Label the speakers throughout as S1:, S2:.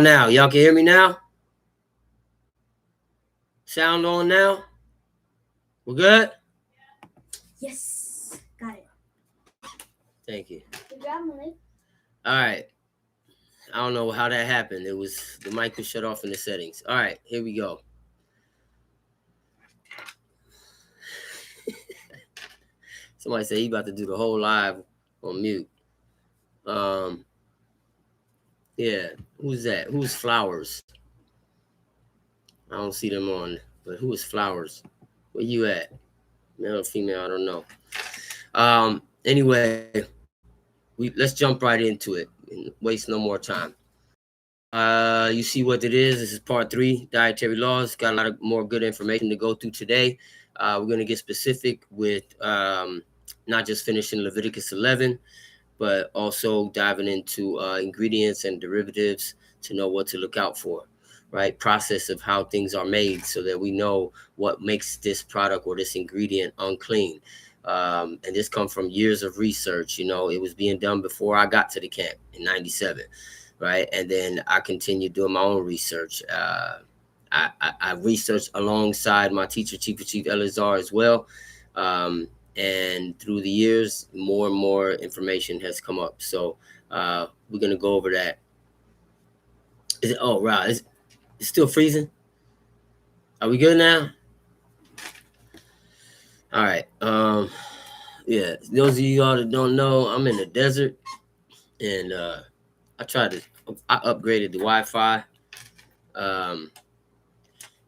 S1: Now, y'all can hear me now? Sound on now? We're good?
S2: Yes. Got it.
S1: Thank you.
S2: Good job, Malik.
S1: All right. I don't know how that happened. It was the mic was shut off in the settings. All right, here we go. Somebody said he about to do the whole live on mute. Yeah. Who's that? Who's Flowers? I don't see them on, but who is Flowers? Where you at? Male or female? I don't know. Anyway, let's jump right into it and waste no more time. You see what it is. This is part 3, dietary laws. Got a lot of more good information to go through today. We're going to get specific with not just finishing Leviticus 11, but also diving into ingredients and derivatives to know what to look out for, right? Process of how things are made so that we know what makes this product or this ingredient unclean. And this comes from years of research. You know, it was being done before I got to the camp in 97. Right. And then I continued doing my own research. I researched alongside my teacher, Chief Eleazar, as well. And through the years, more and more information has come up. So we're going to go over that. Wow. It's still freezing. Are we good now? All right. Yeah. Those of you all that don't know, I'm in the desert, and I upgraded the Wi-Fi.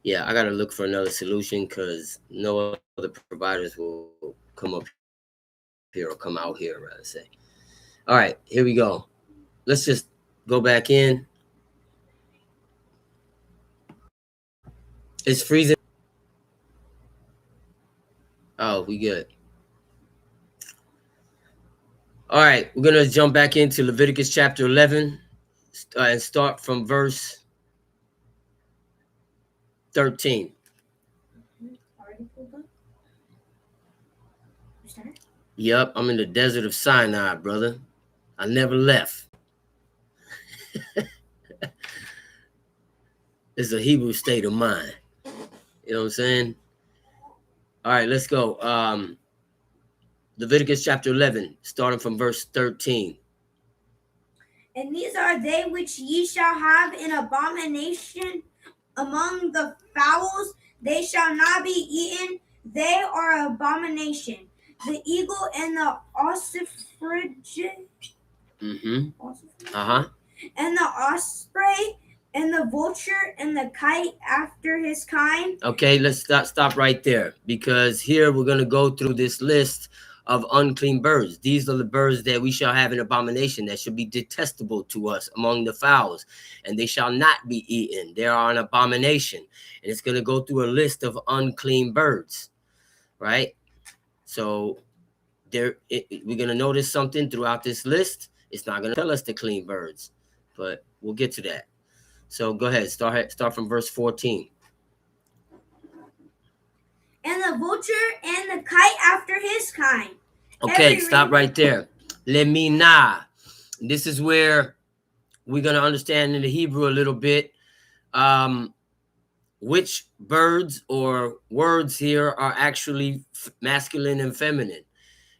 S1: Yeah, I gotta look for another solution because no other providers will come up here or come out here, rather say. All right, here we go. Let's just go back in. It's freezing. Oh, we good. All right, we're gonna jump back into Leviticus chapter 11 and start from verse 13.
S2: Already pulled up? You start?
S1: Yep, I'm in the desert of Sinai, brother. I never left. It's a Hebrew state of mind. You know what I'm saying? All right, let's go. Leviticus chapter 11, starting from verse 13.
S2: And these are they which ye shall have in abomination among the fowls. They shall not be eaten. They are abomination. The eagle and the ossifrage. And the osprey and the vulture and the kite after his kind.
S1: Okay, let's stop right there, because here we're going to go through this list of unclean birds. These are the birds that we shall have an abomination, that should be detestable to us among the fowls, and they shall not be eaten. They are an abomination. And it's going to go through a list of unclean birds, right? So we're going to notice something throughout this list. It's not going to tell us the clean birds, but we'll get to that. So go ahead, start from verse 14.
S2: And the vulture and the kite after his kind.
S1: Okay, stop right there. Lemina. This is where we're going to understand in the Hebrew a little bit which birds or words here are actually masculine and feminine.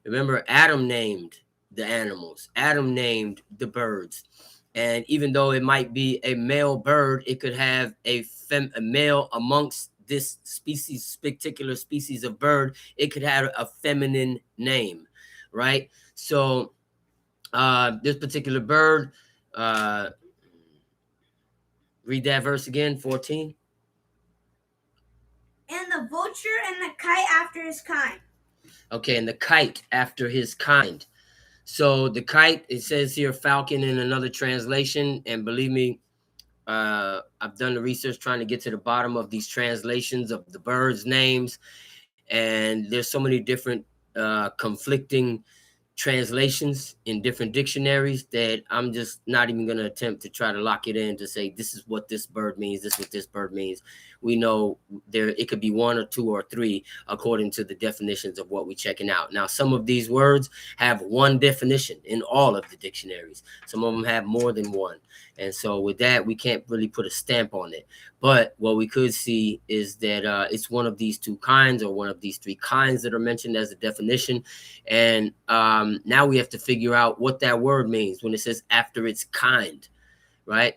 S1: Remember, Adam named the animals. Adam named the birds. And even though it might be a male bird, it could have a male amongst this particular species of bird. It could have a feminine name, right? So this particular bird, read that verse again, 14.
S2: And the vulture and the kite after his kind.
S1: Okay, and the kite after his kind. So the kite, it says here falcon in another translation, and believe me, I've done the research trying to get to the bottom of these translations of the birds' names, and there's so many different conflicting translations in different dictionaries that I'm just not even going to attempt to try to lock it in to say this is what this bird means, this is what this bird means. We know there it could be one or two or three according to the definitions of what we're checking out. Now, some of these words have one definition in all of the dictionaries. Some of them have more than one. And so with that, we can't really put a stamp on it. But what we could see is that it's one of these two kinds or one of these three kinds that are mentioned as a definition. And now we have to figure out what that word means when it says after its kind, right?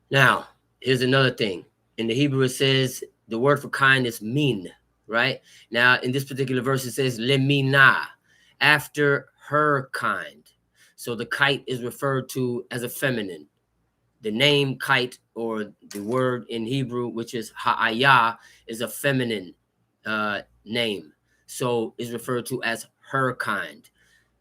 S1: Now, here's another thing. In the Hebrew, it says the word for kind is min, right? Now, in this particular verse, it says lemina, after her kind. So the kite is referred to as a feminine. The name kite, or the word in Hebrew, which is ha'ayah, is a feminine name. So is referred to as her kind,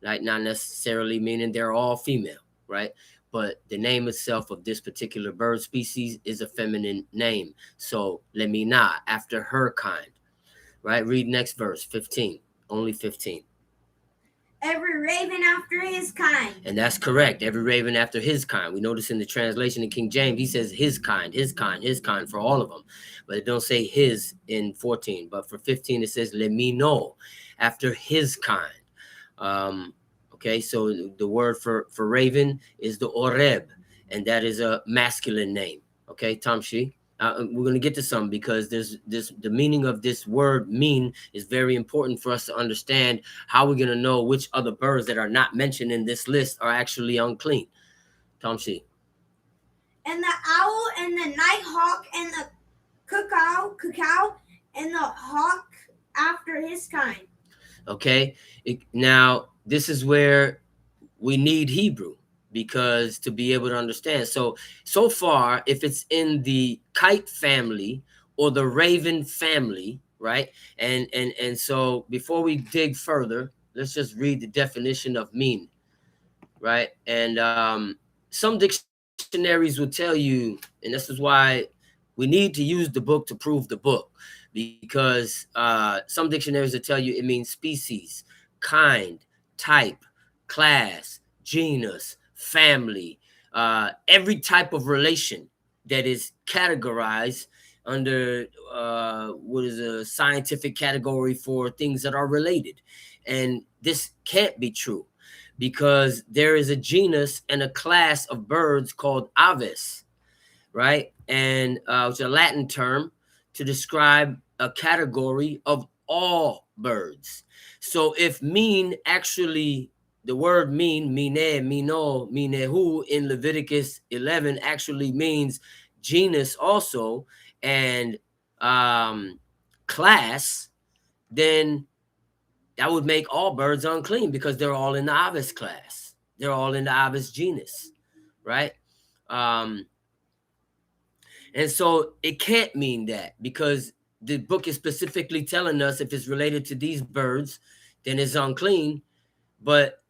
S1: right? Not necessarily meaning they're all female, right? But the name itself of this particular bird species is a feminine name. So lemina, after her kind, right? Read next verse, 15, only 15.
S2: Every raven after his kind.
S1: And that's correct. Every raven after his kind. We notice in the translation in King James, he says his kind, his kind, his kind for all of them. But it don't say his in 14. But for 15, it says lemino, after his kind. Okay, so the word for raven is the oreb, and that is a masculine name. Okay, Tamshi. We're going to get to some because the meaning of this word mean is very important for us to understand how we're going to know which other birds that are not mentioned in this list are actually unclean. Tamshi.
S2: And the owl and the night hawk and the cuckoo and the hawk after his kind.
S1: Okay, now this is where we need Hebrew, because to be able to understand. So far, if it's in the kite family or the raven family, right? And so before we dig further, let's just read the definition of mean, right? And some dictionaries will tell you, and this is why we need to use the book to prove the book, because some dictionaries will tell you it means species, kind, type, class, genus, family, every type of relation that is categorized under what is a scientific category for things that are related. And this can't be true, because there is a genus and a class of birds called aves, right? And which is a Latin term to describe a category of all birds. So if mean actually, the word mean, mine, mino, minehu in Leviticus 11 actually means genus also, and class, then that would make all birds unclean because they're all in the aves class. They're all in the aves genus, right? And so it can't mean that, because the book is specifically telling us if it's related to these birds, then it's unclean. But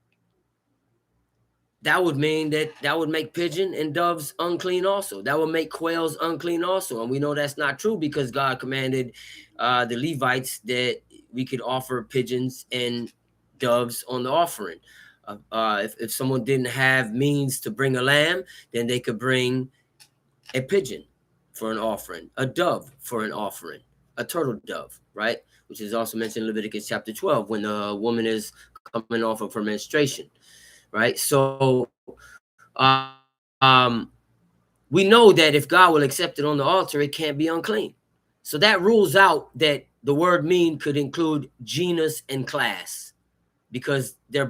S1: that would mean that would make pigeon and doves unclean also. That would make quails unclean also. And we know that's not true, because God commanded the Levites that we could offer pigeons and doves on the offering. If someone didn't have means to bring a lamb, then they could bring a pigeon for an offering, a dove for an offering, a turtle dove, right? Which is also mentioned in Leviticus chapter 12 when the woman is coming off of her menstruation, right? So we know that if God will accept it on the altar, it can't be unclean. So that rules out that the word mean could include genus and class, because they're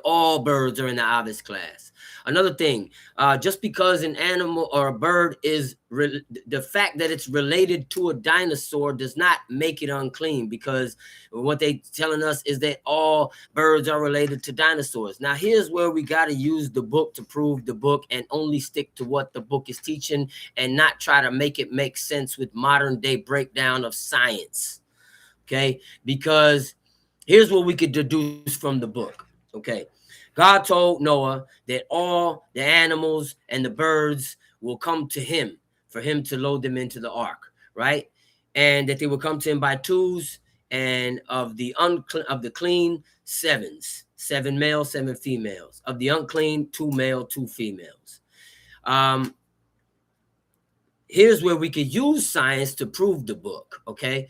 S1: all birds are in the aves class. Another thing, just because an animal or a bird is the fact that it's related to a dinosaur does not make it unclean, because what they telling us is that all birds are related to dinosaurs. Now, here's where we got to use the book to prove the book, and only stick to what the book is teaching, and not try to make it make sense with modern day breakdown of science. Okay, because here's what we could deduce from the book. Okay, God told Noah that all the animals and the birds will come to him for him to load them into the ark, right? And that they will come to him by twos, and of the clean sevens. 7 males, 7 females. Of the unclean, 2 male, 2 females. Here's where we could use science to prove the book, okay?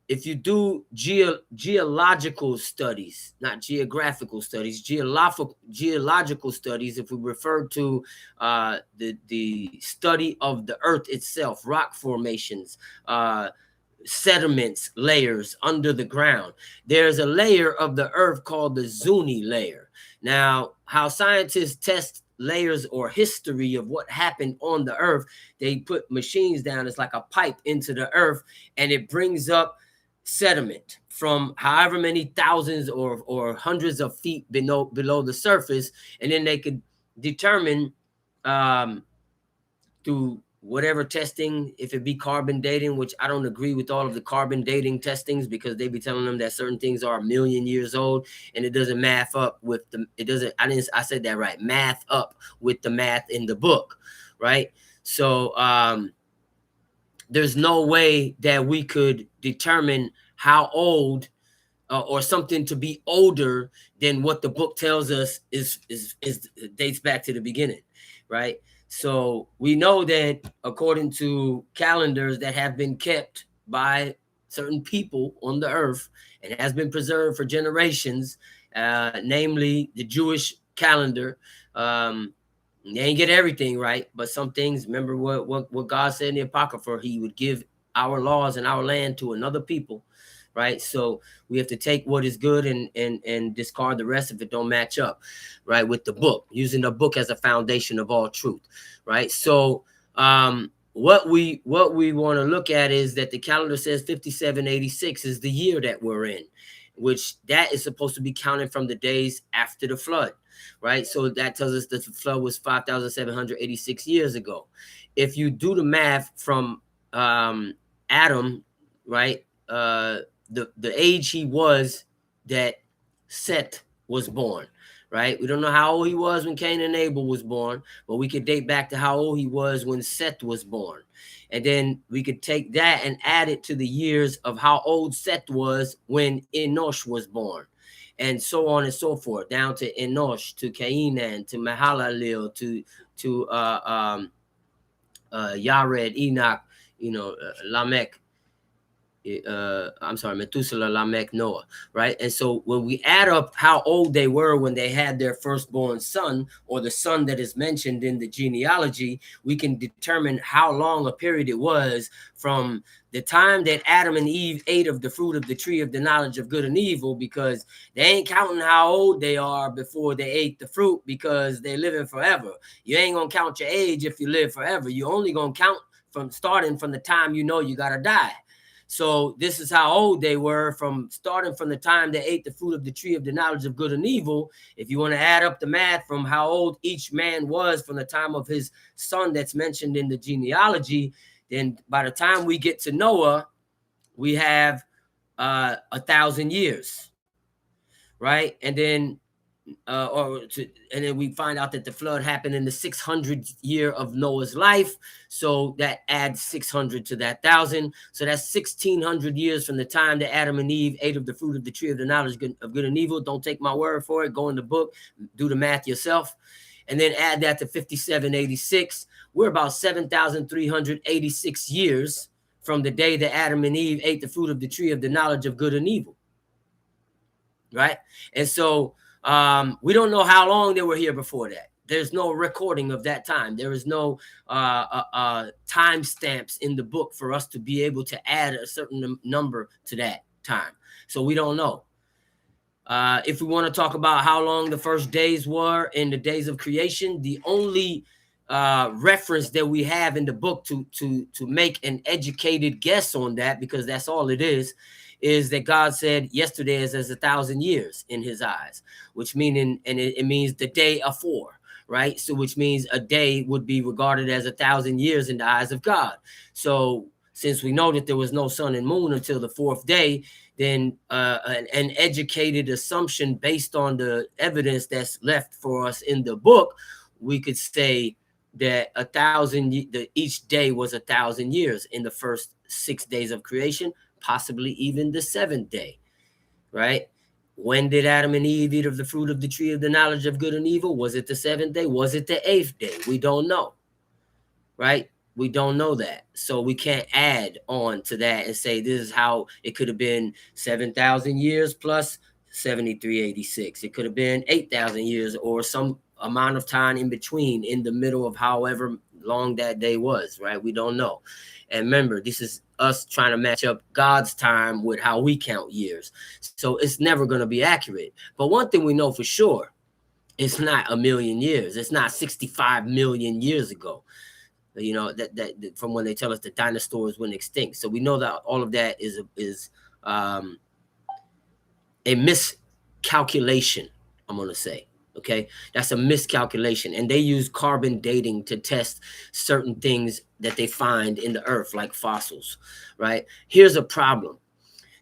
S1: If you do geological studies, not geographical studies, geological studies, if we refer to the study of the earth itself, rock formations, sediments, layers under the ground, there's a layer of the earth called the Zuni layer. Now, how scientists test layers or history of what happened on the earth, they put machines down, it's like a pipe into the earth, and it brings up sediment from however many thousands or hundreds of feet below the surface, and then they could determine through whatever testing, if it be carbon dating, which I don't agree with all of the carbon dating testings, because they be telling them that certain things are 1 million years old, and it doesn't math up with the, I said that right, math up with the math in the book, right? So there's no way that we could determine how old or something to be older than what the book tells us is dates back to the beginning, right? So we know that according to calendars that have been kept by certain people on the earth and has been preserved for generations, namely the Jewish calendar, they ain't get everything right, but some things, remember what God said in the Apocrypha, he would give our laws and our land to another people, right? So we have to take what is good and discard the rest if it don't match up, right, with the book, using the book as a foundation of all truth, right? So what we want to look at is that the calendar says 5786 is the year that we're in, which that is supposed to be counted from the days after the flood, right? So that tells us that the flood was 5,786 years ago. If you do the math from Adam, right, the age he was that Seth was born, right? We don't know how old he was when Cain and Abel was born, but we could date back to how old he was when Seth was born. And then we could take that and add it to the years of how old Seth was when Enosh was born, and so on and so forth, down to Enosh, to Cainan, to Mahalalel, to Yared, Enoch, Lamech, Methuselah, Lamech, Noah, right? And so when we add up how old they were when they had their firstborn son, or the son that is mentioned in the genealogy, we can determine how long a period it was from the time that Adam and Eve ate of the fruit of the tree of the knowledge of good and evil, because they ain't counting how old they are before they ate the fruit, because they're living forever. You ain't gonna count your age if you live forever. You're only gonna count from starting from the time you know you gotta die. So this is how old they were starting from the time they ate the fruit of the tree of the knowledge of good and evil. If you want to add up the math from how old each man was from the time of his son that's mentioned in the genealogy, then by the time we get to Noah, we have 1,000 years, right? And then and then we find out that the flood happened in the 600th year of Noah's life. So that adds 600 to that 1,000. So that's 1,600 years from the time that Adam and Eve ate of the fruit of the tree of the knowledge of good and evil. Don't take my word for it. Go in the book, do the math yourself, and then add that to 5786. We're about 7,386 years from the day that Adam and Eve ate the fruit of the tree of the knowledge of good and evil, right? And so we don't know how long they were here before that. There's no recording of that time. There is no time stamps in the book for us to be able to add a certain number to that time. So we don't know. If we want to talk about how long the first days were in the days of creation, the only reference that we have in the book to make an educated guess on that, because that's all it is that God said yesterday is as 1,000 years in his eyes, which meaning, and it means the day afore, right? So which means a day would be regarded as 1,000 years in the eyes of God. So since we know that there was no sun and moon until the fourth day, then an educated assumption based on the evidence that's left for us in the book, we could say that each day was 1,000 years in the first 6 days of creation, possibly even the seventh day, right? When did Adam and Eve eat of the fruit of the tree of the knowledge of good and evil? Was it the 7th day? Was it the 8th day? We don't know, right? We don't know that. So we can't add on to that and say this is how it could have been 7,000 years plus 7386. It could have been 8,000 years or some amount of time in between, in the middle of however long that day was, right? We don't know. And remember, this is us trying to match up God's time with how we count years. So it's never going to be accurate. But one thing we know for sure, it's not a million years. It's not 65 million years ago. You know, that from when they tell us the dinosaurs went extinct. So we know that all of that is a miscalculation, I'm going to say. Okay, that's a miscalculation. And they use carbon dating to test certain things that they find in the earth, like fossils, right? Here's a problem.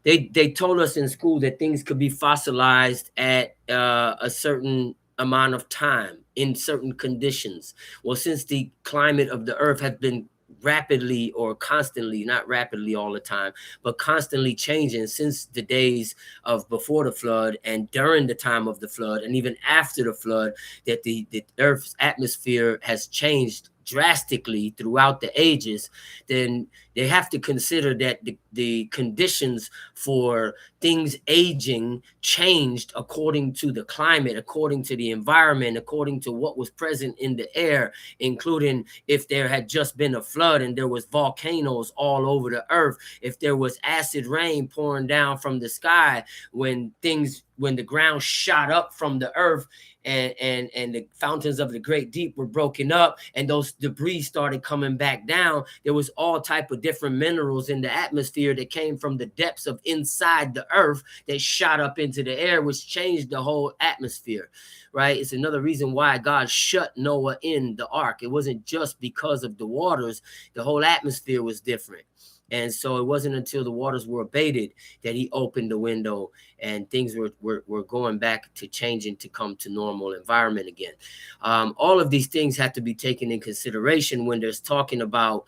S1: They told us in school that things could be fossilized at a certain amount of time in certain conditions. Well, since the climate of the earth has been rapidly or constantly, not rapidly all the time, but constantly changing since the days of before the flood and during the time of the flood and even after the flood, that the earth's atmosphere has changed drastically throughout the ages, then they have to consider that the conditions for things aging changed according to the climate, according to the environment, according to what was present in the air, including if there had just been a flood and there was volcanoes all over the earth, if there was acid rain pouring down from the sky, when the ground shot up from the earth and the fountains of the great deep were broken up and those debris started coming back down, there was all type of different minerals in the atmosphere that came from the depths of inside the earth that shot up into the air, which changed the whole atmosphere, right? It's another reason why God shut Noah in the ark. It wasn't just because of the waters. The whole atmosphere was different. And so it wasn't until the waters were abated that he opened the window and things were going back to changing to come to normal environment again. All of these things have to be taken in consideration when there's talking about,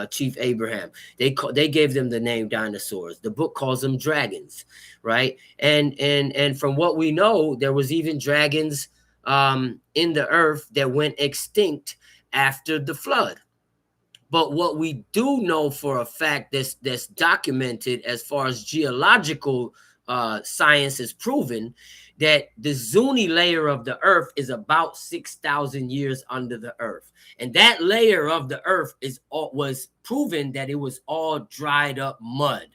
S1: Chief Abraham. They gave them the name dinosaurs. The book calls them dragons, right? And from what we know, there was even dragons in the earth that went extinct after the flood. But what we do know for a fact that's documented as far as geological science is proven, that the Zuni layer of the earth is about 6,000 years under the earth. And that layer of the earth was proven that it was all dried up mud.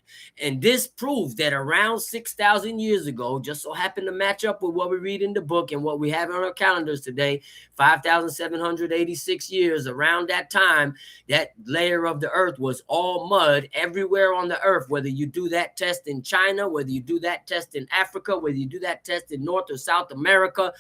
S1: And this proves that around 6,000 years ago, just so happened to match up with what we read in the book and what we have on our calendars today, 5,786 years around that time, that layer of the earth was all mud everywhere on the earth. Whether you do that test in China, whether you do that test in Africa, whether you do that test in North or South America,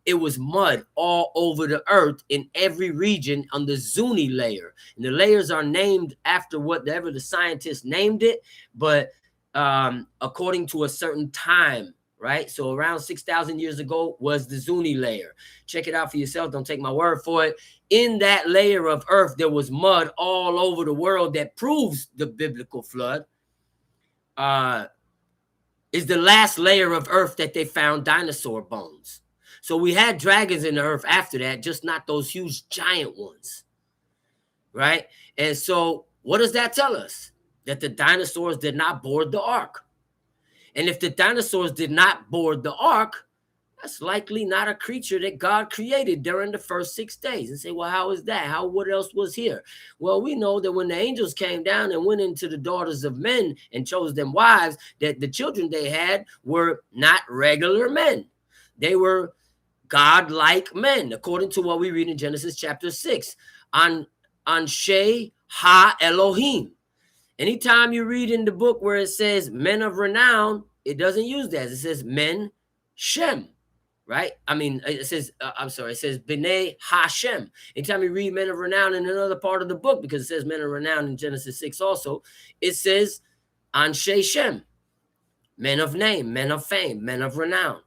S1: it was mud all over the earth in every region on the Zuni layer. And the layers are named after whatever the scientists named it, but according to a certain time, right? So around 6,000 years ago was the Zuni layer. Check it out for yourself. Don't take my word for it. In that layer of earth, there was mud all over the world that proves the biblical flood. Is the last layer of earth that they found dinosaur bones. So we had dragons in the earth after that, just not those huge giant ones, right? And so what does that tell us? That the dinosaurs did not board the ark. And if the dinosaurs did not board the ark, that's likely not a creature that God created during the first 6 days. And say, well, how is that? What else was here? Well, we know that when the angels came down and went into the daughters of men and chose them wives, that the children they had were not regular men. They were God-like men, according to what we read in Genesis chapter 6. Anshe ha Elohim. Anytime you read in the book where it says men of renown, it doesn't use that. It says men Shem, right? I mean, it says, it says B'nai Hashem. Anytime you read men of renown in another part of the book, because it says men of renown in Genesis 6 also, it says Anshe Shem, men of name, men of fame, men of renown.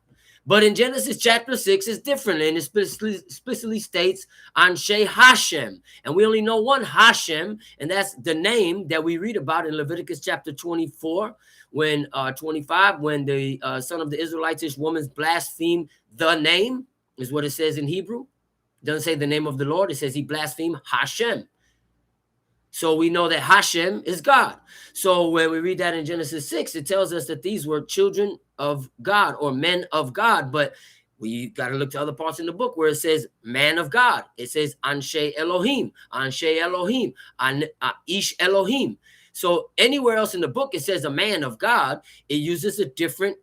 S1: But in Genesis chapter 6, it's different, and it explicitly states Anshe Hashem. And we only know one Hashem, and that's the name that we read about in Leviticus chapter 24, when 25, when the son of the Israelitish woman blasphemed the name, is what it says in Hebrew. It doesn't say the name of the Lord, it says he blasphemed Hashem. So we know that Hashem is God. So when we read that in Genesis 6, it tells us that these were children of God or men of God. But we got to look to other parts in the book where it says man of God. It says Anshe Elohim, Anshe Elohim, Ish Elohim. So anywhere else in the book, it says a man of God. It uses a different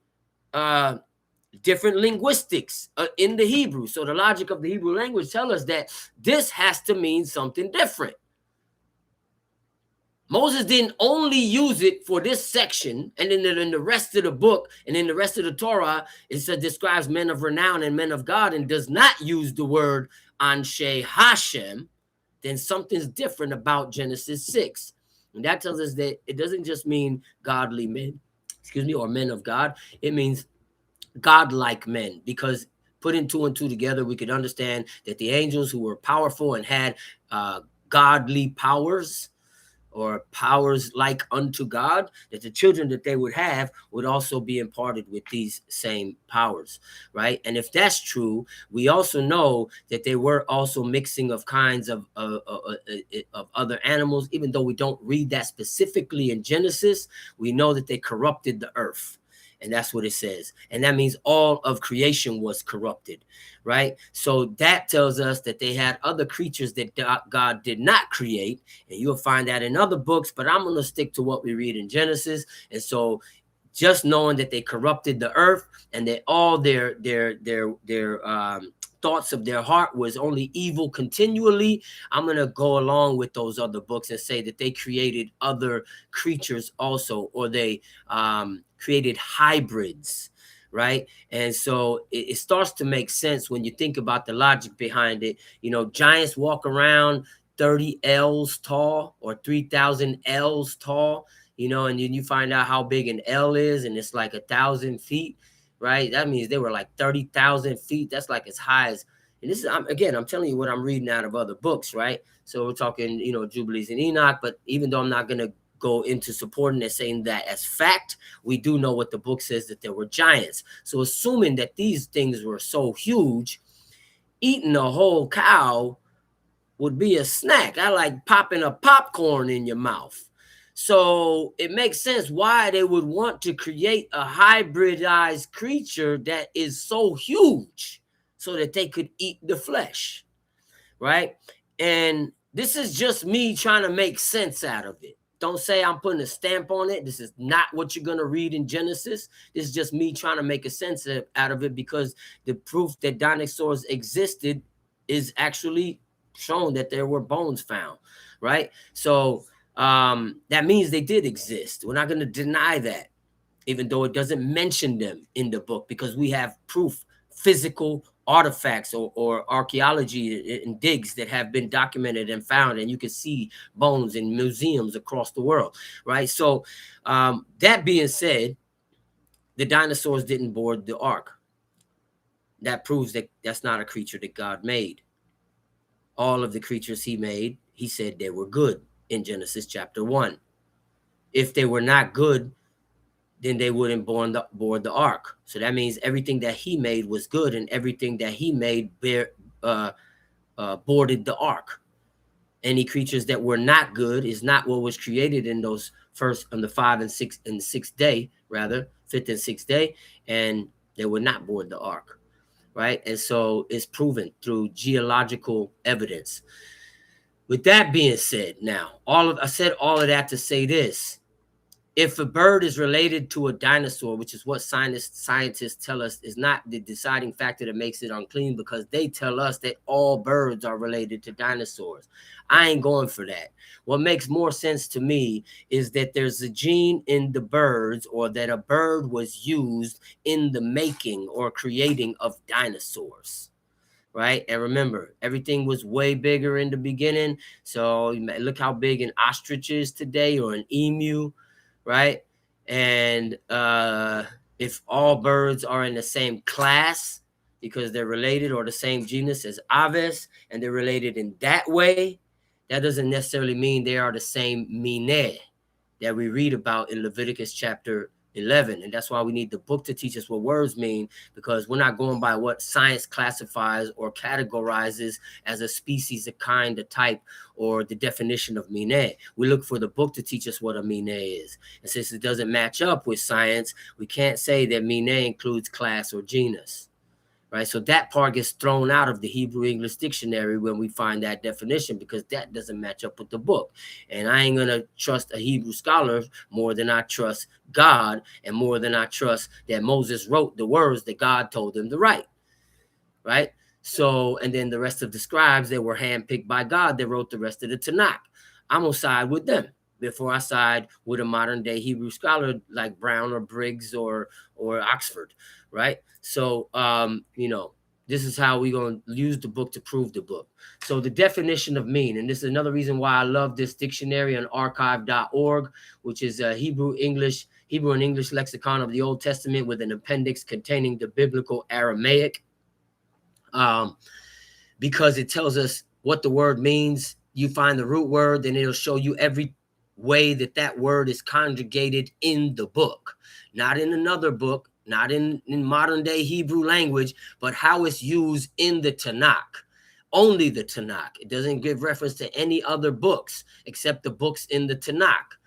S1: linguistics in the Hebrew. So the logic of the Hebrew language tells us that this has to mean something different. Moses didn't only use it for this section, and then in the rest of the book and in the rest of the Torah, it describes men of renown and men of God and does not use the word Anshe Hashem. Then something's different about Genesis 6. And that tells us that it doesn't just mean godly men, or men of God. It means godlike men, because putting 2 and 2 together, we could understand that the angels who were powerful and had godly powers, or powers like unto God, that the children that they would have would also be imparted with these same powers, right? And if that's true, we also know that they were also mixing of kinds of other animals. Even though we don't read that specifically in Genesis, we know that they corrupted the earth. And that's what it says. And that means all of creation was corrupted, right? So that tells us that they had other creatures that God did not create. And you'll find that in other books, but I'm going to stick to what we read in Genesis. And so just knowing that they corrupted the earth and that all their thoughts of their heart was only evil continually, I'm going to go along with those other books and say that they created other creatures also, or they created hybrids, right? And so it starts to make sense when you think about the logic behind it. You know, giants walk around 30 L's tall or 3,000 L's tall, you know, and then you find out how big an L is, and it's like 1,000 feet, right? That means they were like 30,000 feet. That's like as high as, and this is, I'm telling you what I'm reading out of other books, right? So we're talking, you know, Jubilees and Enoch, but even though I'm not going to go into supporting and saying that as fact, we do know what the book says, that there were giants. So assuming that these things were so huge, eating a whole cow would be a snack. I like popping a popcorn in your mouth. So it makes sense why they would want to create a hybridized creature that is so huge so that they could eat the flesh, right? And this is just me trying to make sense out of it. Don't say I'm putting a stamp on it. This is not what you're going to read in Genesis. This is just me trying to make a sense out of it, because the proof that dinosaurs existed is actually shown that there were bones found, right? So that means they did exist. We're not going to deny that, even though it doesn't mention them in the book, because we have proof, physical artifacts or archaeology and digs that have been documented and found, and you can see bones in museums across the world, right? So that being said, the dinosaurs didn't board the ark. That proves that that's not a creature that God made. All of the creatures he made, he said they were good in Genesis chapter 1. If they were not good, then they wouldn't board the ark. So that means everything that he made was good, and everything that he made boarded the ark. Any creatures that were not good is not what was created in those first, on the 5th and 6th and 6th day, rather 5th and 6th day, and they would not board the ark, right? And so it's proven through geological evidence. With that being said, now I said all of that to say this: if a bird is related to a dinosaur, which is what scientists tell us is not the deciding factor that makes it unclean, because they tell us that all birds are related to dinosaurs. I ain't going for that. What makes more sense to me is that there's a gene in the birds, or that a bird was used in the making or creating of dinosaurs, right? And remember, everything was way bigger in the beginning. So look how big an ostrich is today, or an emu, right? And if all birds are in the same class because they're related, or the same genus as aves, and they're related in that way, that doesn't necessarily mean they are the same mineh that we read about in Leviticus chapter 11. And that's why we need the book to teach us what words mean, because we're not going by what science classifies or categorizes as a species, a kind, a type, or the definition of mineh. We look for the book to teach us what a mineh is. And since it doesn't match up with science, we can't say that mineh includes class or genus. Right, so that part gets thrown out of the Hebrew English dictionary when we find that definition, because that doesn't match up with the book. And I ain't gonna trust a Hebrew scholar more than I trust God, and more than I trust that Moses wrote the words that God told him to write. Right. So, and then the rest of the scribes, they were handpicked by God. They wrote the rest of the Tanakh. I'm gonna side with them before I side with a modern day Hebrew scholar like Brown or Briggs or Oxford. Right. So, you know, this is how we're going to use the book to prove the book. So the definition of mean, and this is another reason why I love this dictionary on archive.org, which is a Hebrew and English lexicon of the Old Testament with an appendix containing the biblical Aramaic, because it tells us what the word means. You find the root word, then it'll show you every way that that word is conjugated in the book, not in another book, not in modern day Hebrew language, but how it's used in the Tanakh. Only the Tanakh. It doesn't give reference to any other books except the books in the Tanakh.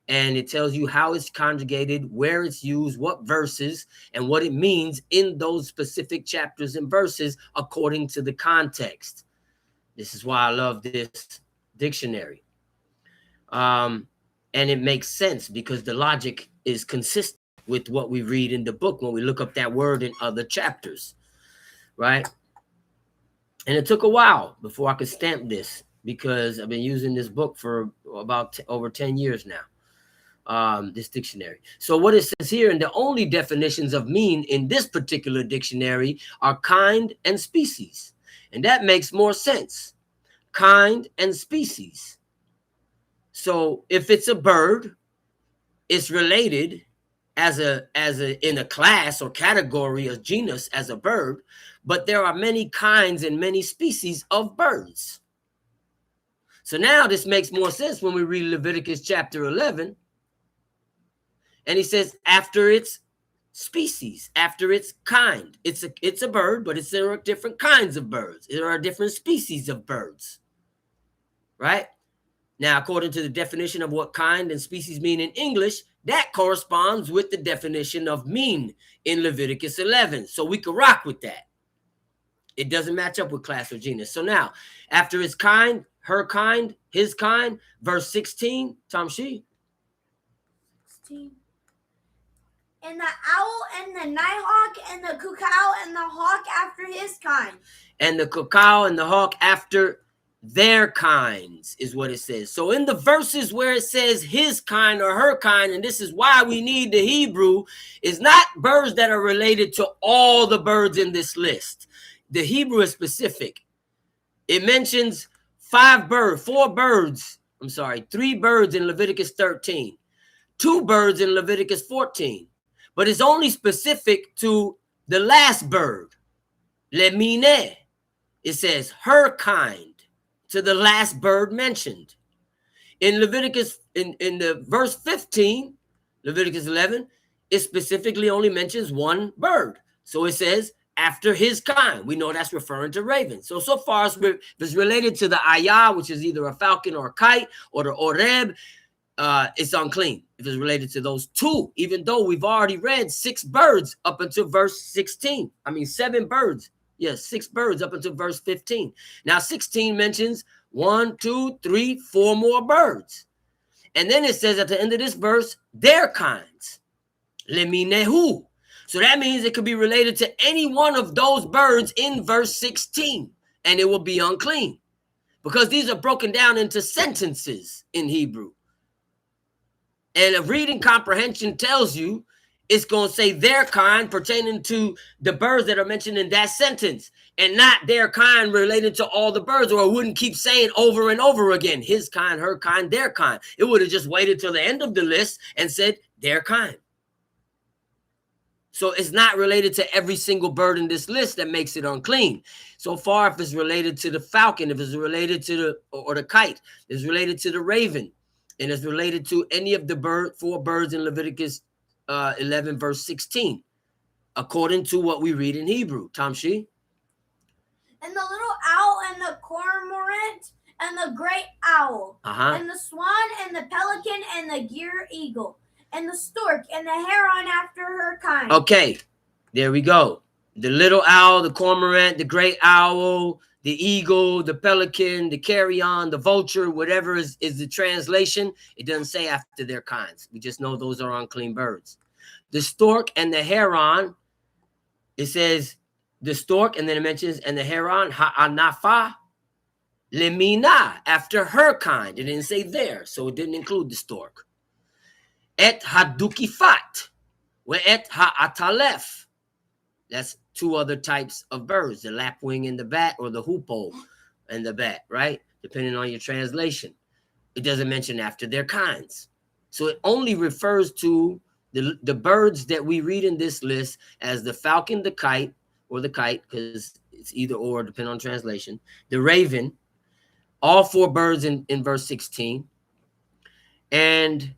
S1: And it tells you how it's conjugated, where it's used, what verses, and what it means in those specific chapters and verses according to the context. This is why I love this dictionary. And it makes sense because the logic is consistent with what we read in the book when we look up that word in other chapters, right? And it took a while before I could stamp this, because I've been using this book for about over 10 years now, this dictionary. So what it says here, and the only definitions of mean in this particular dictionary are kind and species. And that makes more sense. Kind and species. So if it's a bird, it's related in a class or category or genus as a bird, but there are many kinds and many species of birds. So now this makes more sense when we read Leviticus chapter 11, and he says after its species, after its kind. It's a bird, but there are different kinds of birds. There are different species of birds, right? Now, according to the definition of what kind and species mean in English, that corresponds with the definition of mean in Leviticus 11. So we can rock with that. It doesn't match up with class or genus. So now, after his kind, her kind, his kind, verse 16, Tamshi.
S2: 16. And the owl and the nighthawk and the cuckoo and the hawk after his kind.
S1: And the cuckoo and the hawk after their kinds is what it says. So in the verses where it says his kind or her kind, and this is why we need the Hebrew, is not birds that are related to all the birds in this list. The Hebrew is specific. It mentions 3 birds in Leviticus 13, 2 birds in Leviticus 14, but it's only specific to the last bird, lemineh. It says her kind to the last bird mentioned. In Leviticus, in the verse 15, Leviticus 11, it specifically only mentions 1 bird. So it says, after his kind. We know that's referring to ravens. So far as it's related to the ayah, which is either a falcon or a kite, or the oreb, it's unclean. If it's related to those 2, even though we've already read 6 birds up until verse 16. 7 birds. Yes, 6 birds up until verse 15. Now 16 mentions 1, 2, 3, 4 more birds. And then it says at the end of this verse, their kinds. Leminehu. So that means it could be related to any one of those birds in verse 16, and it will be unclean, because these are broken down into sentences in Hebrew. And a reading comprehension tells you it's going to say their kind pertaining to the birds that are mentioned in that sentence, and not their kind related to all the birds, or it wouldn't keep saying over and over again, his kind, her kind, their kind. It would have just waited till the end of the list and said their kind. So it's not related to every single bird in this list that makes it unclean. So far, if it's related to the falcon, if it's related to the kite, it's related to the raven, and it's related to any of the four birds in Leviticus 11, verse 16, according to what we read in Hebrew. Tamshi?
S2: And the little owl and the cormorant and the great owl and the swan and the pelican and the gier eagle and the stork and the heron after her kind.
S1: Okay, there we go. The little owl, the cormorant, the great owl, the eagle, the pelican, the carrion, the vulture, whatever is the translation. It doesn't say after their kinds. We just know those are unclean birds. The stork and the heron, it says the stork, and then it mentions, and the heron, ha'anafa, lemina, after her kind. It didn't say there, so it didn't include the stork. Et hadukifat, et ha'atalef. That's two other types of birds, the lapwing and the bat, or the hoopoe and the bat, right? Depending on your translation. It doesn't mention after their kinds. So it only refers to the birds that we read in this list as the falcon, the kite, because it's either or, depending on translation, the raven, all four birds in verse 16. And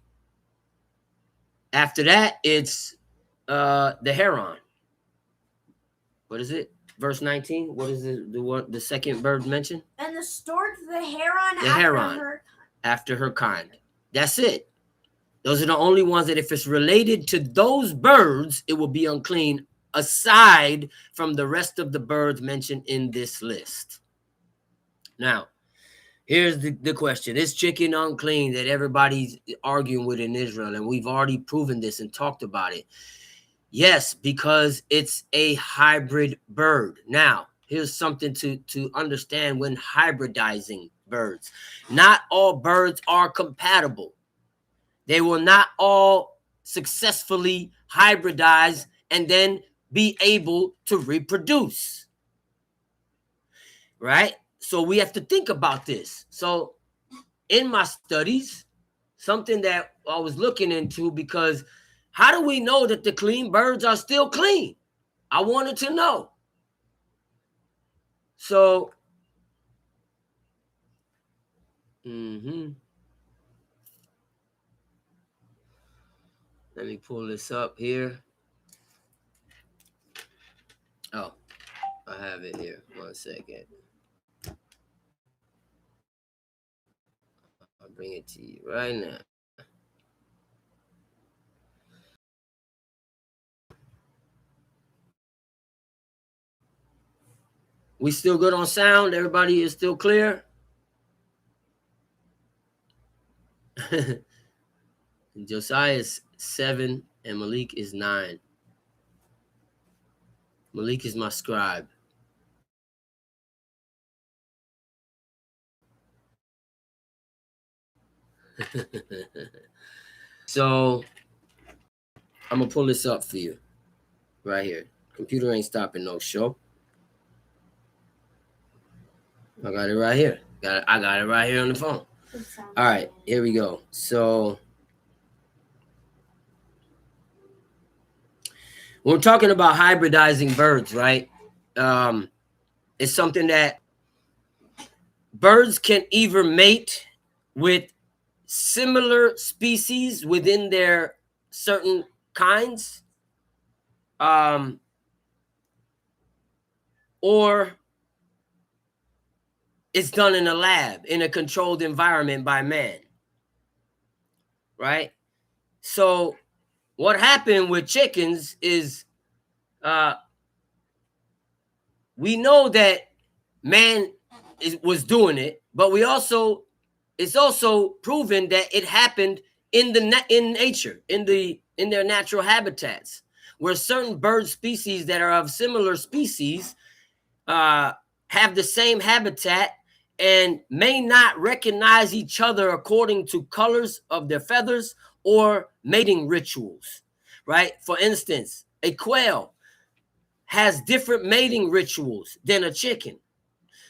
S1: after that, it's the heron. What is it? Verse 19. What is the second bird mentioned?
S2: And the stork, the heron,
S1: after her kind. That's it. Those are the only ones that if it's related to those birds, it will be unclean, aside from the rest of the birds mentioned in this list. Now, here's the question. Is chicken unclean that everybody's arguing with in Israel? And we've already proven this and talked about it. Yes, because it's a hybrid bird. Now, here's something to understand when hybridizing birds. Not all birds are compatible. They will not all successfully hybridize and then be able to reproduce. Right? So we have to think about this. So in my studies, something that I was looking into, because how do we know that the clean birds are still clean? I wanted to know. So, let me pull this up here. Oh, I have it here. 1 second. I'll bring it to you right now. We still good on sound? Everybody is still clear? Josiah is 7 and Malik is 9. Malik is my scribe. So I'm gonna pull this up for you right here. Computer ain't stopping no show. I got it right here. I got it right here on the phone. All right, here we go. So when we're talking about hybridizing birds, right? It's something that birds can either mate with similar species within their certain kinds, or it's done in a lab, in a controlled environment by man, right? So what happened with chickens is we know that man was doing it, but it's also proven that it happened in nature, in their natural habitats, where certain bird species that are of similar species have the same habitat and may not recognize each other according to colors of their feathers or mating rituals, right? For instance, a quail has different mating rituals than a chicken.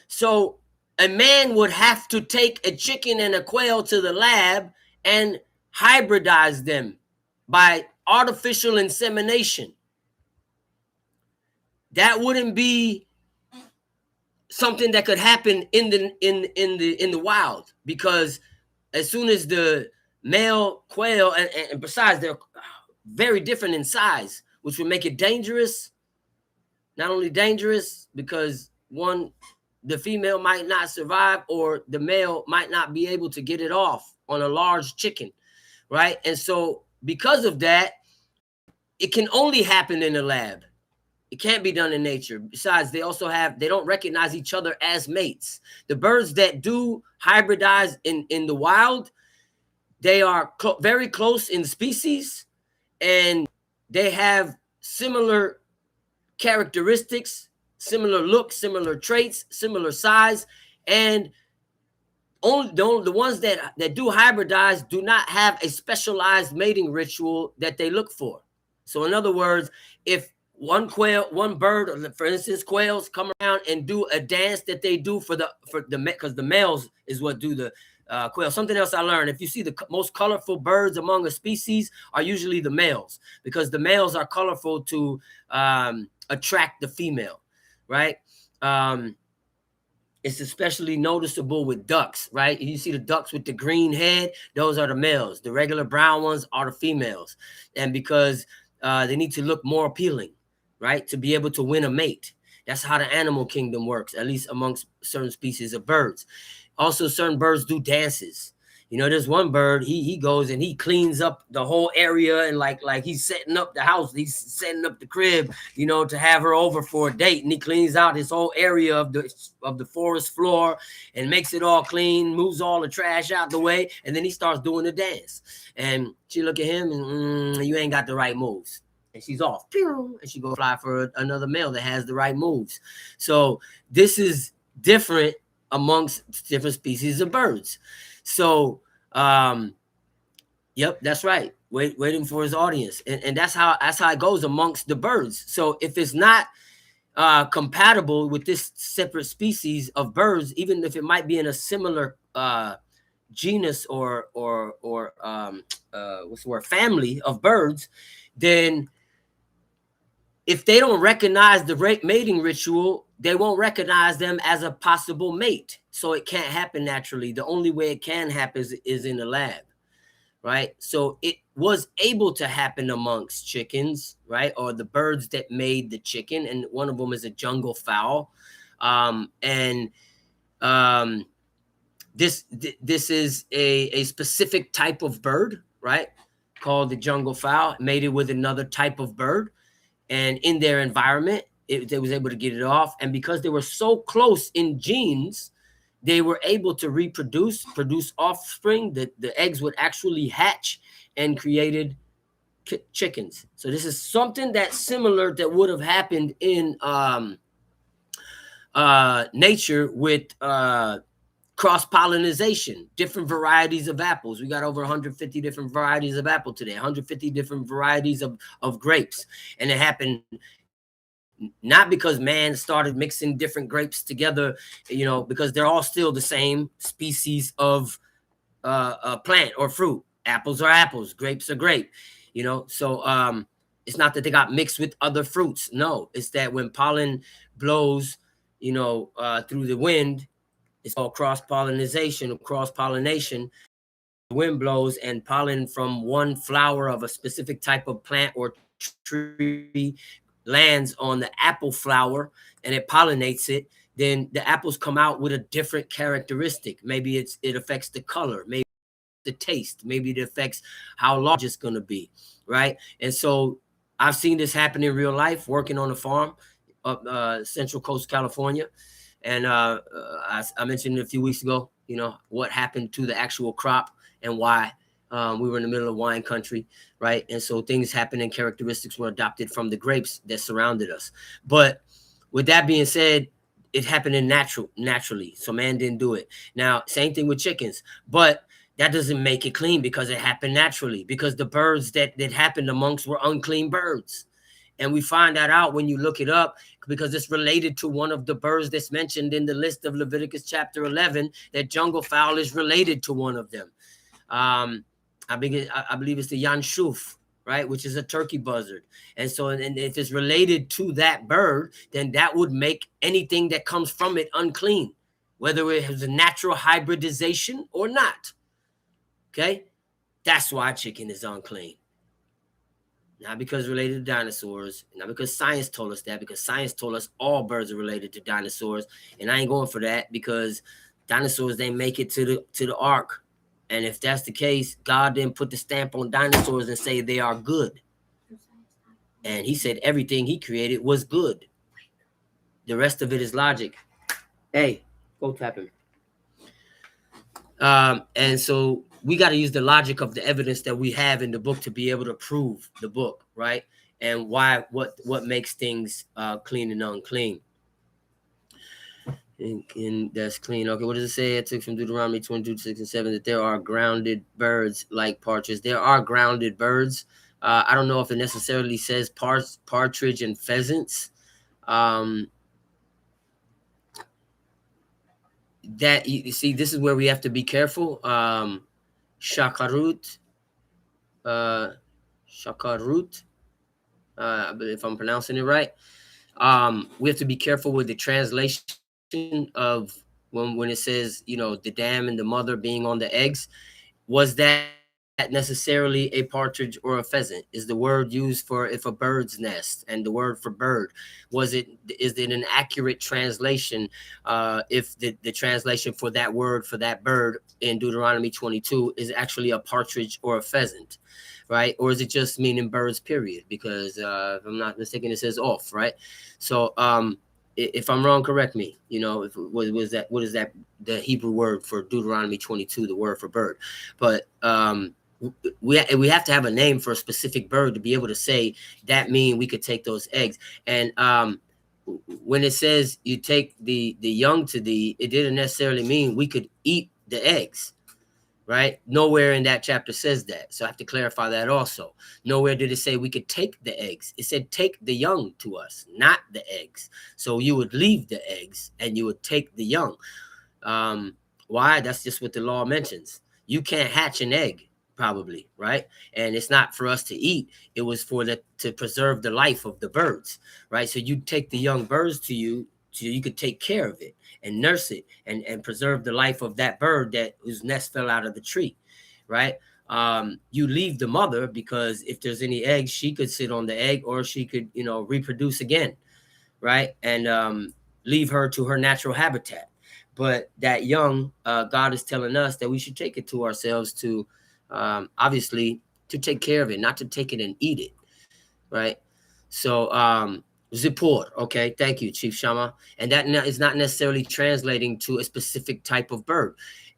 S1: So a man would have to take a chicken and a quail to the lab and hybridize them by artificial insemination, that wouldn't be something that could happen in the wild, because as soon as the male quail, and besides they're very different in size, which would make it dangerous. Not only dangerous because one, the female might not survive, or the male might not be able to get it off on a large chicken, right? And so because of that, it can only happen in the lab. It can't be done in nature. Besides, they don't recognize each other as mates. The birds that do hybridize in the wild, they are very close in species, and they have similar characteristics, similar looks, similar traits, similar size, and only the ones that do hybridize do not have a specialized mating ritual that they look for. So in other words, if one bird, for instance, quails come around and do a dance that they do because the males is what do the quail. Something else I learned: if you see the most colorful birds among a species are usually the males, because the males are colorful to attract the female, right? It's especially noticeable with ducks, right? You see the ducks with the green head; those are the males. The regular brown ones are the females, and because they need to look more appealing, right, to be able to win a mate. That's how the animal kingdom works, at least amongst certain species of birds. Also, certain birds do dances. You know, there's one bird, he goes and he cleans up the whole area, and like he's setting up the house, he's setting up the crib, you know, to have her over for a date, and he cleans out his whole area of the forest floor and makes it all clean, moves all the trash out the way, and then he starts doing the dance. And she look at him and you ain't got the right moves. And she's off. And she go fly for another male that has the right moves. So this is different amongst different species of birds. So, yep, that's right. Waiting for his audience. And that's how it goes amongst the birds. So if it's not compatible with this separate species of birds, even if it might be in a similar genus or what's the word, family of birds, then if they don't recognize the mating ritual, they won't recognize them as a possible mate. So it can't happen naturally. The only way it can happen is in the lab, right? So it was able to happen amongst chickens, right? Or the birds that made the chicken. And one of them is a jungle fowl. This is a specific type of bird, right? Called the jungle fowl, mated with another type of bird. And in their environment, they was able to get it off. And because they were so close in genes, they were able to produce offspring. The eggs would actually hatch and created chickens. So this is something that's similar that would have happened in nature with cross-pollination, different varieties of apples. We got over 150 different varieties of apple today, 150 different varieties of grapes. And it happened not because man started mixing different grapes together, you know, because they're all still the same species of plant or fruit. Apples are apples, grapes are grape, you know. So it's not that they got mixed with other fruits. No, it's that when pollen blows, you know, through the wind, it's called cross-pollination or cross-pollination. The wind blows and pollen from one flower of a specific type of plant or tree lands on the apple flower and it pollinates it. Then the apples come out with a different characteristic. Maybe it affects the color, maybe the taste, maybe it affects how large it's going to be, right? And so I've seen this happen in real life, working on a farm up Central Coast, California. And I mentioned a few weeks ago, you know, what happened to the actual crop and why. We were in the middle of wine country, right? And so things happened and characteristics were adopted from the grapes that surrounded us. But with that being said, it happened naturally. So man didn't do it. Now, same thing with chickens. But that doesn't make it clean because it happened naturally. Because the birds that happened amongst were unclean birds. And we find that out when you look it up, because it's related to one of the birds that's mentioned in the list of Leviticus chapter 11, that jungle fowl is related to one of them. I believe it's the yanshuf, right? Which is a turkey buzzard. And so, and if it's related to that bird, then that would make anything that comes from it unclean, whether it has a natural hybridization or not. Okay? That's why chicken is unclean. Not because related to dinosaurs, not because science told us that, because science told us all birds are related to dinosaurs. And I ain't going for that, because dinosaurs didn't make it to the ark. And if that's the case, God didn't put the stamp on dinosaurs and say they are good. And he said everything he created was good. The rest of it is logic. Hey, go tap him. And so we got to use the logic of the evidence that we have in the book to be able to prove the book, right? And why, what makes things clean and unclean. And that's clean. Okay, what does it say? I took from Deuteronomy 22, 6 and 7 that there are grounded birds like partridge. There are grounded birds. I don't know if it necessarily says partridge and pheasants. That you see, this is where we have to be careful. Shakarut, if I'm pronouncing it right. We have to be careful with the translation of when it says, you know, the dam and the mother being on the eggs. Was that necessarily a partridge or a pheasant? Is the word used for if a bird's nest, and the word for bird, is it an accurate translation? If the translation for that word for that bird in Deuteronomy 22 is actually a partridge or a pheasant, right? Or is it just meaning birds, period? Because if I'm not mistaken, it says off, right? So if I'm wrong, correct me. You know, if what is that the Hebrew word for Deuteronomy 22, the word for bird? But we have to have a name for a specific bird to be able to say that mean we could take those eggs. And when it says you take the young to thee, it didn't necessarily mean we could eat the eggs, right? Nowhere in that chapter says that. So I have to clarify that also. Nowhere did it say we could take the eggs. It said take the young to us, not the eggs. So you would leave the eggs and you would take the young. Why? That's just what the law mentions. You can't hatch an egg, probably, right? And it's not for us to eat. It was to preserve the life of the birds, right? So you take the young birds to you, so you could take care of it and nurse it and preserve the life of that bird whose nest fell out of the tree, right? You leave the mother because if there's any eggs, she could sit on the egg, or she could, you know, reproduce again, right? And leave her to her natural habitat. But that young, God is telling us that we should take it to ourselves to, obviously, to take care of it, not to take it and eat it, right? So, Zippor, okay, thank you, Chief Shama. And that is not necessarily translating to a specific type of bird.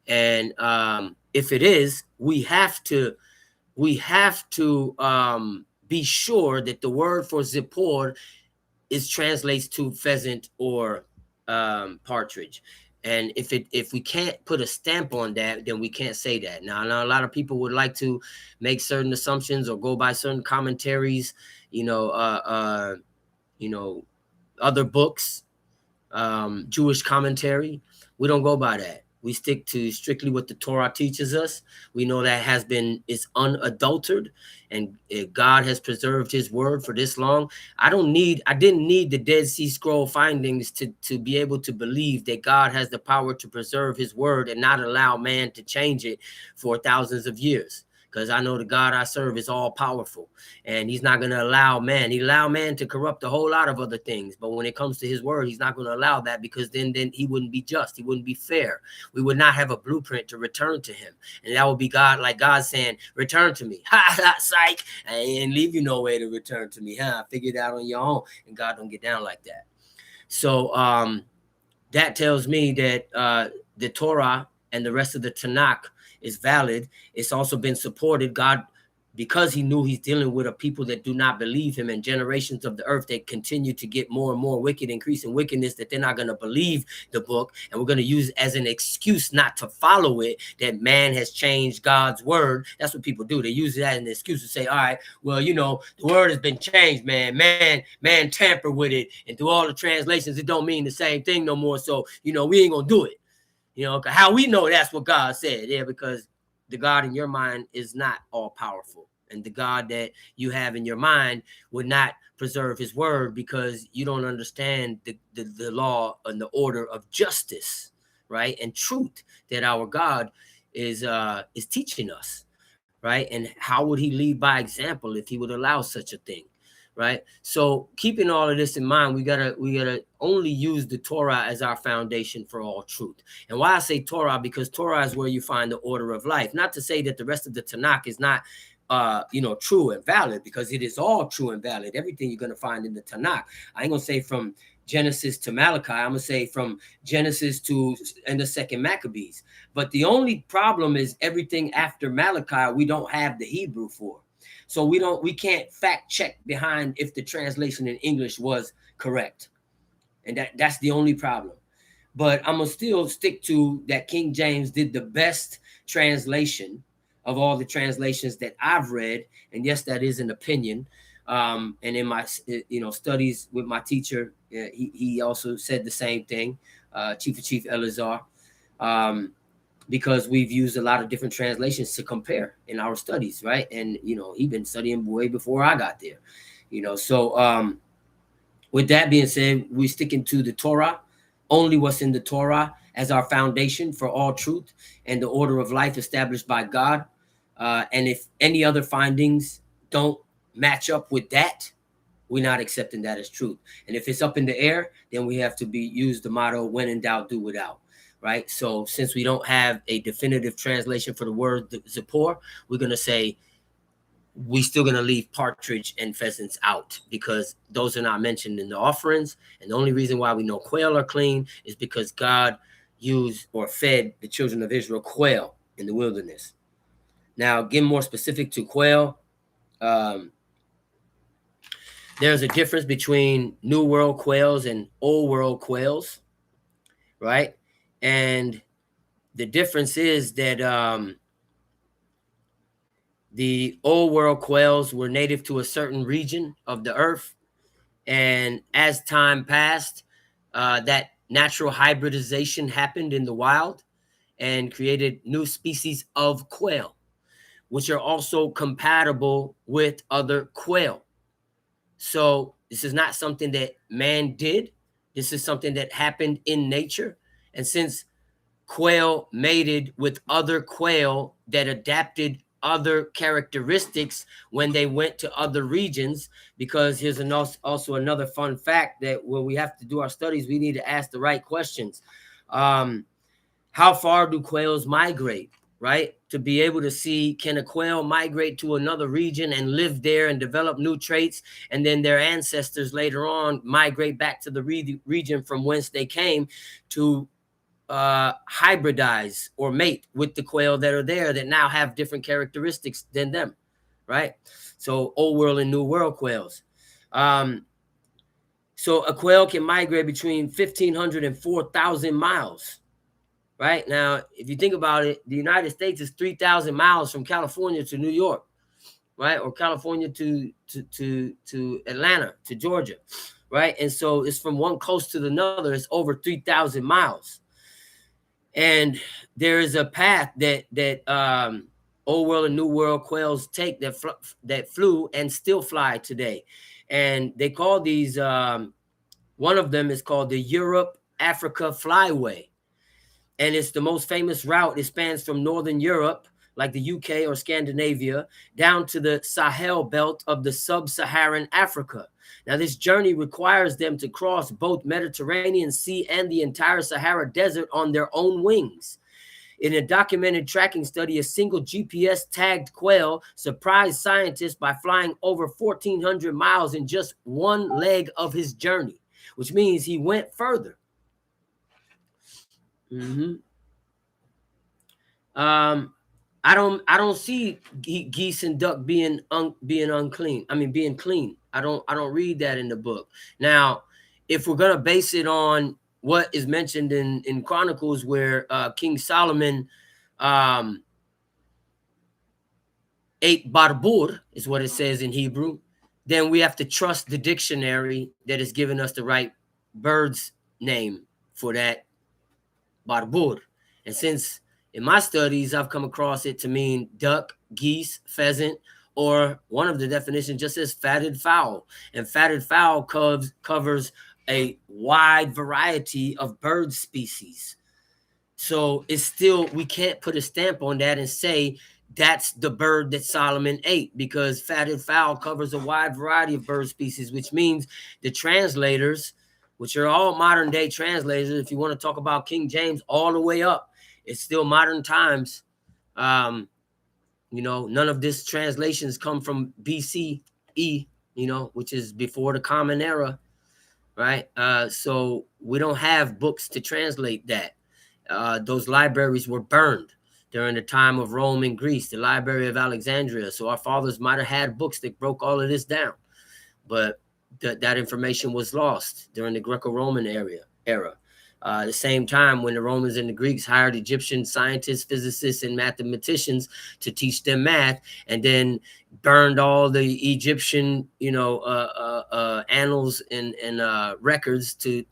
S1: And if it is, we have to be sure that the word for Zippor translates to pheasant or partridge. And if we can't put a stamp on that, then we can't say that. Now, I know a lot of people would like to make certain assumptions or go by certain commentaries, other books, Jewish commentary. We don't go by that. We stick to strictly what the Torah teaches us. We know that is unadulterated, and God has preserved his word for this long. I didn't need the Dead Sea Scroll findings to be able to believe that God has the power to preserve his word and not allow man to change it for thousands of years. Because I know the God I serve is all powerful, and he's not going to allow man. He allowed man to corrupt a whole lot of other things. But when it comes to his word, he's not going to allow that, because then he wouldn't be just. He wouldn't be fair. We would not have a blueprint to return to him. And that would be God, like God saying, return to me. Ha, ha, psych. I ain't leave you no way to return to me. Figure it out on your own. And God don't get down like that. So that tells me that the Torah and the rest of the Tanakh is valid. It's also been supported. God, because he knew he's dealing with a people that do not believe him, and generations of the earth that continue to get more and more wicked, increasing wickedness, that they're not going to believe the book, and we're going to use it as an excuse not to follow it, that man has changed God's word. That's what people do. They use it as an excuse to say, all right, well, the word has been changed, man tampered with it, and through all the translations, it don't mean the same thing no more, so we ain't gonna do it. How we know that's what God said? Yeah, because the God in your mind is not all powerful. And the God that you have in your mind would not preserve his word because you don't understand the law and the order of justice, right? And truth that our God is teaching us, right? And how would he lead by example if he would allow such a thing, right? So keeping all of this in mind, we gotta only use the Torah as our foundation for all truth. And why I say Torah, because Torah is where you find the order of life. Not to say that the rest of the Tanakh is not true and valid, because it is all true and valid. Everything you're gonna find in the Tanakh. I ain't gonna say from Genesis to Malachi. I'm gonna say from Genesis to and the second Maccabees. But the only problem is everything after Malachi we don't have the Hebrew for. So we can't fact check behind if the translation in English was correct. And that's the only problem. But I'm gonna still stick to that King James did the best translation of all the translations that I've read. And yes, that is an opinion. And in my studies with my teacher, he also said the same thing, Chief Elazar, because we've used a lot of different translations to compare in our studies, right? And he's been studying way before I got there, So with that being said, we're sticking to the Torah, only what's in the Torah as our foundation for all truth and the order of life established by God. And if any other findings don't match up with that, we're not accepting that as truth. And if it's up in the air, then we have to use the motto, when in doubt, do without, right? So since we don't have a definitive translation for the word Zippor, we're going to say we still going to leave partridge and pheasants out because those are not mentioned in the offerings. And the only reason why we know quail are clean is because God used or fed the children of Israel quail in the wilderness. Now, getting more specific to quail, there's a difference between New World quails and Old World quails, right? And the difference is that the Old World quails were native to a certain region of the earth. And as time passed, that natural hybridization happened in the wild and created new species of quail, which are also compatible with other quail. So this is not something that man did. This is something that happened in nature. And since quail mated with other quail that adapted other characteristics when they went to other regions, because here's also another fun fact that when we have to do our studies, we need to ask the right questions. How far do quails migrate, right? To be able to see, can a quail migrate to another region and live there and develop new traits, and then their ancestors later on migrate back to the region from whence they came to hybridize or mate with the quail that are there that now have different characteristics than them, right? So Old World and New World quails. So a quail can migrate between 1,500 and 4,000 miles. Right now, if you think about it, the United States is 3,000 miles from California to New York, right? Or California to Atlanta, to Georgia, right? And so it's from one coast to another. It's over 3,000 miles. And there is a path that Old World and New World quails take that flew and still fly today. And they call these, one of them is called the Europe-Africa Flyway. And it's the most famous route. It spans from Northern Europe, like the UK or Scandinavia, down to the Sahel belt of the sub-Saharan Africa. Now, this journey requires them to cross both Mediterranean Sea and the entire Sahara Desert on their own wings. In a documented tracking study, a single GPS-tagged quail surprised scientists by flying over 1,400 miles in just one leg of his journey, which means he went further. I don't see geese and duck being unclean. I mean, being clean. I don't read that in the book. Now, if we're gonna base it on what is mentioned in Chronicles, where King Solomon ate barbur, is what it says in Hebrew, then we have to trust the dictionary that has given us the right bird's name for that barbur. And since in my studies I've come across it to mean duck, geese, pheasant, or one of the definitions just says fatted fowl, and fatted fowl covers a wide variety of bird species. So it's still, we can't put a stamp on that and say that's the bird that Solomon ate, because fatted fowl covers a wide variety of bird species, which means the translators, which are all modern day translators, if you want to talk about King James all the way up, it's still modern times. You know, none of this translations come from BCE, you know, which is before the Common Era, right? So we don't have books to translate that. Those libraries were burned during the time of Rome and Greece, the Library of Alexandria. So our fathers might have had books that broke all of this down, but that information was lost during the Greco-Roman era. At the same time, when the Romans and the Greeks hired Egyptian scientists, physicists, and mathematicians to teach them math, and then burned all the Egyptian, you know, annals and records to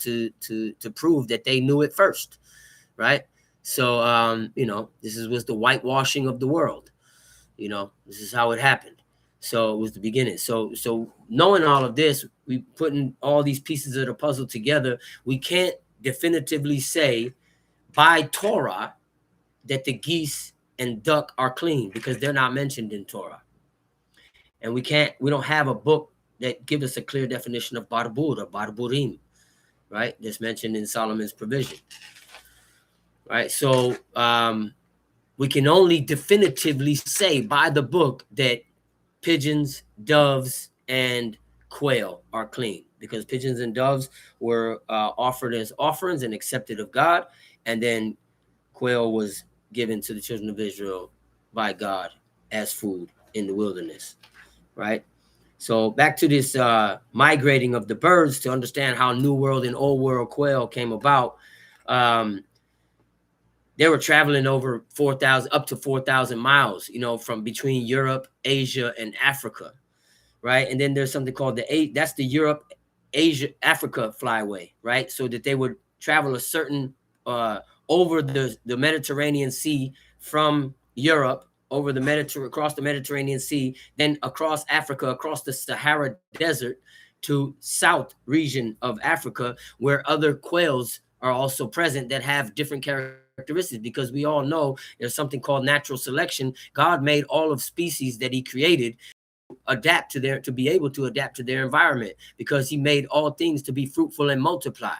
S1: prove that they knew it first, right? So, you know, this was the whitewashing of the world. You know, this is how it happened. So it was the beginning. So knowing all of this, we putting all these pieces of the puzzle together. We can't definitively say by Torah that the geese and duck are clean, because they're not mentioned in Torah. And we don't have a book that gives us a clear definition of barbur or barburim, right? That's mentioned in Solomon's provision, right? So we can only definitively say by the book that pigeons, doves, and quail are clean, because pigeons and doves were offered as offerings and accepted of God, and then quail was given to the children of Israel by God as food in the wilderness, right? So back to this migrating of the birds to understand how New World and Old World quail came about. They were traveling over 4,000, up to 4,000 miles, you know, from between Europe, Asia, and Africa, right? And then there's something called that's the Europe, Asia, Africa flyway, right? So that they would travel a certain, over the Mediterranean Sea from Europe, over the across the Mediterranean Sea, then across Africa, across the Sahara Desert to south region of Africa, where other quails are also present that have different characteristics, because we all know there's something called natural selection. God made all of species that he created to be able to adapt to their environment, because he made all things to be fruitful and multiply.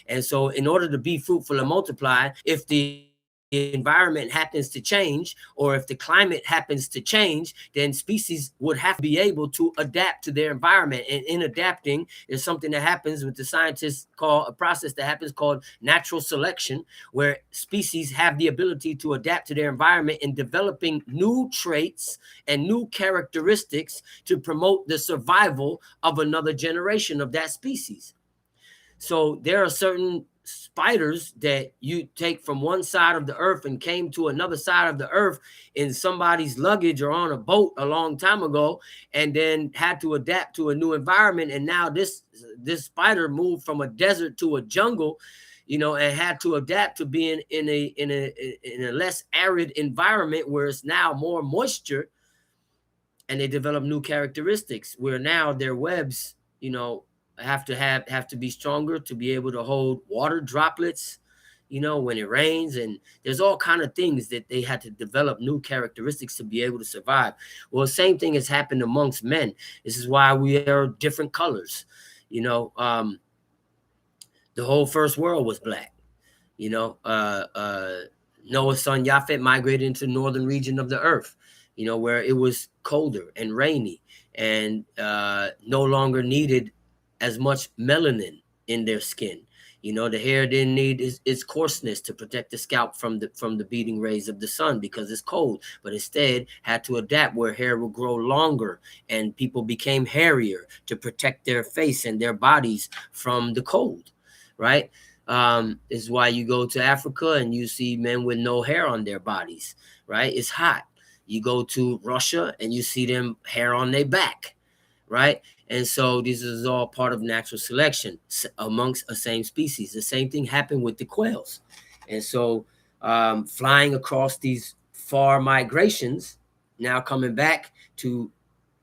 S1: And so in order to be fruitful and multiply, if the environment happens to change, or if the climate happens to change, then species would have to be able to adapt to their environment. And in adapting, there's something that happens with the scientists call a process that happens called natural selection, where species have the ability to adapt to their environment in developing new traits and new characteristics to promote the survival of another generation of that species. So there are certain spiders that you take from one side of the earth and came to another side of the earth in somebody's luggage or on a boat a long time ago, and then had to adapt to a new environment. And now this spider moved from a desert to a jungle, you know, and had to adapt to being in a less arid environment where it's now more moisture, and they develop new characteristics where now their webs, you know, have to be stronger to be able to hold water droplets, you know, when it rains. And there's all kind of things that they had to develop new characteristics to be able to survive. Well, the same thing has happened amongst men. This is why we are different colors. You know, the whole first world was black. You know, Noah's son Japhet migrated into the northern region of the earth, you know, where it was colder and rainy, and no longer needed as much melanin in their skin. You know, the hair didn't need its coarseness to protect the scalp from the beating rays of the sun because it's cold, but instead had to adapt where hair will grow longer, and people became hairier to protect their face and their bodies from the cold, right? Is why you go to Africa and you see men with no hair on their bodies, right? It's hot. You go to Russia and you see them hair on their back, right? And so this is all part of natural selection amongst a same species. The same thing happened with the quails. And so flying across these far migrations, now coming back to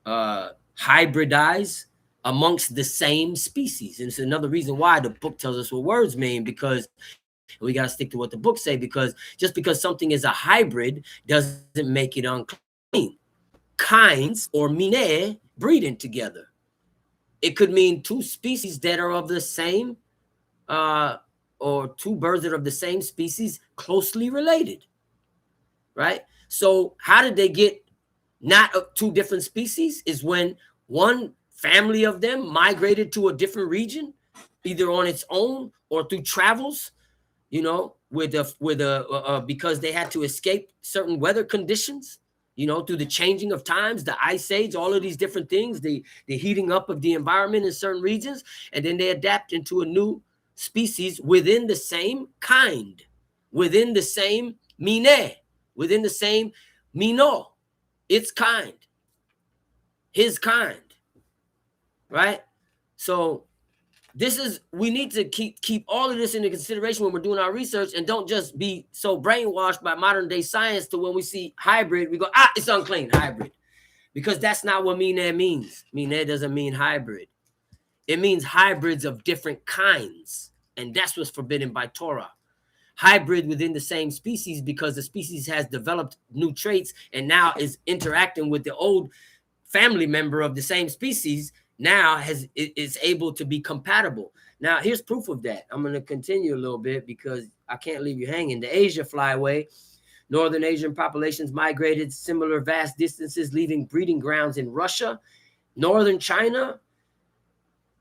S1: hybridize amongst the same species. And it's another reason why the book tells us what words mean, because we got to stick to what the book say, because just because something is a hybrid doesn't make it unclean. Kinds or mine breeding together. It could mean two species that are of the same, or two birds that are of the same species closely related, right? So how did they get not two different species? Is when one family of them migrated to a different region, either on its own or through travels, because they had to escape certain weather conditions, through the changing of times, the ice age, all of these different things, the heating up of the environment in certain regions, and then they adapt into a new species within the same kind, within the same mine, within the same mino, its kind, his kind, right? So we need to keep all of this into consideration when we're doing our research, and don't just be so brainwashed by modern day science to when we see hybrid, we go, it's unclean, hybrid. Because that's not what mineh means. Mineh doesn't mean hybrid. It means hybrids of different kinds. And that's what's forbidden by Torah. Hybrid within the same species, because the species has developed new traits and now is interacting with the old family member of the same species, now is able to be compatible. Now, here's proof of that. I'm going to continue a little bit because I can't leave you hanging. The Asia flyway, Northern Asian populations migrated similar vast distances, leaving breeding grounds in Russia, northern China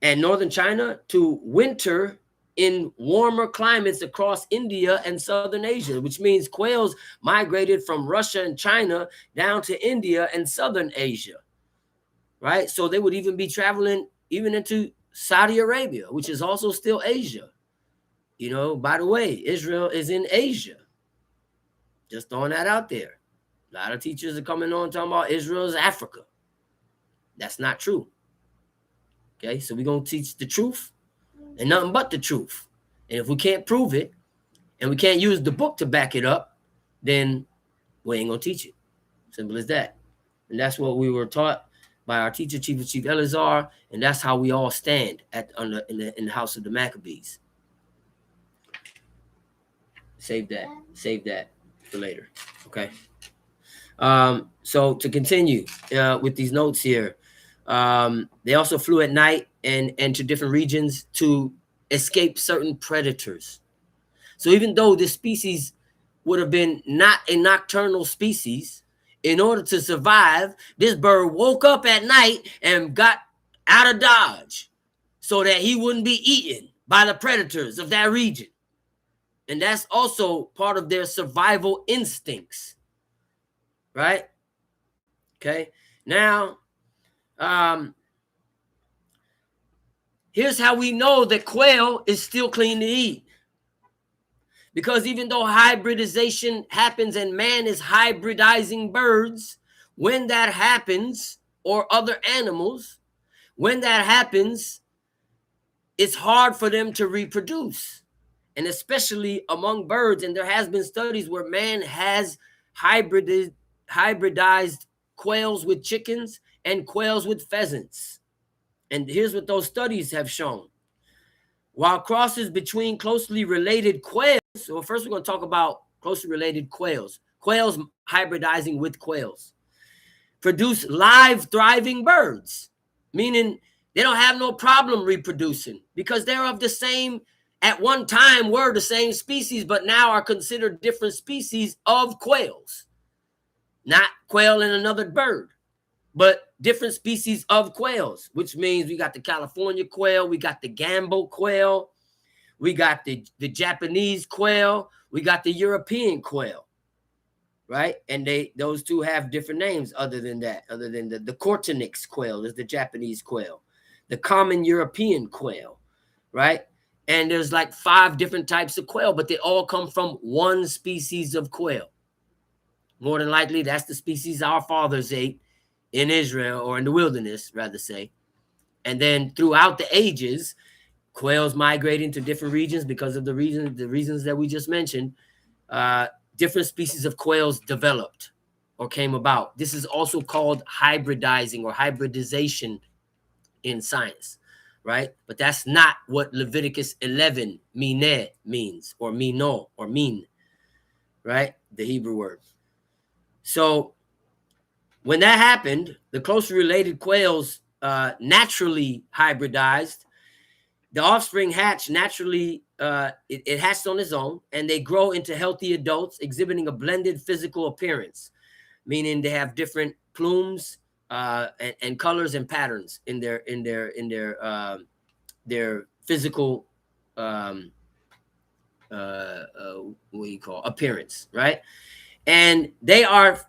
S1: to winter in warmer climates across India and southern Asia, which means quails migrated from Russia and China down to India and southern Asia, right? So they would even be traveling even into Saudi Arabia, which is also still Asia. By the way, Israel is in Asia. Just throwing that out there. A lot of teachers are coming on talking about Israel is Africa. That's not true. Okay, so we're going to teach the truth and nothing but the truth. And if we can't prove it and we can't use the book to back it up, then we ain't going to teach it. Simple as that. And that's what we were taught by our teacher, Chief Eleazar, and that's how we all stand in the house of the Maccabees. Save that for later. Okay. So to continue with these notes here, they also flew at night and to different regions to escape certain predators. So even though this species would have been not a nocturnal species, in order to survive, this bird woke up at night and got out of Dodge so that he wouldn't be eaten by the predators of that region. And that's also part of their survival instincts, right? Okay. Now, here's how we know that quail is still clean to eat. Because even though hybridization happens and man is hybridizing birds, when that happens, or other animals, when that happens, it's hard for them to reproduce. And especially among birds. And there has been studies where man has hybridized quails with chickens and quails with pheasants. And here's what those studies have shown. While crosses between closely related quails, so first we're going to talk about closely related quails hybridizing with quails, produce live thriving birds, meaning they don't have no problem reproducing because they're of the same, at one time were the same species, but now are considered different species of quails. Not quail and another bird, but different species of quails, which means we got the California quail, we got the Gambo quail, we got the Japanese quail, we got the European quail, right? And those two have different names other than that, other than the Cortinix quail is the Japanese quail, the common European quail, right? And there's like 5 different types of quail, but they all come from one species of quail. More than likely, that's the species our fathers ate in Israel, or in the wilderness, rather say. And then throughout the ages, quails migrating to different regions because of the reasons that we just mentioned. Different species of quails developed or came about. This is also called hybridizing or hybridization in science, right? But that's not what Leviticus 11 mineh means, or mino, or mean, right? The Hebrew word. So when that happened, the closely related quails naturally hybridized. The offspring hatch naturally, it hatched on its own, and they grow into healthy adults exhibiting a blended physical appearance, meaning they have different plumes and colors and patterns in their physical what do you call appearance, right? And they are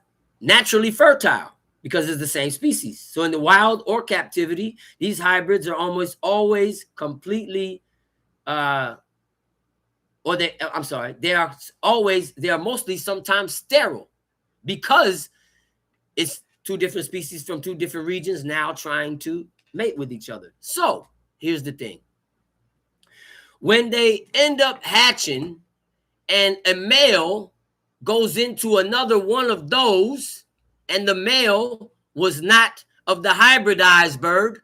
S1: naturally fertile because it's the same species. So in the wild or captivity, these hybrids are almost always completely they are mostly sometimes sterile, because it's two different species from two different regions now trying to mate with each other. So here's the thing. When they end up hatching and a male goes into another one of those, and the male was not of the hybridized bird,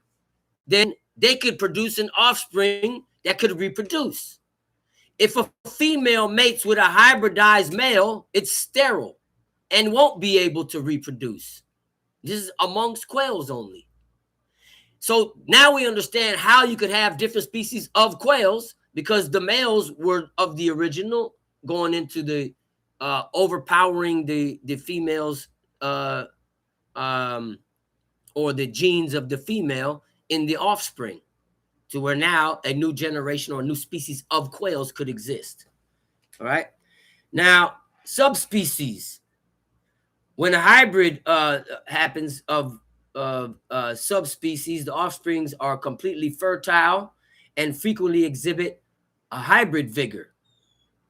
S1: then they could produce an offspring that could reproduce. If a female mates with a hybridized male, it's sterile and won't be able to reproduce. This is amongst quails only. So now we understand how you could have different species of quails, because the males were of the original going into the overpowering the females or the genes of the female in the offspring, to where now a new generation or a new species of quails could exist. All right. Now, subspecies. When a hybrid happens of subspecies, the offsprings are completely fertile and frequently exhibit a hybrid vigor,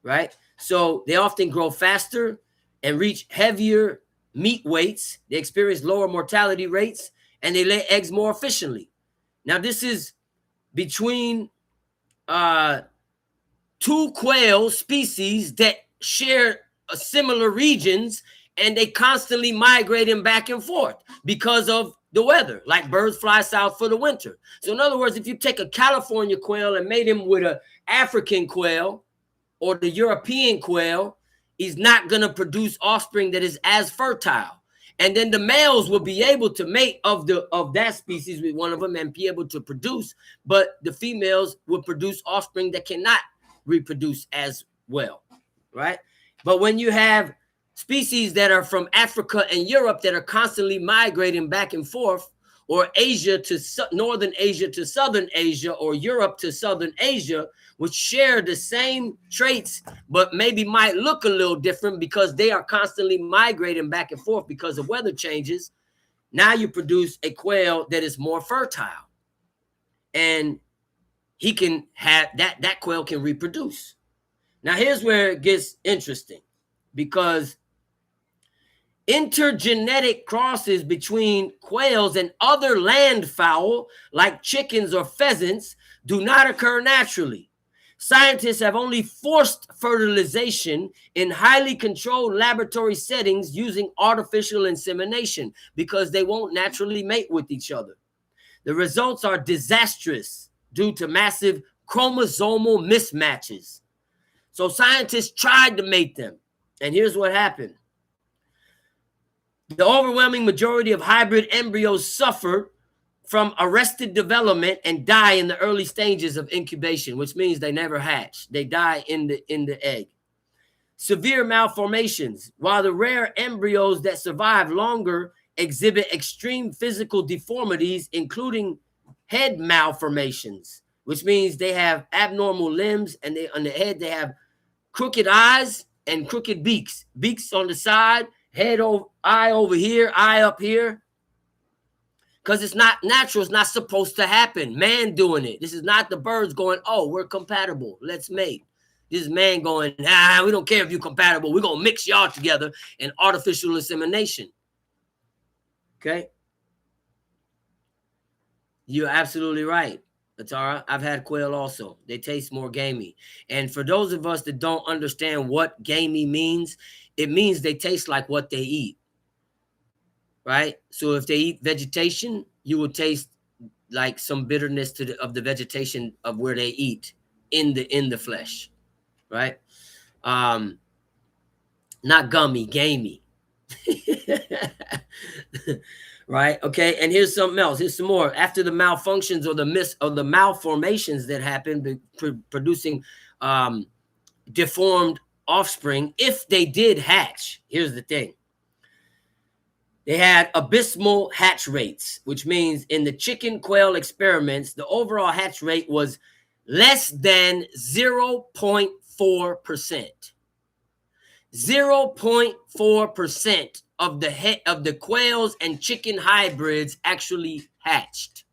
S1: right? So they often grow faster and reach heavier meat weights. They experience lower mortality rates, and they lay eggs more efficiently. Now, this is between two quail species that share similar regions, and they constantly migrating back and forth because of the weather, like birds fly south for the winter. So in other words, if you take a California quail and mate him with an African quail or the European quail, he's not going to produce offspring that is as fertile. And then the males will be able to mate of that species with one of them and be able to produce, but the females will produce offspring that cannot reproduce as well, right? But when you have species that are from Africa and Europe that are constantly migrating back and forth, or Asia to Northern Asia to Southern Asia, or Europe to Southern Asia, which share the same traits, but maybe might look a little different because they are constantly migrating back and forth because of weather changes. Now you produce a quail that is more fertile, and he can have that quail can reproduce. Now here's where it gets interesting, because intergenetic crosses between quails and other land fowl, like chickens or pheasants, do not occur naturally. Scientists have only forced fertilization in highly controlled laboratory settings using artificial insemination, because they won't naturally mate with each other. The results are disastrous due to massive chromosomal mismatches. So scientists tried to mate them, and here's what happened. The overwhelming majority of hybrid embryos suffer from arrested development and die in the early stages of incubation, which means they never hatch. They die in the egg. Severe malformations, while the rare embryos that survive longer exhibit extreme physical deformities, including head malformations, which means they have abnormal limbs, and on the head they have crooked eyes and crooked beaks. Beaks on the side, head over, eye over here, eye up here. Because it's not natural. It's not supposed to happen. Man doing it. This is not the birds going, oh, we're compatible, let's mate. This is man going, we don't care if you're compatible. We're going to mix y'all together in artificial insemination. Okay? You're absolutely right, Atara. I've had quail also. They taste more gamey. And for those of us that don't understand what gamey means, it means they taste like what they eat. right? So if they eat vegetation, you will taste like some bitterness of the vegetation of where they eat in the flesh, right? Not gummy, gamey. Right? Okay. And here's something else. Here's some more. After the malfunctions or the malformations that happen, producing deformed offspring, if they did hatch, here's the thing. They had abysmal hatch rates, which means in the chicken quail experiments, the overall hatch rate was less than 0.4%. 0.4% of the quails and chicken hybrids actually hatched.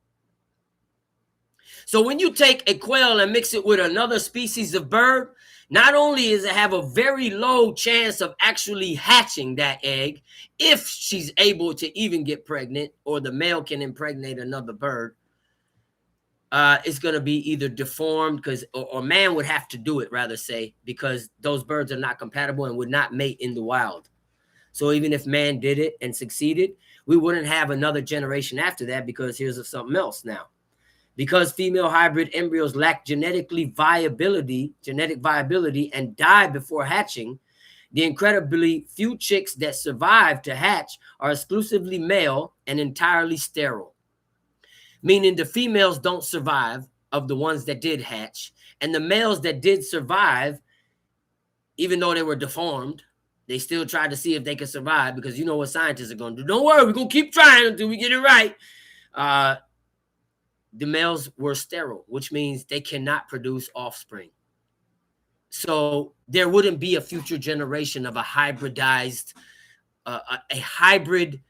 S1: So when you take a quail and mix it with another species of bird, not only does it have a very low chance of actually hatching that egg, if she's able to even get pregnant, or the male can impregnate another bird, it's going to be either deformed, or man would have to do it, rather say, because those birds are not compatible and would not mate in the wild. So even if man did it and succeeded, we wouldn't have another generation after that, because here's something else now. Because female hybrid embryos lack genetic viability and die before hatching, the incredibly few chicks that survive to hatch are exclusively male and entirely sterile. Meaning the females don't survive of the ones that did hatch, and the males that did survive, even though they were deformed, they still tried to see if they could survive, because you know what scientists are going to do. Don't worry, we're going to keep trying until we get it right. The males were sterile, which means they cannot produce offspring. So there wouldn't be a future generation of a hybridized, a hybrid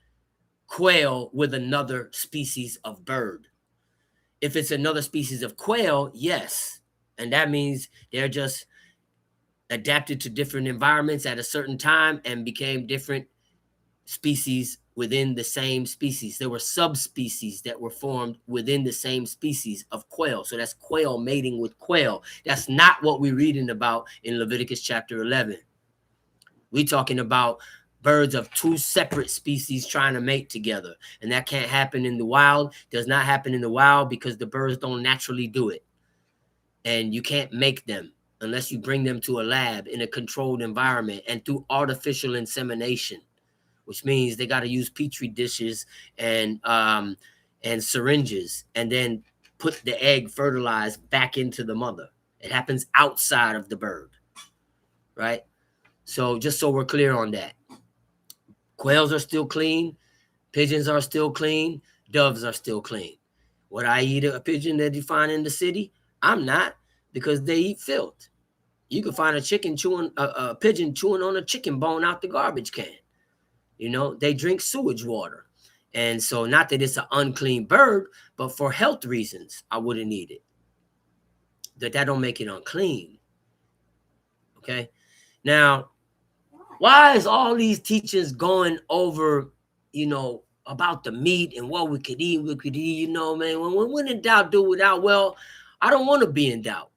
S1: quail with another species of bird. If it's another species of quail, yes. And that means they're just adapted to different environments at a certain time and became different species within the same species. There were subspecies that were formed within the same species of quail. So that's quail mating with quail. That's not what we're reading about in Leviticus chapter 11. We're talking about birds of two separate species trying to mate together. And that can't happen in the wild. Does not happen in the wild because the birds don't naturally do it. And you can't make them unless you bring them to a lab in a controlled environment and through artificial insemination, which means they got to use petri dishes and syringes, and then put the egg fertilized back into the mother. It happens outside of the bird, right? So just so we're clear on that. Quails are still clean. Pigeons are still clean. Doves are still clean. Would I eat a pigeon that you find in the city? I'm not, because they eat filth. You can find a pigeon chewing on a chicken bone out the garbage can. You know, they drink sewage water. And so not that it's an unclean bird, but for health reasons, I wouldn't eat it. That don't make it unclean. Okay. Now, why is all these teachers going over, about the meat and what we could eat, man? When in doubt, do without. Well, I don't want to be in doubt.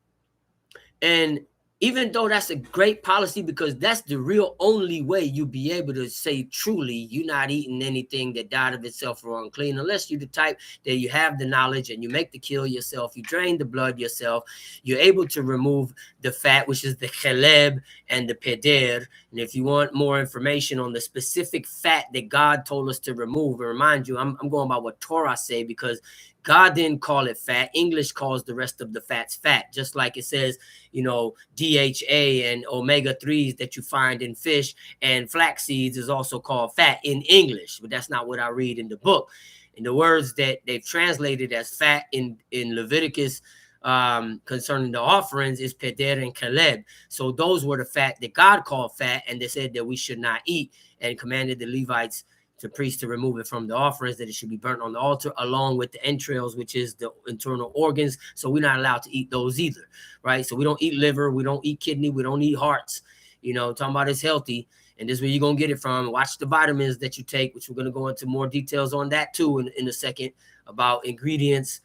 S1: And even though that's a great policy, because that's the real only way you'll be able to say truly you're not eating anything that died of itself or unclean, unless you're the type that you have the knowledge and you make the kill yourself, you drain the blood yourself, you're able to remove the fat, which is the cheleb and the peder. And if you want more information on the specific fat that God told us to remove, and remind you, I'm going by what Torah say, because God didn't call it fat. English calls the rest of the fats fat, just like it says, DHA and omega-3s that you find in fish and flax seeds is also called fat in English, but that's not what I read in the book. In the words that they've translated as fat in Leviticus concerning the offerings is peder and caleb. So those were the fat that God called fat, and they said that we should not eat, and commanded the Levites, the priest, to remove it from the offerings, that it should be burnt on the altar along with the entrails, which is the internal organs. So we're not allowed to eat those either, right? So we don't eat liver, we don't eat kidney, we don't eat hearts, talking about it's healthy. And this is where you're going to get it from. Watch the vitamins that you take, which we're going to go into more details on that too in a second, about ingredients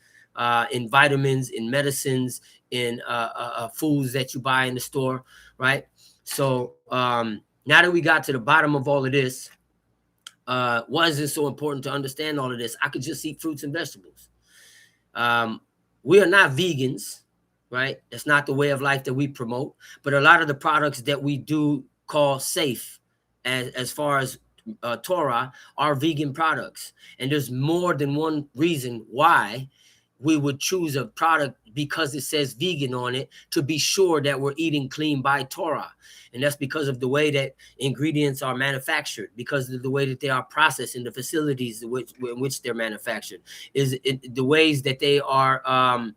S1: in vitamins, in medicines, in foods that you buy in the store, right? So now that we got to the bottom of all of this, why is it so important to understand all of this? I could just eat fruits and vegetables. We are not vegans, right? That's not the way of life that we promote. But a lot of the products that we do call safe, as far as Torah, are vegan products. And there's more than one reason why we would choose a product because it says vegan on it, to be sure that we're eating clean by Torah. And that's because of the way that ingredients are manufactured, because of the way that they are processed in the facilities in which they're manufactured, the ways that they are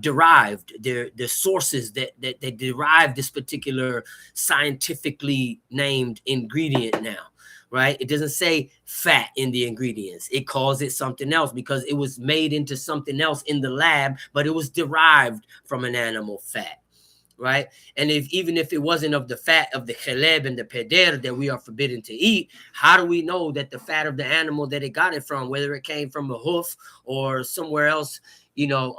S1: derived, the sources that they derive this particular scientifically named ingredient now. Right? It doesn't say fat in the ingredients. It calls it something else because it was made into something else in the lab, but it was derived from an animal fat. Right? And even if it wasn't of the fat of the cheleb and the peder that we are forbidden to eat, how do we know that the fat of the animal that it got it from, whether it came from a hoof or somewhere else,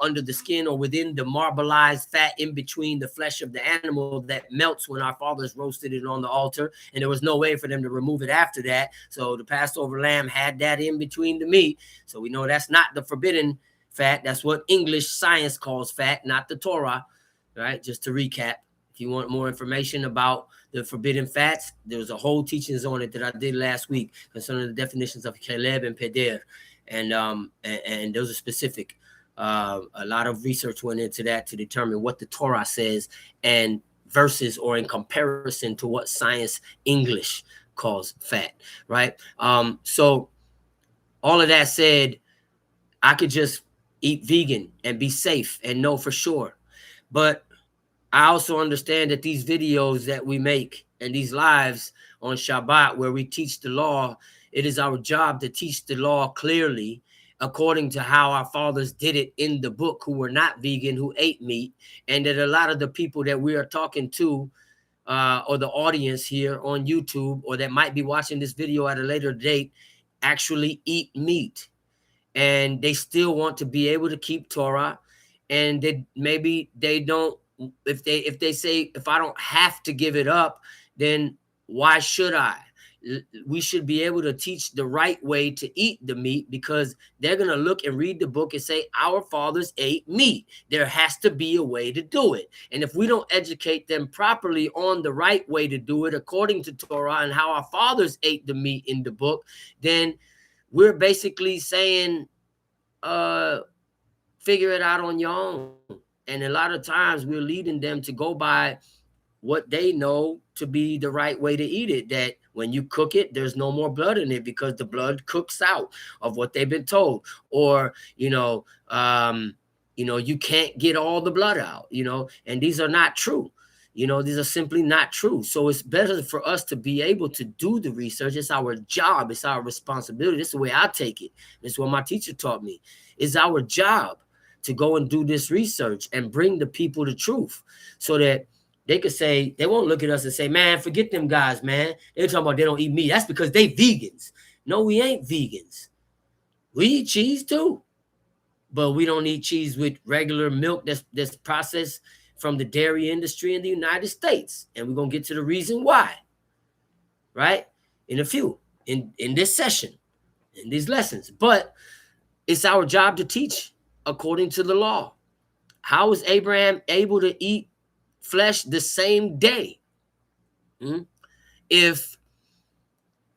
S1: under the skin or within the marbleized fat in between the flesh of the animal that melts when our fathers roasted it on the altar, and there was no way for them to remove it after that. So the Passover lamb had that in between the meat. So we know that's not the forbidden fat. That's what English science calls fat, not the Torah. Right? Just to recap, if you want more information about the forbidden fats, there was a whole teachings on it that I did last week concerning the definitions of cheleb and peder, and those are specific. A lot of research went into that to determine what the Torah says and versus or in comparison to what science English calls fat. Right? So all of that said, I could just eat vegan and be safe and know for sure. But I also understand that these videos that we make and these lives on Shabbat where we teach the law, it is our job to teach the law clearly according to how our fathers did it in the book, who were not vegan, who ate meat, and that a lot of the people that we are talking to or the audience here on YouTube or that might be watching this video at a later date actually eat meat. And they still want to be able to keep Torah, and maybe they don't. If they say, if I don't have to give it up, then why should I? We should be able to teach the right way to eat the meat, because they're going to look and read the book and say, our fathers ate meat. There has to be a way to do it. And if we don't educate them properly on the right way to do it according to Torah and how our fathers ate the meat in the book, then we're basically saying, figure it out on your own. And a lot of times we're leading them to go by what they know to be the right way to eat it, that when you cook it, there's no more blood in it because the blood cooks out of what they've been told. Or, you can't get all the blood out, and these are not true. These are simply not true. So it's better for us to be able to do the research. It's our job. It's our responsibility. This is the way I take it. It's what my teacher taught me. It's our job to go and do this research and bring the people the truth so that they could say, they won't look at us and say, man, forget them guys, man. They're talking about they don't eat meat. That's because they vegans. No, we ain't vegans. We eat cheese too. But we don't eat cheese with regular milk that's processed from the dairy industry in the United States. And we're going to get to the reason why, right? In a few, in this session, in these lessons. But it's our job to teach according to the law. How was Abraham able to eat flesh the same day? If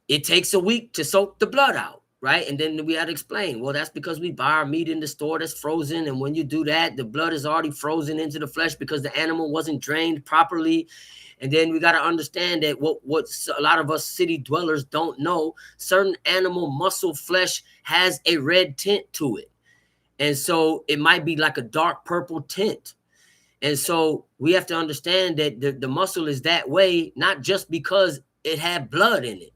S1: it takes a week to soak the blood out, right? And then we had to explain, well, that's because we buy our meat in the store that's frozen. And when you do that, the blood is already frozen into the flesh because the animal wasn't drained properly. And then we got to understand that what a lot of us city dwellers don't know, certain animal muscle flesh has a red tint to it. And so it might be like a dark purple tint. And so we have to understand that the muscle is that way, not just because it had blood in it.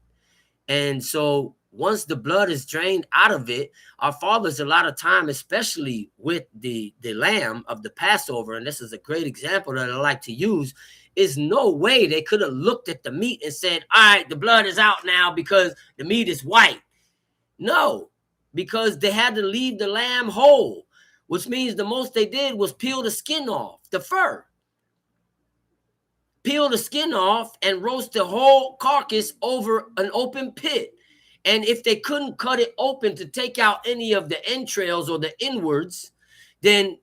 S1: And so once the blood is drained out of it, our fathers, a lot of time, especially with the lamb of the Passover, and this is a great example that I like to use, is no way they could have looked at the meat and said, all right, the blood is out now because the meat is white. No, because they had to leave the lamb whole, which means the most they did was peel the skin off, the fur. Peel the skin off and roast the whole carcass over an open pit. And if they couldn't cut it open to take out any of the entrails or the inwards, then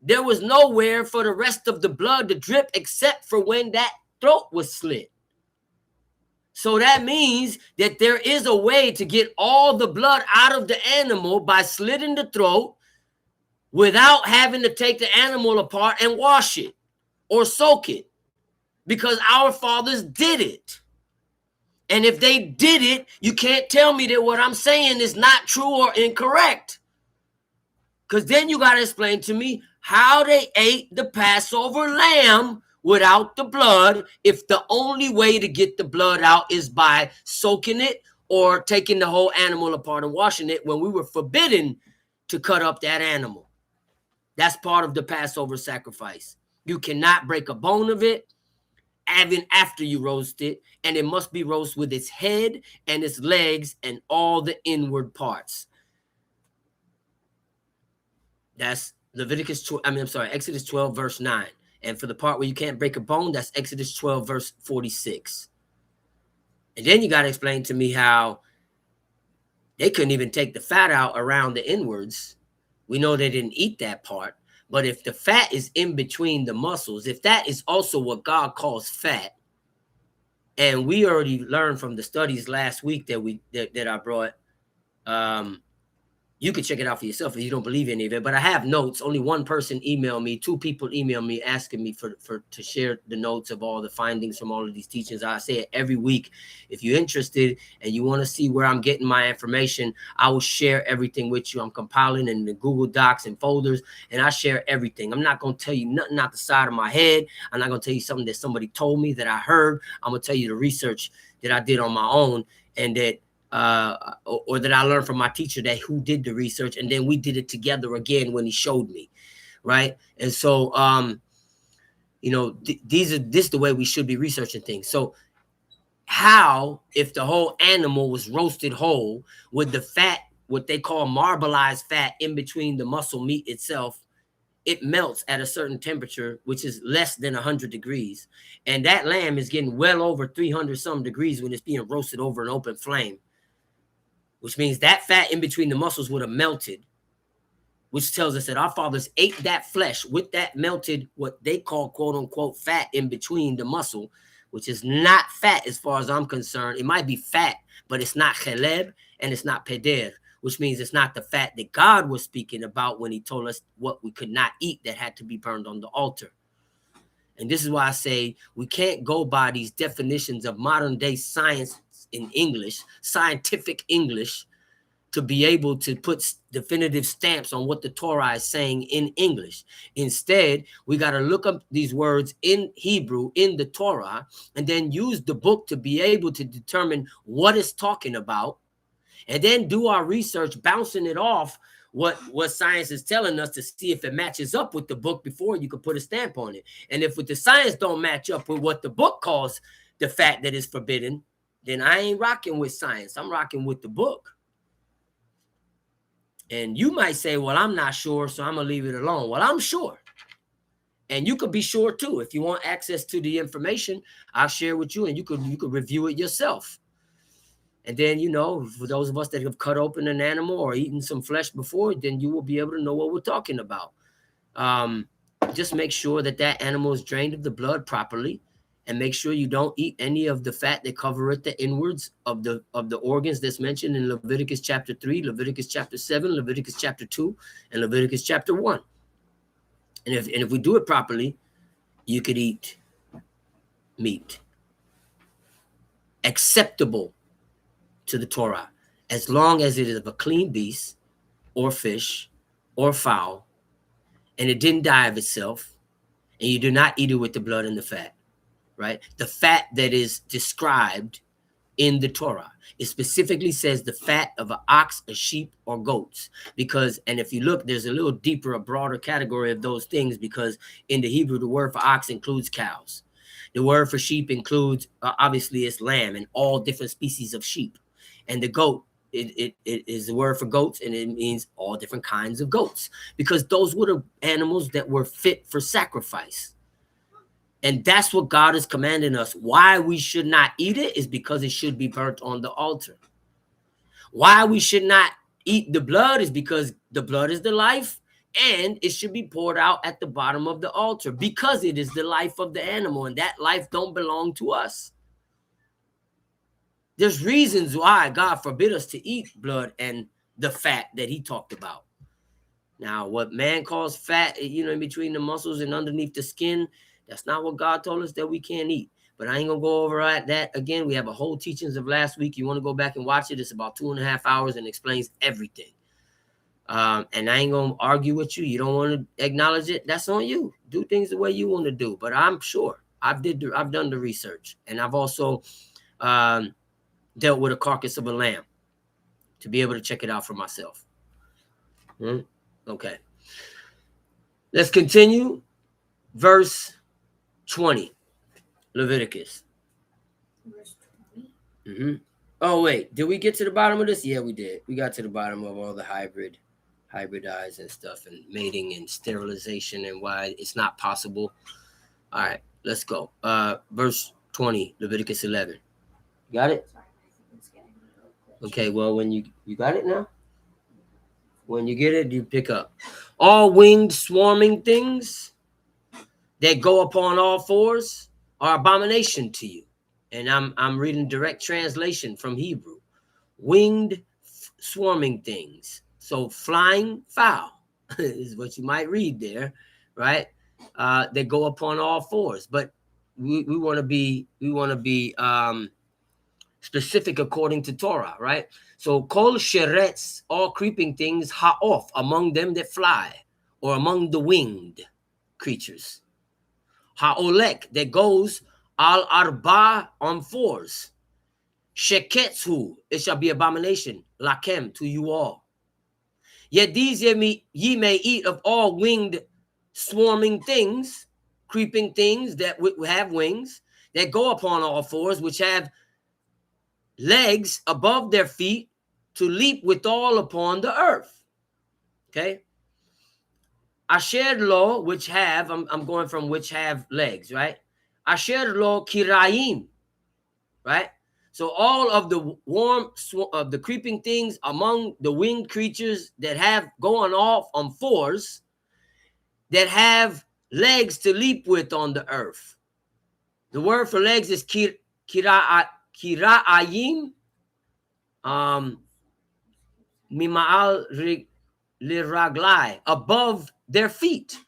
S1: there was nowhere for the rest of the blood to drip except for when that throat was slit. So that means that there is a way to get all the blood out of the animal by slitting the throat without having to take the animal apart and wash it or soak it, because our fathers did it. And if they did it, you can't tell me that what I'm saying is not true or incorrect. Because then you got to explain to me how they ate the Passover lamb without the blood, if the only way to get the blood out is by soaking it or taking the whole animal apart and washing it, when we were forbidden to cut up that animal. That's part of the Passover sacrifice. You cannot break a bone of it even after you roast it, and it must be roasted with its head and its legs and all the inward parts. That's Exodus 12, verse 9. And for the part where you can't break a bone, that's Exodus 12, verse 46. And then you got to explain to me how they couldn't even take the fat out around the inwards. We know they didn't eat that part. But if the fat is in between the muscles, if that is also what God calls fat, and we already learned from the studies last week that I brought, you can check it out for yourself if you don't believe any of it. But I have notes. Only one person emailed me. 2 people emailed me asking me to share the notes of all the findings from all of these teachings. I say it every week. If you're interested and you want to see where I'm getting my information, I will share everything with you. I'm compiling in the Google Docs and folders, and I share everything. I'm not going to tell you nothing out the side of my head. I'm not going to tell you something that somebody told me that I heard. I'm going to tell you the research that I did on my own, and that or that I learned from my teacher who did the research, and then we did it together again when he showed me, right? And so, this is the way we should be researching things. So how, if the whole animal was roasted whole with the fat, what they call marbleized fat in between the muscle meat itself, it melts at a certain temperature, which is less than 100 degrees. And that lamb is getting well over 300 some degrees when it's being roasted over an open flame, which means that fat in between the muscles would have melted, which tells us that our fathers ate that flesh with that melted, what they call quote unquote fat in between the muscle, which is not fat as far as I'm concerned. It might be fat, but it's not cheleb and it's not peder, which means it's not the fat that God was speaking about when he told us what we could not eat that had to be burned on the altar. And this is why I say we can't go by these definitions of modern day science in English, scientific English, to be able to put definitive stamps on what the Torah is saying in English. Instead, we got to look up these words in Hebrew in the Torah and then use the book to be able to determine what it's talking about, and then do our research, bouncing it off what science is telling us to see if it matches up with the book before you could put a stamp on it. And if with the science don't match up with what the book calls the fat that is forbidden, then I ain't rocking with science. I'm rocking with the book. And you might say, well, I'm not sure, so I'm going to leave it alone. Well, I'm sure. And you could be sure too. If you want access to the information, I'll share with you, and you could review it yourself. And then, for those of us that have cut open an animal or eaten some flesh before, then you will be able to know what we're talking about. Just make sure that animal is drained of the blood properly. And make sure you don't eat any of the fat that covereth the inwards of the organs that's mentioned in Leviticus chapter 3, Leviticus chapter 7, Leviticus chapter 2, and Leviticus chapter 1. And if we do it properly, you could eat meat acceptable to the Torah, as long as it is of a clean beast or fish or fowl, and it didn't die of itself, and you do not eat it with the blood and the fat. Right? The fat that is described in the Torah. It specifically says the fat of an ox, a sheep, or goats. And if you look, there's a little deeper, a broader category of those things, because in the Hebrew, the word for ox includes cows. The word for sheep includes, obviously, it's lamb and all different species of sheep. And the goat, it is the word for goats, and it means all different kinds of goats, because those were the animals that were fit for sacrifice. And that's what God is commanding us. Why we should not eat it is because it should be burnt on the altar. Why we should not eat the blood is because the blood is the life, and it should be poured out at the bottom of the altar because it is the life of the animal, and that life don't belong to us. There's reasons why God forbid us to eat blood and the fat that he talked about. Now, what man calls fat, in between the muscles and underneath the skin, that's not what God told us that we can't eat. But I ain't going to go over that again. We have a whole teachings of last week. You want to go back and watch it. It's about 2.5 hours and explains everything. And I ain't going to argue with you. You don't want to acknowledge it. That's on you. Do things the way you want to do. But I'm sure I've done the research. And I've also dealt with a carcass of a lamb to be able to check it out for myself. Okay. Let's continue. Verse 20. Leviticus.
S2: Verse 20.
S1: Oh, wait. Did we get to the bottom of this? Yeah, we did. We got to the bottom of all the hybridize and stuff and mating and sterilization and why it's not possible. All right, let's go. Verse 20, Leviticus 11. Got it? Okay, well, when you got it now? When you get it, you pick up. All winged swarming things that go upon all fours are abomination to you. And I'm reading direct translation from Hebrew. Winged swarming things. So flying fowl is what you might read there, right? That go upon all fours. But we want to be specific according to Torah, right? So kol sheretz, all creeping things, ha'of, among them that fly, or among the winged creatures. Ha'olek, that goes al arba, on fours. Sheketzu, it shall be abomination, lakem, to you all. Yet these ye may eat of all winged swarming things, creeping things that have wings, that go upon all fours, which have legs above their feet to leap withal upon the earth. Okay. Asher lo, which have, I'm going from which have legs, right? Asher lo kirayim, right? So all of the creeping things among the winged creatures that have going off on fours, that have legs to leap with on the earth. The word for legs is kira'ayim, mima'al liraglai, above their feet.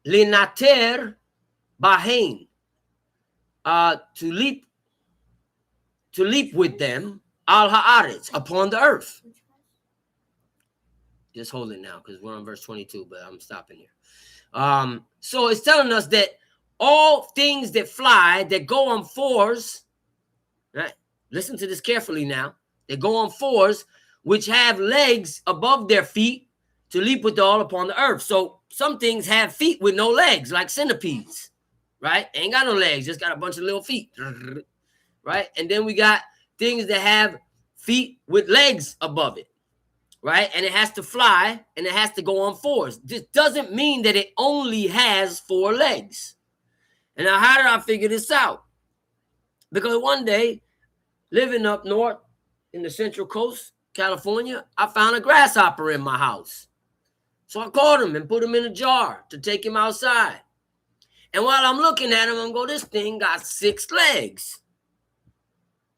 S1: Linater bahain, to leap with them, al haaretz, upon the earth. Just hold it now because we're on verse 22, but I'm stopping here. So it's telling us that all things that fly, that go on fours, right? Listen to this carefully now. They go on fours, which have legs above their feet to leap withal upon the earth. So some things have feet with no legs, like centipedes, right? Ain't got no legs, just got a bunch of little feet, right? And then we got things that have feet with legs above it, right? And it has to fly and it has to go on fours. This doesn't mean that it only has 4 legs. And now, how did I figure this out? Because one day, living up north in the Central Coast, California, I found a grasshopper in my house. So I caught him and put him in a jar to take him outside. And while I'm looking at him, I'm going, this thing got 6 legs.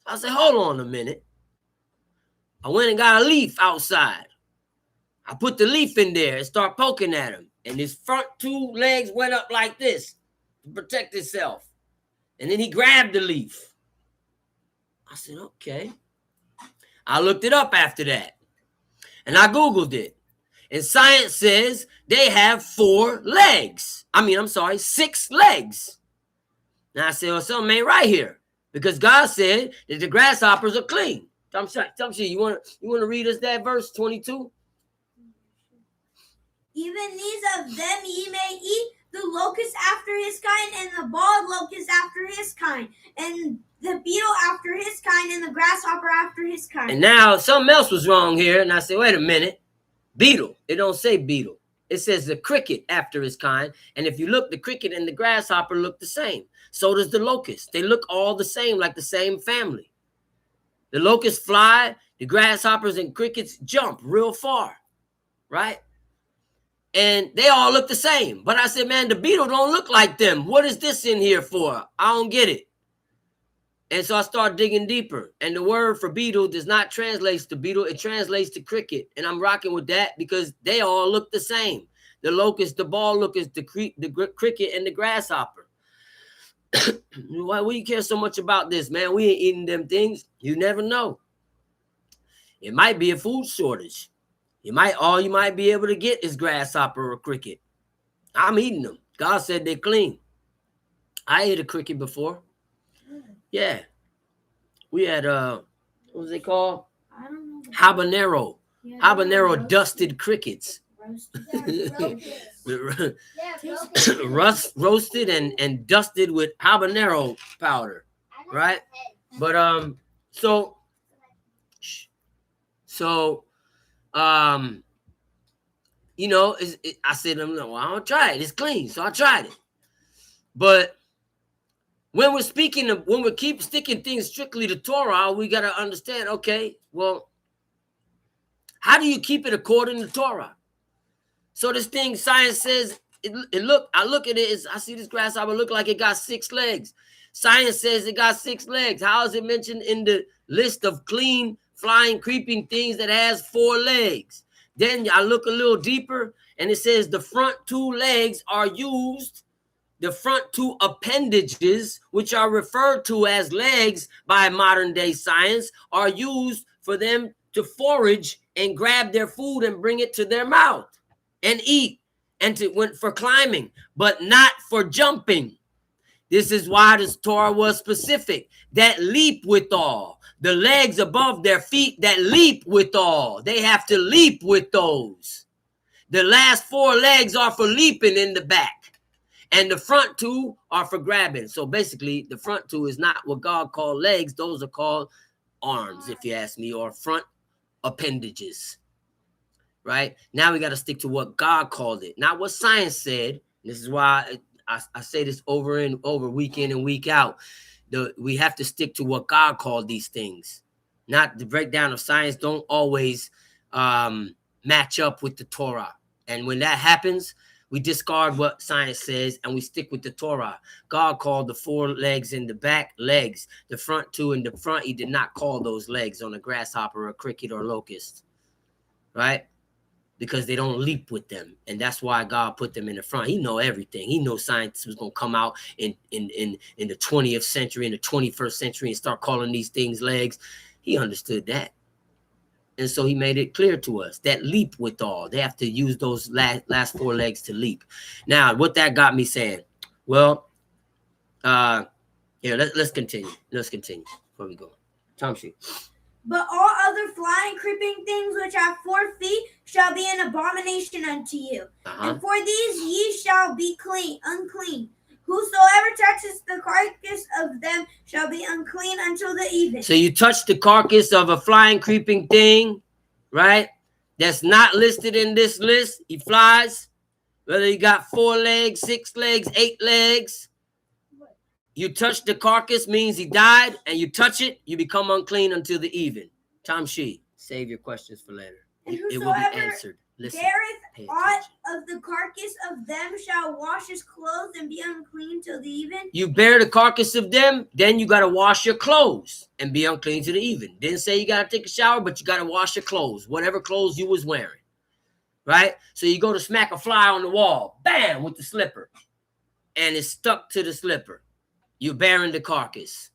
S1: I said, hold on a minute. I went and got a leaf outside. I put the leaf in there and start poking at him. And his front 2 legs went up like this to protect itself. And then he grabbed the leaf. I said, okay. I looked it up after that. And I Googled it. And science says they have 4 legs. 6 legs. Now I said, well, something ain't right here. Because God said that the grasshoppers are clean. Tamshi, you want to read us that verse 22?
S2: Even these of them ye may eat, the locust after his kind, and the bald locust after his kind, and the beetle after his kind, and the grasshopper after his kind.
S1: And now something else was wrong here. And I said, wait a minute. Beetle. It don't say beetle. It says the cricket after his kind. And if you look, the cricket and the grasshopper look the same. So does the locust. They look all the same, like the same family. The locusts fly, the grasshoppers and crickets jump real far, right? And they all look the same. But I said, man, the beetle don't look like them. What is this in here for? I don't get it. And so I started digging deeper. And the word for beetle does not translate to beetle. It translates to cricket. And I'm rocking with that because they all look the same. The locust, the ball locust, the cricket, and the grasshopper. Why do you care so much about this, man? We ain't eating them things. You never know. It might be a food shortage. All you might be able to get is grasshopper or cricket. I'm eating them. God said they're clean. I ate a cricket before. Yeah. We had what was it called?
S2: I don't know.
S1: Habanero.
S2: Yeah,
S1: Habanero dusted crickets. Roasted and dusted with habanero powder. Right? But so you know, I said, well, I don't try it. It's clean, so I tried it. But when we keep sticking things strictly to Torah, we got to understand, okay, well, how do you keep it according to Torah? So this thing, science says, I look at it, I see this grasshopper look like it got 6 legs. Science says it got 6 legs. How is it mentioned in the list of clean, flying, creeping things that has 4 legs? Then I look a little deeper, and it says the front 2 legs are used. The front 2 appendages, which are referred to as legs by modern day science, are used for them to forage and grab their food and bring it to their mouth and eat, and for climbing, but not for jumping. This is why this Torah was specific. That leap withal. The legs above their feet that leap withal. They have to leap with those. The last 4 legs are for leaping in the back. And the front 2 are for grabbing. So basically, the front 2 is not what God called legs. Those are called arms, if you ask me, or front appendages. Right? Now we got to stick to what God called it, not what science said. This is why I say this over and over, week in and week out. We have to stick to what God called these things. Not the breakdown of science don't always match up with the Torah. And when that happens, we discard what science says and we stick with the Torah. God called the 4 legs in the back legs. The front 2 in the front, he did not call those legs on a grasshopper or a cricket or locust. Right? Because they don't leap with them. And that's why God put them in the front. He know everything. He knows science was going to come out in the 20th century, in the 21st century, and start calling these things legs. He understood that. And so he made it clear to us that leap withal. They have to use those last 4 legs to leap. Now, what that got me saying, well, let's continue. Let's continue before we go. Tom sheet.
S2: But all other flying, creeping things which have 4 feet shall be an abomination unto you. And for these ye shall be unclean. Whosoever touches the carcass of them shall be unclean until the even.
S1: So you touch the carcass of a flying, creeping thing, right? That's not listed in this list. He flies. Whether he got 4 legs, 6 legs, 8 legs. You touch the carcass means he died, and you touch it, you become unclean until the even. Tom Shee, save your questions for later. It will be answered. Listen,
S2: beareth aught of the carcass of them shall wash his clothes and be unclean till the even.
S1: You bear the carcass of them, then you got to wash your clothes and be unclean to the even. Didn't say you got to take a shower, but you got to wash your clothes, whatever clothes you was wearing. Right? So you go to smack a fly on the wall, bam, with the slipper, and it's stuck to the slipper. You're bearing the carcass.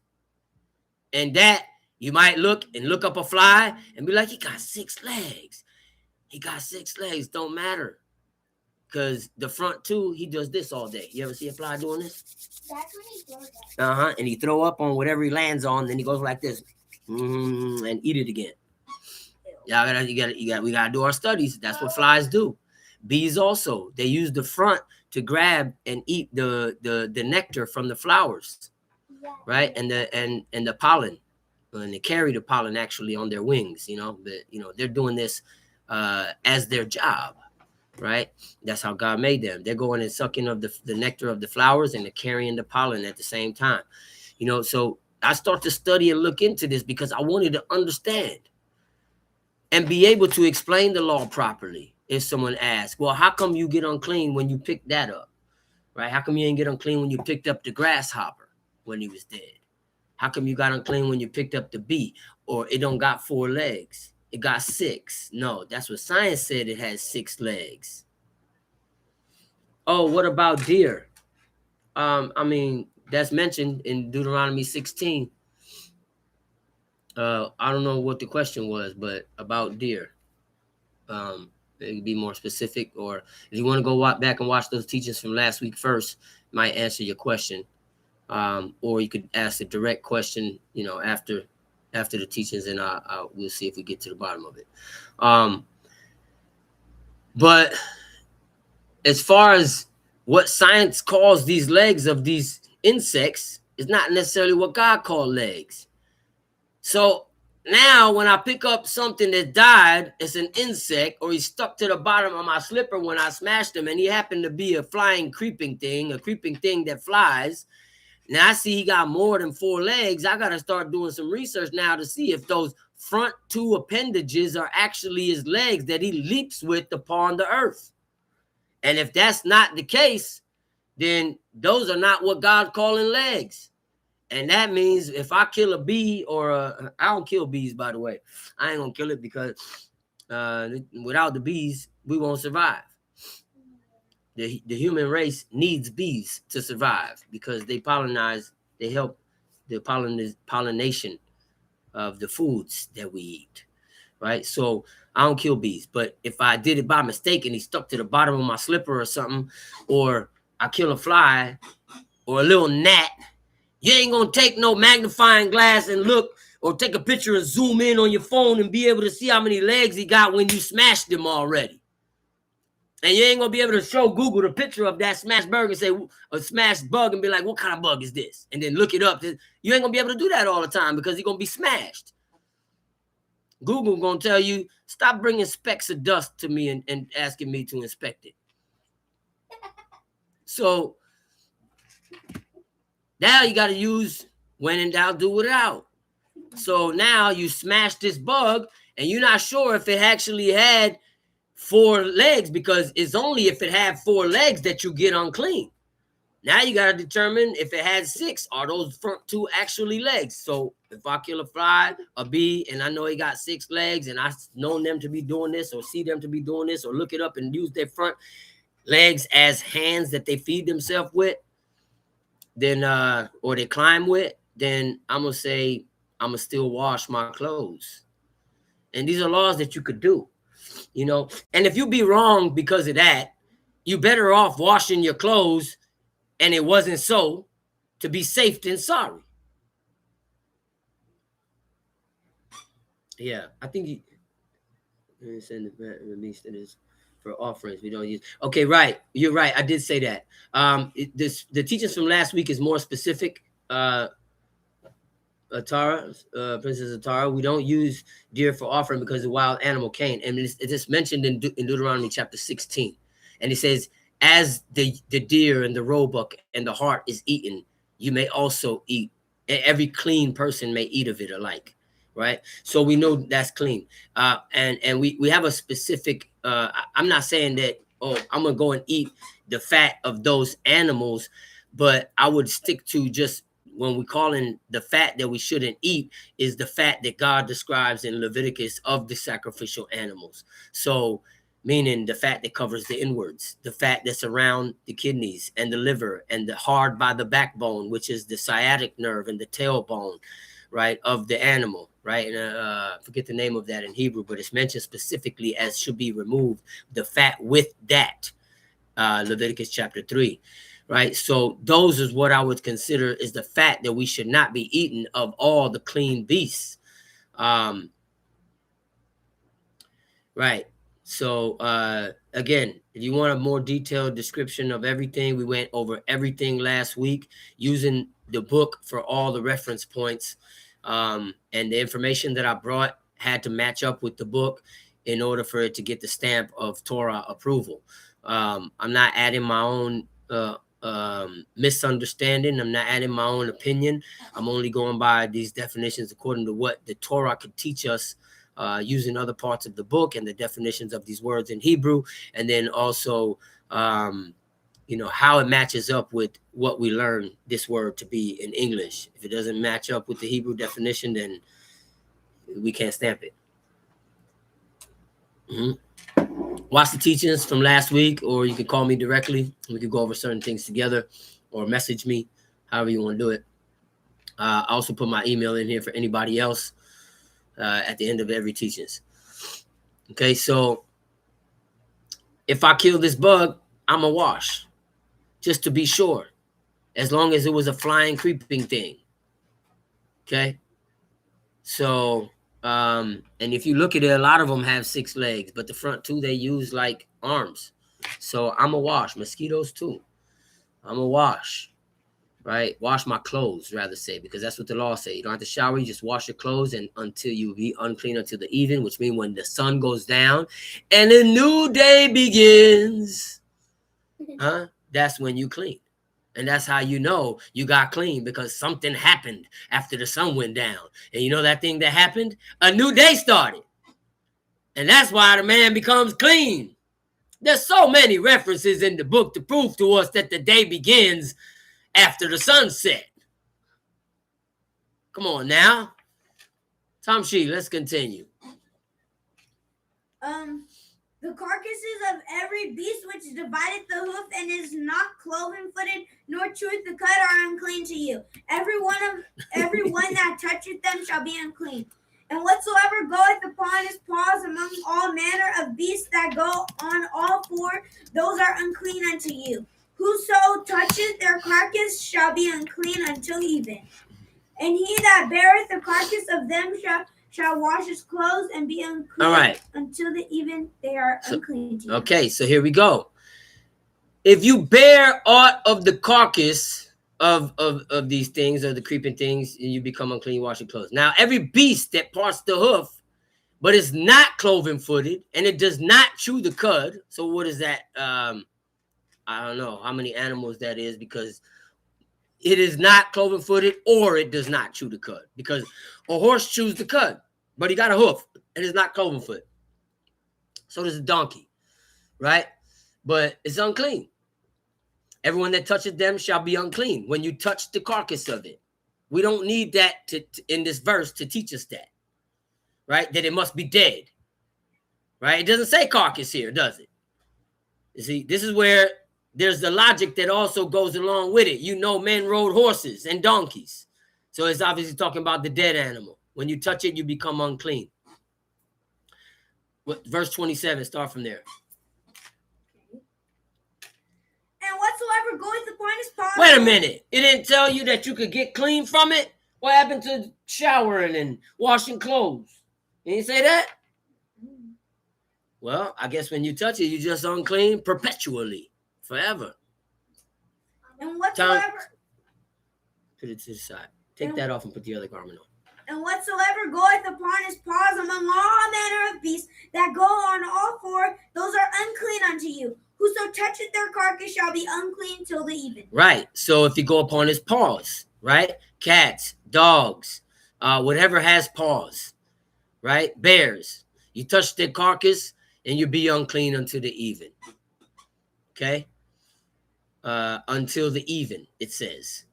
S1: And that, you might look up a fly and be like, he got 6 legs. He got 6 legs. Don't matter. Because the front 2, he does this all day. You ever see a fly doing this?
S2: That's when he throws up.
S1: And he throw up on whatever he lands on. Then he goes like this. And eat it again. We got to do our studies. That's what flies do. Bees also, they use the front to grab and eat the nectar from the flowers, right? And the pollen, and they carry the pollen actually on their wings. But they're doing this as their job, right? That's how God made them. They're going and sucking of the nectar of the flowers, and they're carrying the pollen at the same time. So I start to study and look into this because I wanted to understand and be able to explain the law properly. If someone asks, well, how come you get unclean when you pick that up? Right? How come you didn't get unclean when you picked up the grasshopper when he was dead? How come you got unclean when you picked up the bee? Or it don't got 4 legs? It got 6. No, that's what science said, it has 6 legs. Oh, what about deer? I mean, that's mentioned in Deuteronomy 16. I don't know what the question was, but about deer. Maybe be more specific, or if you want to go back and watch those teachings from last week first, might answer your question. Or you could ask a direct question, you know, after the teachings, and we'll see if we get to the bottom of it. But as far as what science calls these legs of these insects is not necessarily what God called legs. So now when I pick up something that died, it's an insect, or he's stuck to the bottom of my slipper when I smashed him, and he happened to be a creeping thing that flies. Now I see he got more than 4 legs. I got to start doing some research now to see if those front 2 appendages are actually his legs that he leaps with upon the earth. And if that's not the case, then those are not what God's calling legs. And that means if I kill a bee, or I don't kill bees, by the way. I ain't going to kill it because without the bees, we won't survive. The human race needs bees to survive because they pollinize, they help the pollination of the foods that we eat, right? So I don't kill bees, but if I did it by mistake and he stuck to the bottom of my slipper or something, or I kill a fly or a little gnat, you ain't gonna take no magnifying glass and look, or take a picture and zoom in on your phone and be able to see how many legs he got when you smashed him already. And you ain't gonna be able to show Google the picture of that smashed bug and say a smashed bug and be like, what kind of bug is this? And then look it up. You ain't gonna be able to do that all the time because you're gonna be smashed. Google gonna tell you, stop bringing specks of dust to me and asking me to inspect it. So now you gotta use when in doubt, do without. So now you smash this bug and you're not sure if it actually had 4 legs, because it's only if it had 4 legs that you get unclean. Now you got to determine if it had 6, are those front 2 actually legs? So if I kill a fly, a bee, and I know he got 6 legs, and I've known them to be doing this, or see them to be doing this, or look it up and use their front legs as hands that they feed themselves with, then or they climb with, then I'm gonna say I'm gonna still wash my clothes. And these are laws that you could do. You know, and if you be wrong because of that, you better off washing your clothes and it wasn't so, to be safe than sorry. Yeah, I think he send it back, release that is for offerings we don't use. Okay, right, you're right. I did say that. The teachings from last week is more specific. Atara, Princess Atara, we don't use deer for offering because the wild animal Cain, and it's mentioned in Deuteronomy chapter 16, and it says, as the deer and the roebuck and the hart is eaten, you may also eat. Every clean person may eat of it alike, right? So we know that's clean. And we have a specific. I'm not saying that, oh, I'm gonna go and eat the fat of those animals, but I would stick to just, when we call in the fat that we shouldn't eat, is the fat that God describes in Leviticus of the sacrificial animals. So meaning the fat that covers the inwards, the fat that's around the kidneys and the liver and the hard by the backbone, which is the sciatic nerve and the tailbone, right, of the animal, right? And forget the name of that in Hebrew, but it's mentioned specifically as should be removed, the fat with that, Leviticus chapter 3. Right, so those is what I would consider is the fat that we should not be eating of all the clean beasts. Right, so again, if you want a more detailed description of everything, we went over everything last week using the book for all the reference points, and the information that I brought had to match up with the book in order for it to get the stamp of Torah approval. I'm not adding my own misunderstanding. I'm not adding my own opinion. I'm only going by these definitions according to what the Torah could teach us, using other parts of the book and the definitions of these words in Hebrew, and then also how it matches up with what we learn this word to be in English. If it doesn't match up with the Hebrew definition, then we can't stamp it. Watch the teachings from last week, or you can call me directly. We could go over certain things together, or message me, however you want to do it. I also put my email in here for anybody else at the end of every teachings. Okay, so if I kill this bug, I'm a wash, just to be sure, as long as it was a flying, creeping thing. Okay, so and if you look at it, a lot of them have 6 legs, but the front 2 they use like arms. So I'm a wash. Mosquitoes too. I'm a wash, right? Wash my clothes, rather say, because that's what the law say. You don't have to shower. You just wash your clothes, and until you be unclean until the even, which means when the sun goes down and a new day begins, that's when you clean. And that's how you know you got clean, because something happened after the sun went down. And you know that thing that happened? A new day started. And that's why the man becomes clean. There's so many references in the book to prove to us that the day begins after the sunset. Come on now. Tom Shee, let's continue.
S2: The carcasses of every beast which divideth the hoof and is not cloven-footed, nor cheweth the cud, are unclean to you. Every one that toucheth them shall be unclean. And whatsoever goeth upon his paws among all manner of beasts that go on all 4, those are unclean unto you. Whoso toucheth their carcass shall be unclean until even. And he that beareth the carcass of them shall wash his clothes and be unclean.
S1: All right.
S2: Until the even they are unclean to you.
S1: Okay, so here we go. If you bear aught of the carcass of these things, or the creeping things, and you become unclean, wash your clothes. Now, every beast that parts the hoof, but it's not cloven-footed, and it does not chew the cud. So what is that? I don't know how many animals that is, because it is not cloven-footed, or it does not chew the cud. Because a horse chews the cud, but he got a hoof, and it's not cloven-footed. So does a donkey, right? But it's unclean. Everyone that touches them shall be unclean when you touch the carcass of it. We don't need that in this verse to teach us that, right? That it must be dead, right? It doesn't say carcass here, does it? You see, this is where there's the logic that also goes along with it. You know, men rode horses and donkeys. So it's obviously talking about the dead animal. When you touch it, you become unclean. Verse 27, start from there.
S2: And whatsoever goeth upon his paws.
S1: Wait a minute. It didn't tell you that you could get clean from it? What happened to showering and washing clothes? It didn't say that? Well, I guess when you touch it, you're just unclean perpetually, forever.
S2: And whatsoever.
S1: Put it to the side. Take that off and put the other garment on.
S2: And whatsoever goeth upon his paws among all manner of beasts that go on all 4, those are unclean unto you. Whoso toucheth their carcass shall be unclean till the even.
S1: Right. So if you go upon his paws, right? Cats, dogs, whatever has paws, right? Bears. You touch their carcass and you be unclean until the even. Okay? Until the even, it says.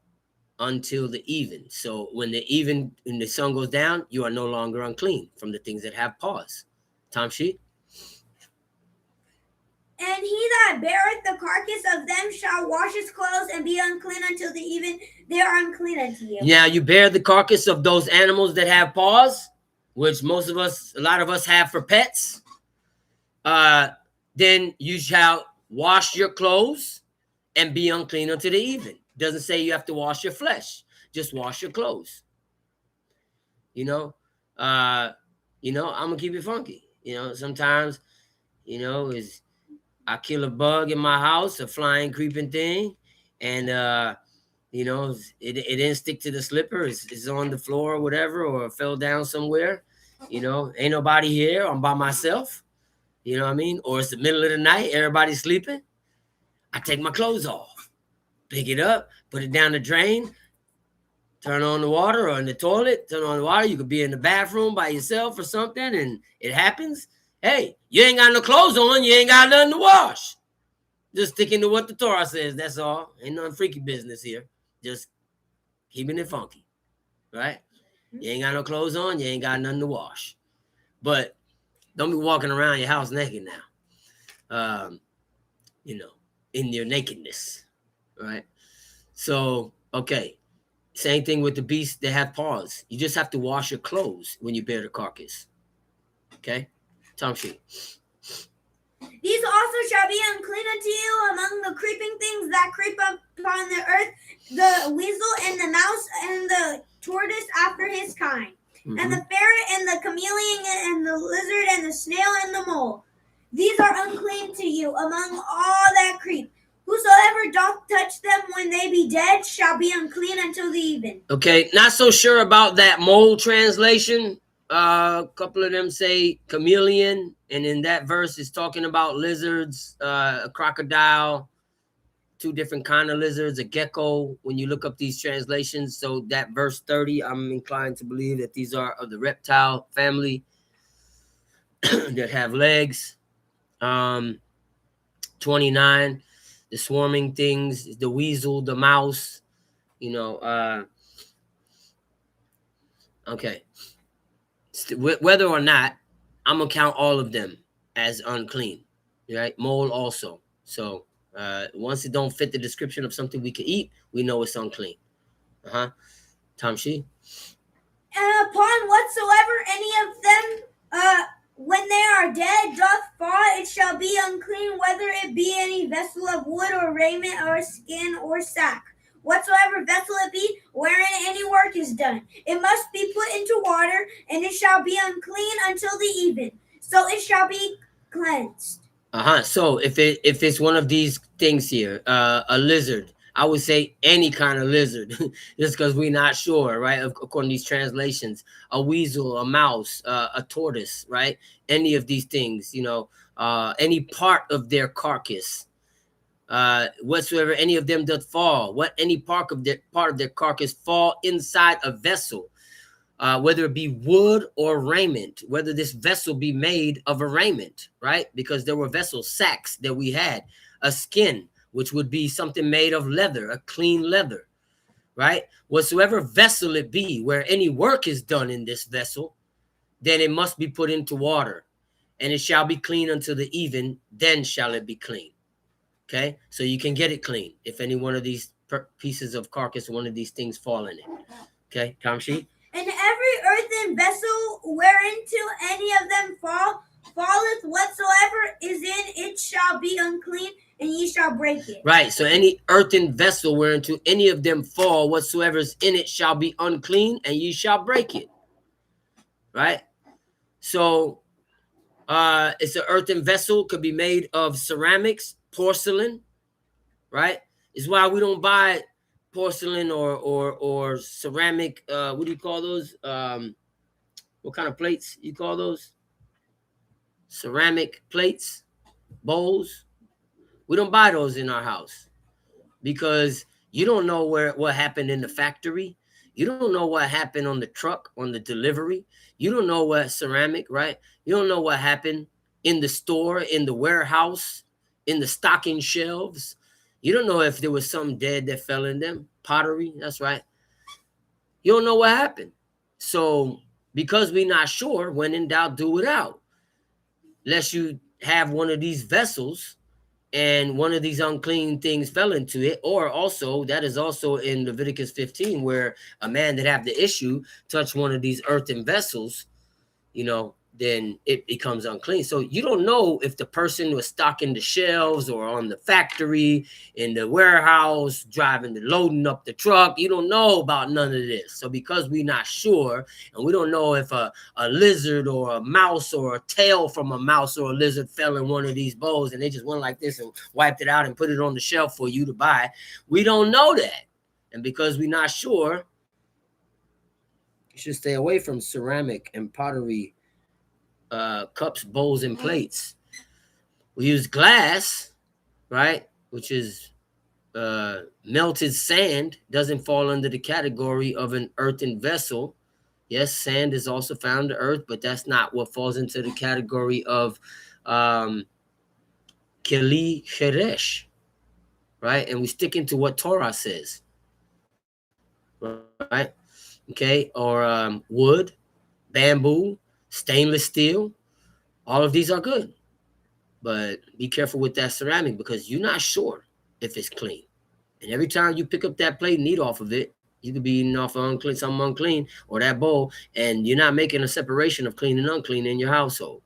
S1: Until the even. So when the sun goes down, you are no longer unclean from the things that have paws. Tom Shee?
S2: And he that beareth the carcass of them shall wash his clothes and be unclean until the even. They are unclean unto you.
S1: Now you bear the carcass of those animals that have paws, which a lot of us have for pets. Then you shall wash your clothes and be unclean unto the even. Doesn't say you have to wash your flesh. Just wash your clothes. I'm gonna keep it funky. Sometimes, I kill a bug in my house, a flying, creeping thing, and it didn't stick to the slipper. It's on the floor or whatever, or it fell down somewhere. Ain't nobody here. I'm by myself. You know what I mean? Or it's the middle of the night, everybody's sleeping. I take my clothes off. pick it up, put it down the drain, turn on the water, or in the toilet, turn on the water. You could be in the bathroom by yourself or something, and it happens. Hey, you ain't got no clothes on, you ain't got nothing to wash. Just sticking to what the Torah says, that's all. Ain't nothing freaky business here. Just keeping it funky, right? You ain't got no clothes on, you ain't got nothing to wash. But don't be walking around your house naked now, in your nakedness, right? So, okay. Same thing with the beasts that have paws. You just have to wash your clothes when you bear the carcass. Okay? Tamshi.
S2: These also shall be unclean unto you among the creeping things that creep upon the earth, the weasel and the mouse and the tortoise after his kind, and the ferret and the chameleon and the lizard and the snail and the mole. These are unclean to you among all that creep. Whosoever doth touch them when they be dead shall be unclean until the even.
S1: Okay, not so sure about that mole translation. A couple of them say chameleon, and in that verse is talking about lizards, a crocodile, two different kind of lizards, a gecko. When you look up these translations, so that verse 30, I'm inclined to believe that these are of the reptile family that have legs. 29, the swarming things, the weasel, the mouse, okay. Whether or not, I'm gonna count all of them as unclean, right? Mole also. So once it don't fit the description of something we could eat, we know it's unclean. Tamshi.
S2: And upon whatsoever any of them, when they are dead, doth fall, it shall be unclean, whether it be any vessel of wood or raiment or skin or sack. Whatsoever vessel it be, wherein any work is done, it must be put into water, and it shall be unclean until the even. So it shall be cleansed.
S1: So if it's one of these things here, a lizard, I would say any kind of lizard, just because we're not sure, right? According to these translations, a weasel, a mouse, a tortoise, right? Any of these things, any part of their carcass, whatsoever any of them doth fall, any part of their carcass fall inside a vessel, whether it be wood or raiment, whether this vessel be made of a raiment, right? Because there were vessel sacks that we had, a skin, which would be something made of leather, a clean leather, right? Whatsoever vessel it be, where any work is done in this vessel, then it must be put into water, and it shall be clean unto the even, then shall it be clean. Okay, so you can get it clean if any one of these pieces of carcass, one of these things fall in it. Okay, Kamshi.
S2: And every earthen vessel whereinto any of them falleth whatsoever is in it shall be unclean, and ye shall break it.
S1: Right, so any earthen vessel whereinto any of them fall, whatsoever is in it shall be unclean, and ye shall break it. Right, so it's an earthen vessel, could be made of ceramics, porcelain, right? It's why we don't buy porcelain or ceramic. What do you call those? What kind of plates you call those? Ceramic plates, bowls. We don't buy those in our house because you don't know what happened in the factory. You don't know what happened on the truck, on the delivery. You don't know what ceramic, right? You don't know what happened in the store, in the warehouse, in the stocking shelves. You don't know if there was something dead that fell in them. Pottery, that's right. You don't know what happened. So because we're not sure, when in doubt, do without. Lest you have one of these vessels and one of these unclean things fell into it. Or also, that is also in Leviticus 15, where a man that have the issue touched one of these earthen vessels, then it becomes unclean. So you don't know if the person was stocking the shelves or on the factory, in the warehouse, loading up the truck. You don't know about none of this. So because we're not sure, and we don't know if a lizard or a mouse or a tail from a mouse or a lizard fell in one of these bowls and they just went like this and wiped it out and put it on the shelf for you to buy, we don't know that. And because we're not sure, you should stay away from ceramic and pottery cups, bowls, and plates. We use glass, right, which is melted sand doesn't fall under the category of an earthen vessel. Yes, sand is also found in the earth, but that's not what falls into the category of keli cheresh, right? And we stick into what Torah says, right? Okay, or wood, bamboo, stainless steel. All of these are good, but be careful with that ceramic because you're not sure if it's clean. And every time you pick up that plate and eat off of it, you could be eating off of unclean, something unclean, or that bowl, and you're not making a separation of clean and unclean in your household.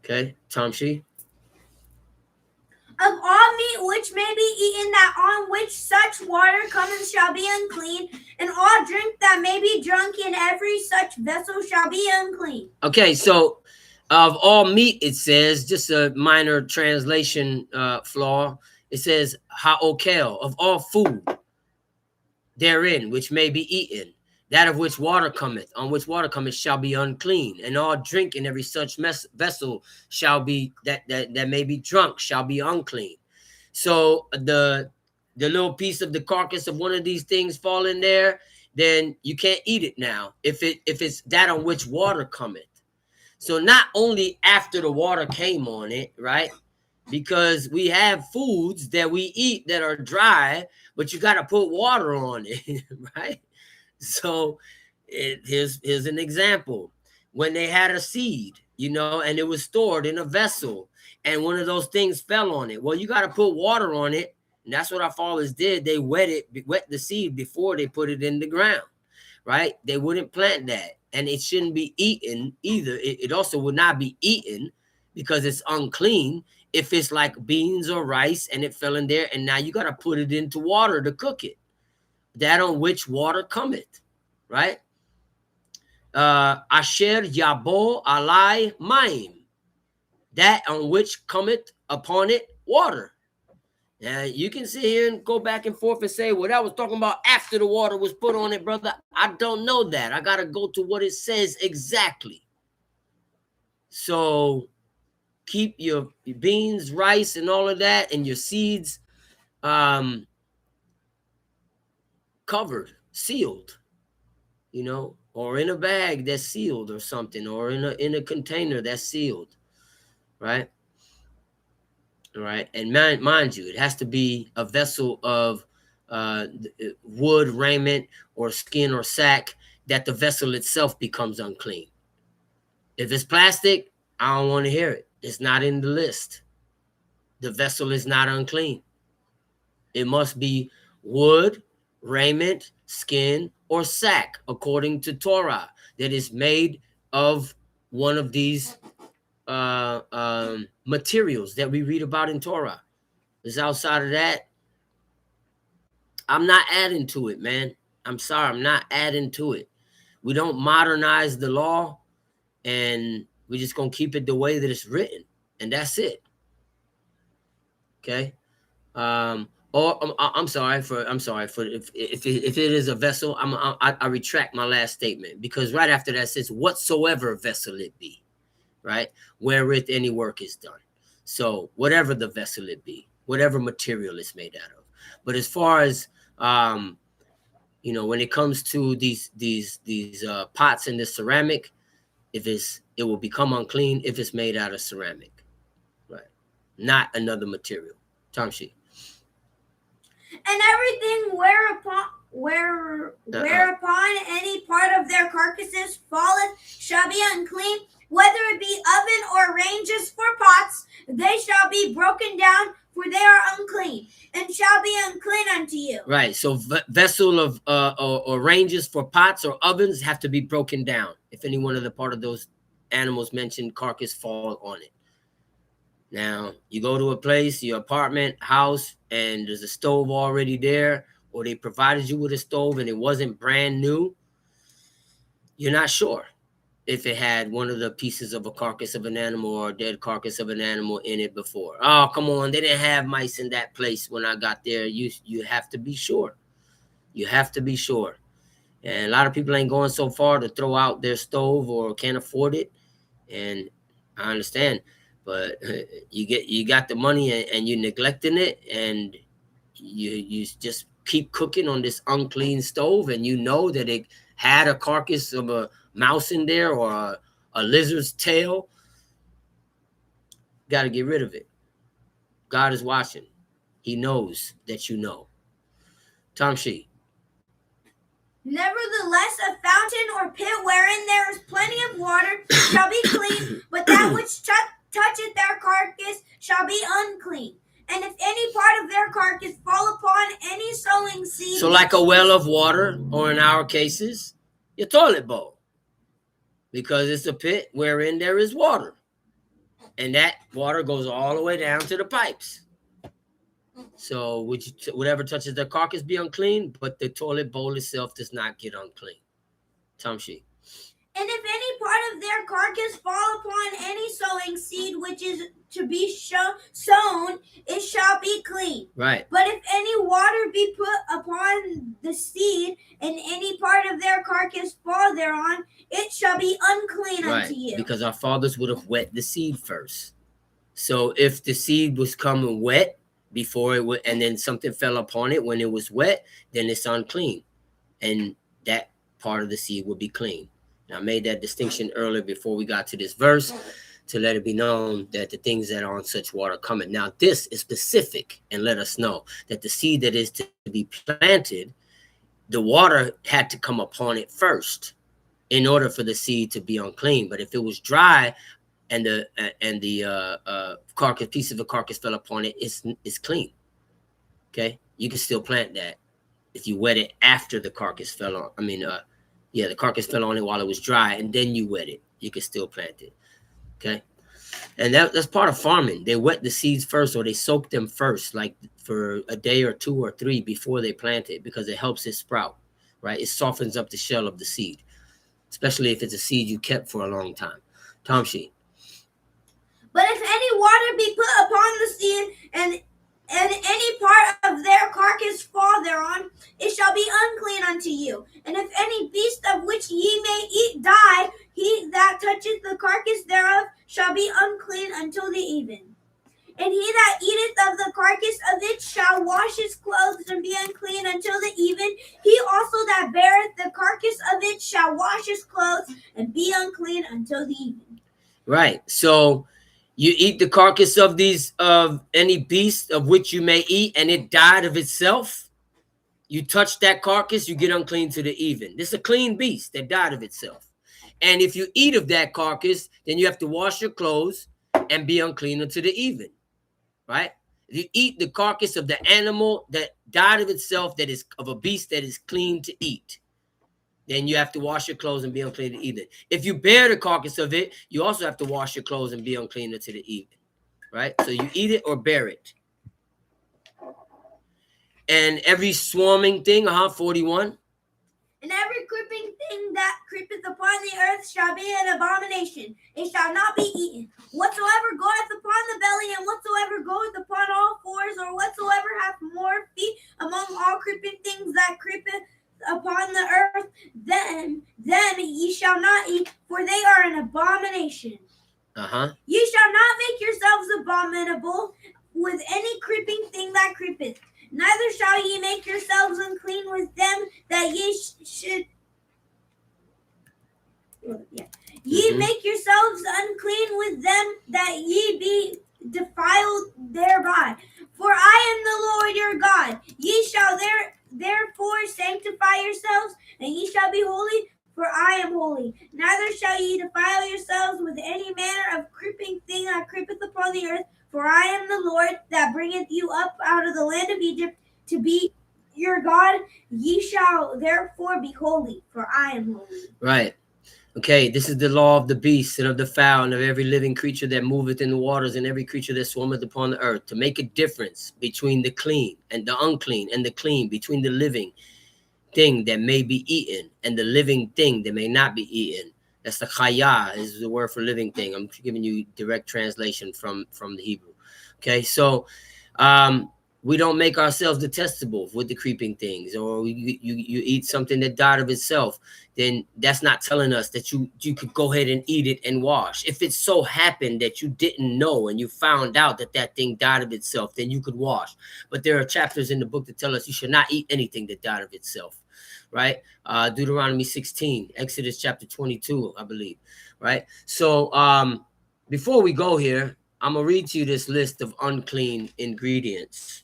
S1: Okay, Tamshi?
S2: Of all meat which may be eaten, that on which such water cometh shall be unclean, and all drink that may be drunk in every such vessel shall be unclean.
S1: Okay, so of all meat, it says, just a minor translation flaw, it says ha'okel, of all food therein which may be eaten, that of which water cometh, on which water cometh shall be unclean, and all drink in every such vessel shall be that may be drunk shall be unclean. So the little piece of the carcass of one of these things fall in there, then you can't eat it now if it's that on which water cometh. So not only after the water came on it, right? Because we have foods that we eat that are dry, but you got to put water on it, right? So here's an example. When they had a seed, and it was stored in a vessel, and one of those things fell on it. Well, you got to put water on it, and that's what our fathers did. They wet the seed before they put it in the ground, right? They wouldn't plant that, and it shouldn't be eaten either. It also would not be eaten because it's unclean if it's like beans or rice and it fell in there, and now you got to put it into water to cook it. That on which water cometh, right? Asher yabo alai maim, that on which cometh upon it water. Now you can sit here and go back and forth and say, well, that was talking about after the water was put on it, brother. I don't know that. I got to go to what it says exactly. So keep your beans, rice, and all of that, and your seeds covered, sealed, or in a bag that's sealed or something, or in a container that's sealed, right? All right. And mind you, it has to be a vessel of wood, raiment, or skin or sack, that the vessel itself becomes unclean. If it's plastic, I don't want to hear it. It's not in the list. The vessel is not unclean. It must be wood, raiment, skin, or sack, according to Torah, that is made of one of these materials that we read about in Torah. Is outside of that, I'm not adding to it, man. I'm sorry, I'm not adding to it. We don't modernize the law, and we're just gonna keep it the way that it's written, and that's it. Okay. Or I'm sorry for if it is a vessel, I retract my last statement, because right after that says whatsoever vessel it be, right, wherewith any work is done. So whatever the vessel it be, whatever material it's made out of. But as far as when it comes to these pots and this ceramic, it will become unclean if it's made out of ceramic, right, not another material. Tamshi.
S2: And everything whereupon any part of their carcasses falleth shall be unclean, whether it be oven or ranges for pots, they shall be broken down, for they are unclean, and shall be unclean unto you.
S1: Right. So vessel of or ranges for pots or ovens have to be broken down if any one of the part of those animals mentioned carcass fall on it. Now, you go to a place, your apartment, house, and there's a stove already there, or they provided you with a stove and it wasn't brand new. You're not sure if it had one of the pieces of a carcass of an animal or a dead carcass of an animal in it before. Oh, come on. They didn't have mice in that place when I got there. You have to be sure. You have to be sure. And a lot of people ain't going so far to throw out their stove or can't afford it. And I understand. But you got the money and you're neglecting it, and you just keep cooking on this unclean stove, and you know that it had a carcass of a mouse in there or a lizard's tail. Got to get rid of it. God is watching. He knows that you know. Tamshi.
S2: Nevertheless, a fountain or pit wherein there is plenty of water shall be clean, but that which toucheth their carcass shall be unclean. And if any part of their carcass fall upon any sowing seed.
S1: So like a well of water, or in our cases, your toilet bowl. Because it's a pit wherein there is water. And that water goes all the way down to the pipes. So whatever touches the carcass be unclean, but the toilet bowl itself does not get unclean. Tamshi.
S2: And if any part of their carcass fall upon any sowing seed which is to be sown, it shall be clean.
S1: Right.
S2: But if any water be put upon the seed, and any part of their carcass fall thereon, it shall be unclean unto you.
S1: Because our fathers would have wet the seed first. So if the seed was coming wet before it would, and then something fell upon it when it was wet, then it's unclean. And that part of the seed will be clean. I made that distinction earlier before we got to this verse to let it be known that the things that are on such water coming. Now, this is specific and let us know that the seed that is to be planted, the water had to come upon it first in order for the seed to be unclean. But if it was dry and the carcass, piece of the carcass fell upon it, it's clean. Okay, you can still plant that if you wet it after the carcass fell on. The carcass fell on it while it was dry, and then you wet it. You can still plant it. Okay? And that's part of farming. They wet the seeds first, or they soak them first, like for a day or 2 or 3 before they plant it, because it helps it sprout, right? It softens up the shell of the seed, especially if it's a seed you kept for a long time. Tamshi.
S2: But if any water be put upon the seed, and any part of their carcass fall thereon, it shall be unclean unto you. And if any beast of which ye may eat die, he that toucheth the carcass thereof shall be unclean until the even. And he that eateth of the carcass of it shall wash his clothes and be unclean until the even. He also that beareth the carcass of it shall wash his clothes and be unclean until the even.
S1: Right. So you eat the carcass of any beast of which you may eat, and it died of itself. You touch that carcass, you get unclean to the even. This is a clean beast that died of itself. And if you eat of that carcass, then you have to wash your clothes and be unclean unto the even. Right? If you eat the carcass of the animal that died of itself, that is of a beast that is clean to eat, then you have to wash your clothes and be unclean to the even. If you bear the carcass of it, you also have to wash your clothes and be unclean unto the even. Right? So you eat it or bear it. And every swarming thing, 41.
S2: And every creeping thing that creepeth upon the earth shall be an abomination. It shall not be eaten. Whatsoever goeth upon the belly, and whatsoever goeth upon all fours, or whatsoever hath more feet among all creeping things that creepeth upon the earth, then ye shall not eat, for they are an abomination. Ye shall not make yourselves abominable with any creeping thing that creepeth. Neither shall ye make yourselves unclean with them that ye should. Ye make yourselves unclean with them that ye be defiled thereby. For I am the Lord your God. Ye shall therefore sanctify yourselves, and ye shall be holy, for I am holy. Neither shall ye defile yourselves with any manner of creeping thing that creepeth upon the earth, for I am the Lord that bringeth you up out of the land of Egypt to be your God. Ye shall therefore be holy, for I am holy.
S1: Right. Okay, this is the law of the beast and of the fowl and of every living creature that moveth in the waters and every creature that swimmeth upon the earth, to make a difference between the clean and the unclean, and the clean between the living thing that may be eaten and the living thing that may not be eaten. That's the chaya, is the word for living thing. I'm giving you direct translation from the Hebrew. Okay, so we don't make ourselves detestable with the creeping things, or you eat something that died of itself, then that's not telling us that you could go ahead and eat it and wash. If it so happened that you didn't know and you found out that that thing died of itself, then you could wash. But there are chapters in the book that tell us you should not eat anything that died of itself, right? Deuteronomy 16, Exodus chapter 22, I believe, right? So before we go here, I'm gonna read to you this list of unclean ingredients.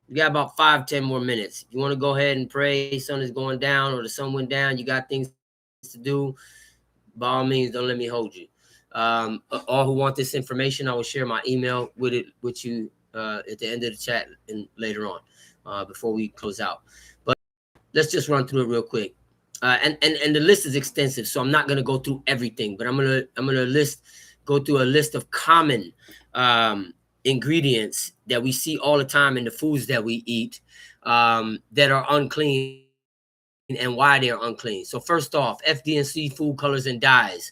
S1: You got about 5-10 more minutes. If you want to go ahead and pray, sun is going down or the sun went down, you got things to do, by all means, don't let me hold you. All who want this information, I will share my email with you at the end of the chat and later on, before we close out. But let's just run through it real quick. And the list is extensive, so I'm not gonna go through everything, but I'm gonna go through a list of common ingredients that we see all the time in the foods that we eat, that are unclean and why they are unclean. So first off, FD&C food colors and dyes.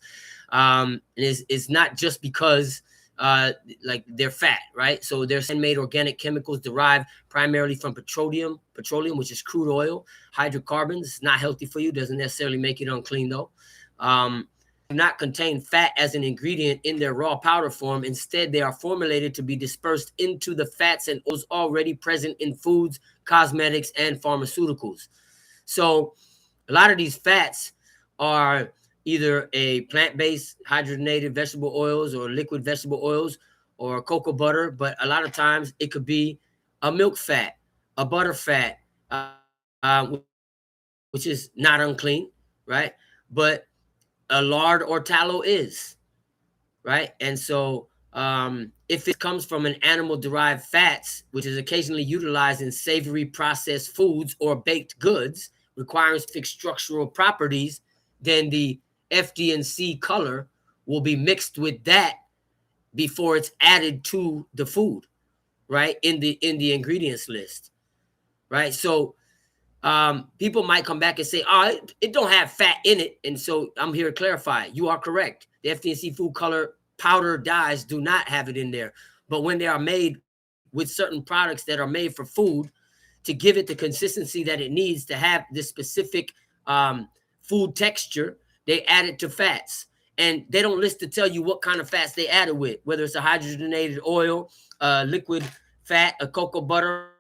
S1: It's not just because like they're fat, right? So they're man-made organic chemicals derived primarily from petroleum, which is crude oil, hydrocarbons. It's not healthy for you. Doesn't necessarily make it unclean though. Do not contain fat as an ingredient in their raw powder form. Instead, they are formulated to be dispersed into the fats and oils already present in foods, cosmetics, and pharmaceuticals. So a lot of these fats are either a plant-based hydrogenated vegetable oils or liquid vegetable oils or cocoa butter, but a lot of times it could be a milk fat, a butter fat, which is not unclean, right? But a lard or tallow is, right? And so if it comes from an animal-derived fats, which is occasionally utilized in savory processed foods or baked goods, requiring fixed structural properties, then the FD&C color will be mixed with that before it's added to the food, right? In the ingredients list, right? So people might come back and say, oh, it don't have fat in it. And so I'm here to clarify. You are correct. The FD&C food color powder dyes do not have it in there. But when they are made with certain products that are made for food to give it the consistency that it needs to have this specific food texture, they add it to fats. And they don't list to tell you what kind of fats they add it with, whether it's a hydrogenated oil, liquid fat, a cocoa butter,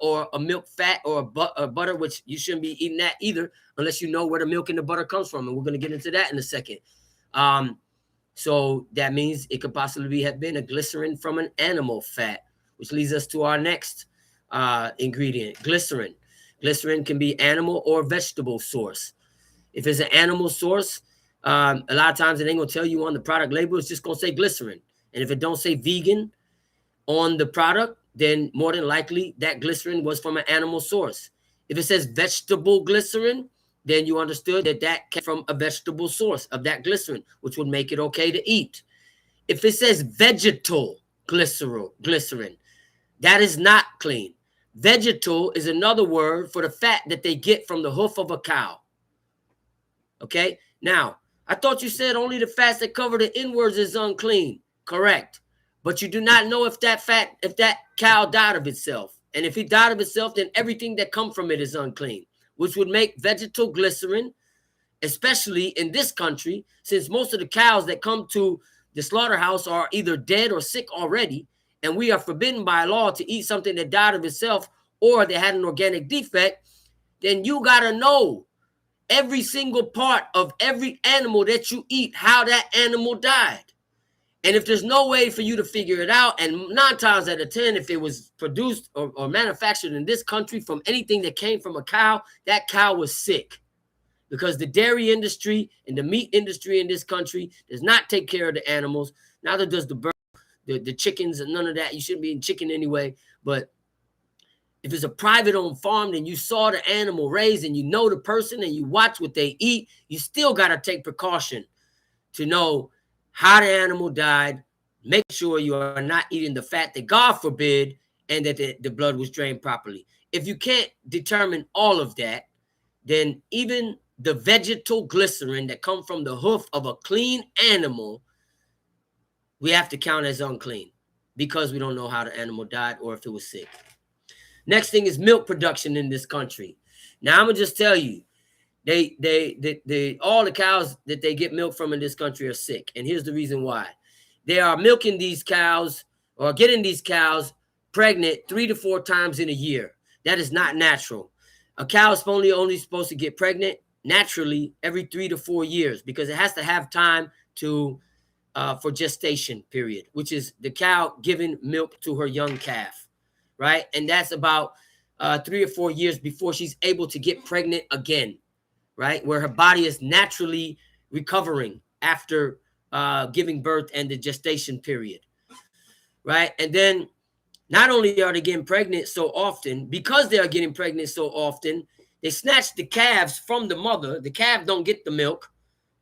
S1: or a milk fat, or a butter, which you shouldn't be eating that either unless you know where the milk and the butter comes from. And we're going to get into that in a second. So that means it could possibly have been a glycerin from an animal fat, which leads us to our next ingredient, glycerin. Glycerin can be animal or vegetable source. If it's an animal source, a lot of times it ain't going to tell you on the product label. It's just going to say glycerin. And if it don't say vegan on the product, then more than likely that glycerin was from an animal source. If it says vegetable glycerin, then you understood that that came from a vegetable source of that glycerin, which would make it okay to eat. If it says vegetal glycerin, that is not clean. Vegetal is another word for the fat that they get from the hoof of a cow. Okay? Now, I thought you said only the fats that cover the inwards is unclean. Correct. But you do not know if that cow died of itself. And if it died of itself, then everything that comes from it is unclean, which would make vegetal glycerin, especially in this country, since most of the cows that come to the slaughterhouse are either dead or sick already, and we are forbidden by law to eat something that died of itself or they had an organic defect, then you got to know every single part of every animal that you eat, how that animal died. And if there's no way for you to figure it out, and 9 times out of 10, if it was produced or manufactured in this country from anything that came from a cow, that cow was sick. Because the dairy industry and the meat industry in this country does not take care of the animals. Neither does the bird, the chickens, and none of that. You shouldn't be eating chicken anyway. But if it's a private-owned farm, then you saw the animal raised and you know the person and you watch what they eat, you still got to take precaution to know how the animal died, make sure you are not eating the fat that God forbid, and that the blood was drained properly. If you can't determine all of that, then even the vegetal glycerin that come from the hoof of a clean animal, we have to count as unclean. because we don't know how the animal died or if it was sick. Next thing is milk production in this country. Now I'm gonna just tell you, they all the cows that they get milk from in this country are sick, and here's the reason why. They are milking these cows or getting these cows pregnant 3 to 4 times in a year. That is not natural. A cow is only supposed to get pregnant naturally every 3 to 4 years because it has to have time to for gestation period, which is the cow giving milk to her young calf, right? And that's about 3 or 4 years before she's able to get pregnant again, right? Where her body is naturally recovering after giving birth and the gestation period, right? And then not only are they getting pregnant so often, because they are getting pregnant so often, they snatch the calves from the mother. The calf don't get the milk.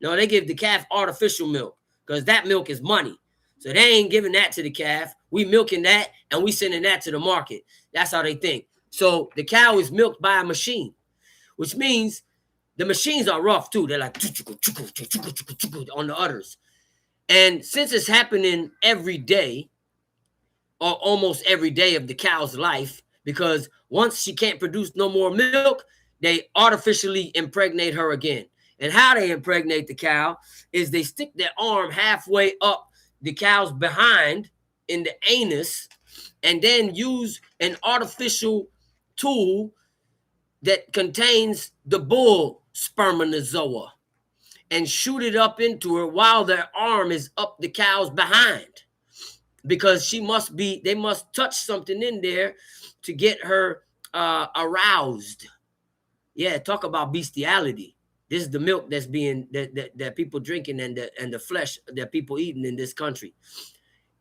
S1: No, they give the calf artificial milk because that milk is money. So they ain't giving that to the calf. We milking that and we sending that to the market. That's how they think. So the cow is milked by a machine, which means the machines are rough too. They're like on the udders. And since it's happening every day, or almost every day of the cow's life, because once she can't produce no more milk, they artificially impregnate her again. And how they impregnate the cow is they stick their arm halfway up the cow's behind in the anus and then use an artificial tool that contains the bull spermatozoa and shoot it up into her while their arm is up the cow's behind. Because they must touch something in there to get her aroused. Yeah, talk about bestiality. This is the milk that's being that people drinking and the flesh that people eating in this country.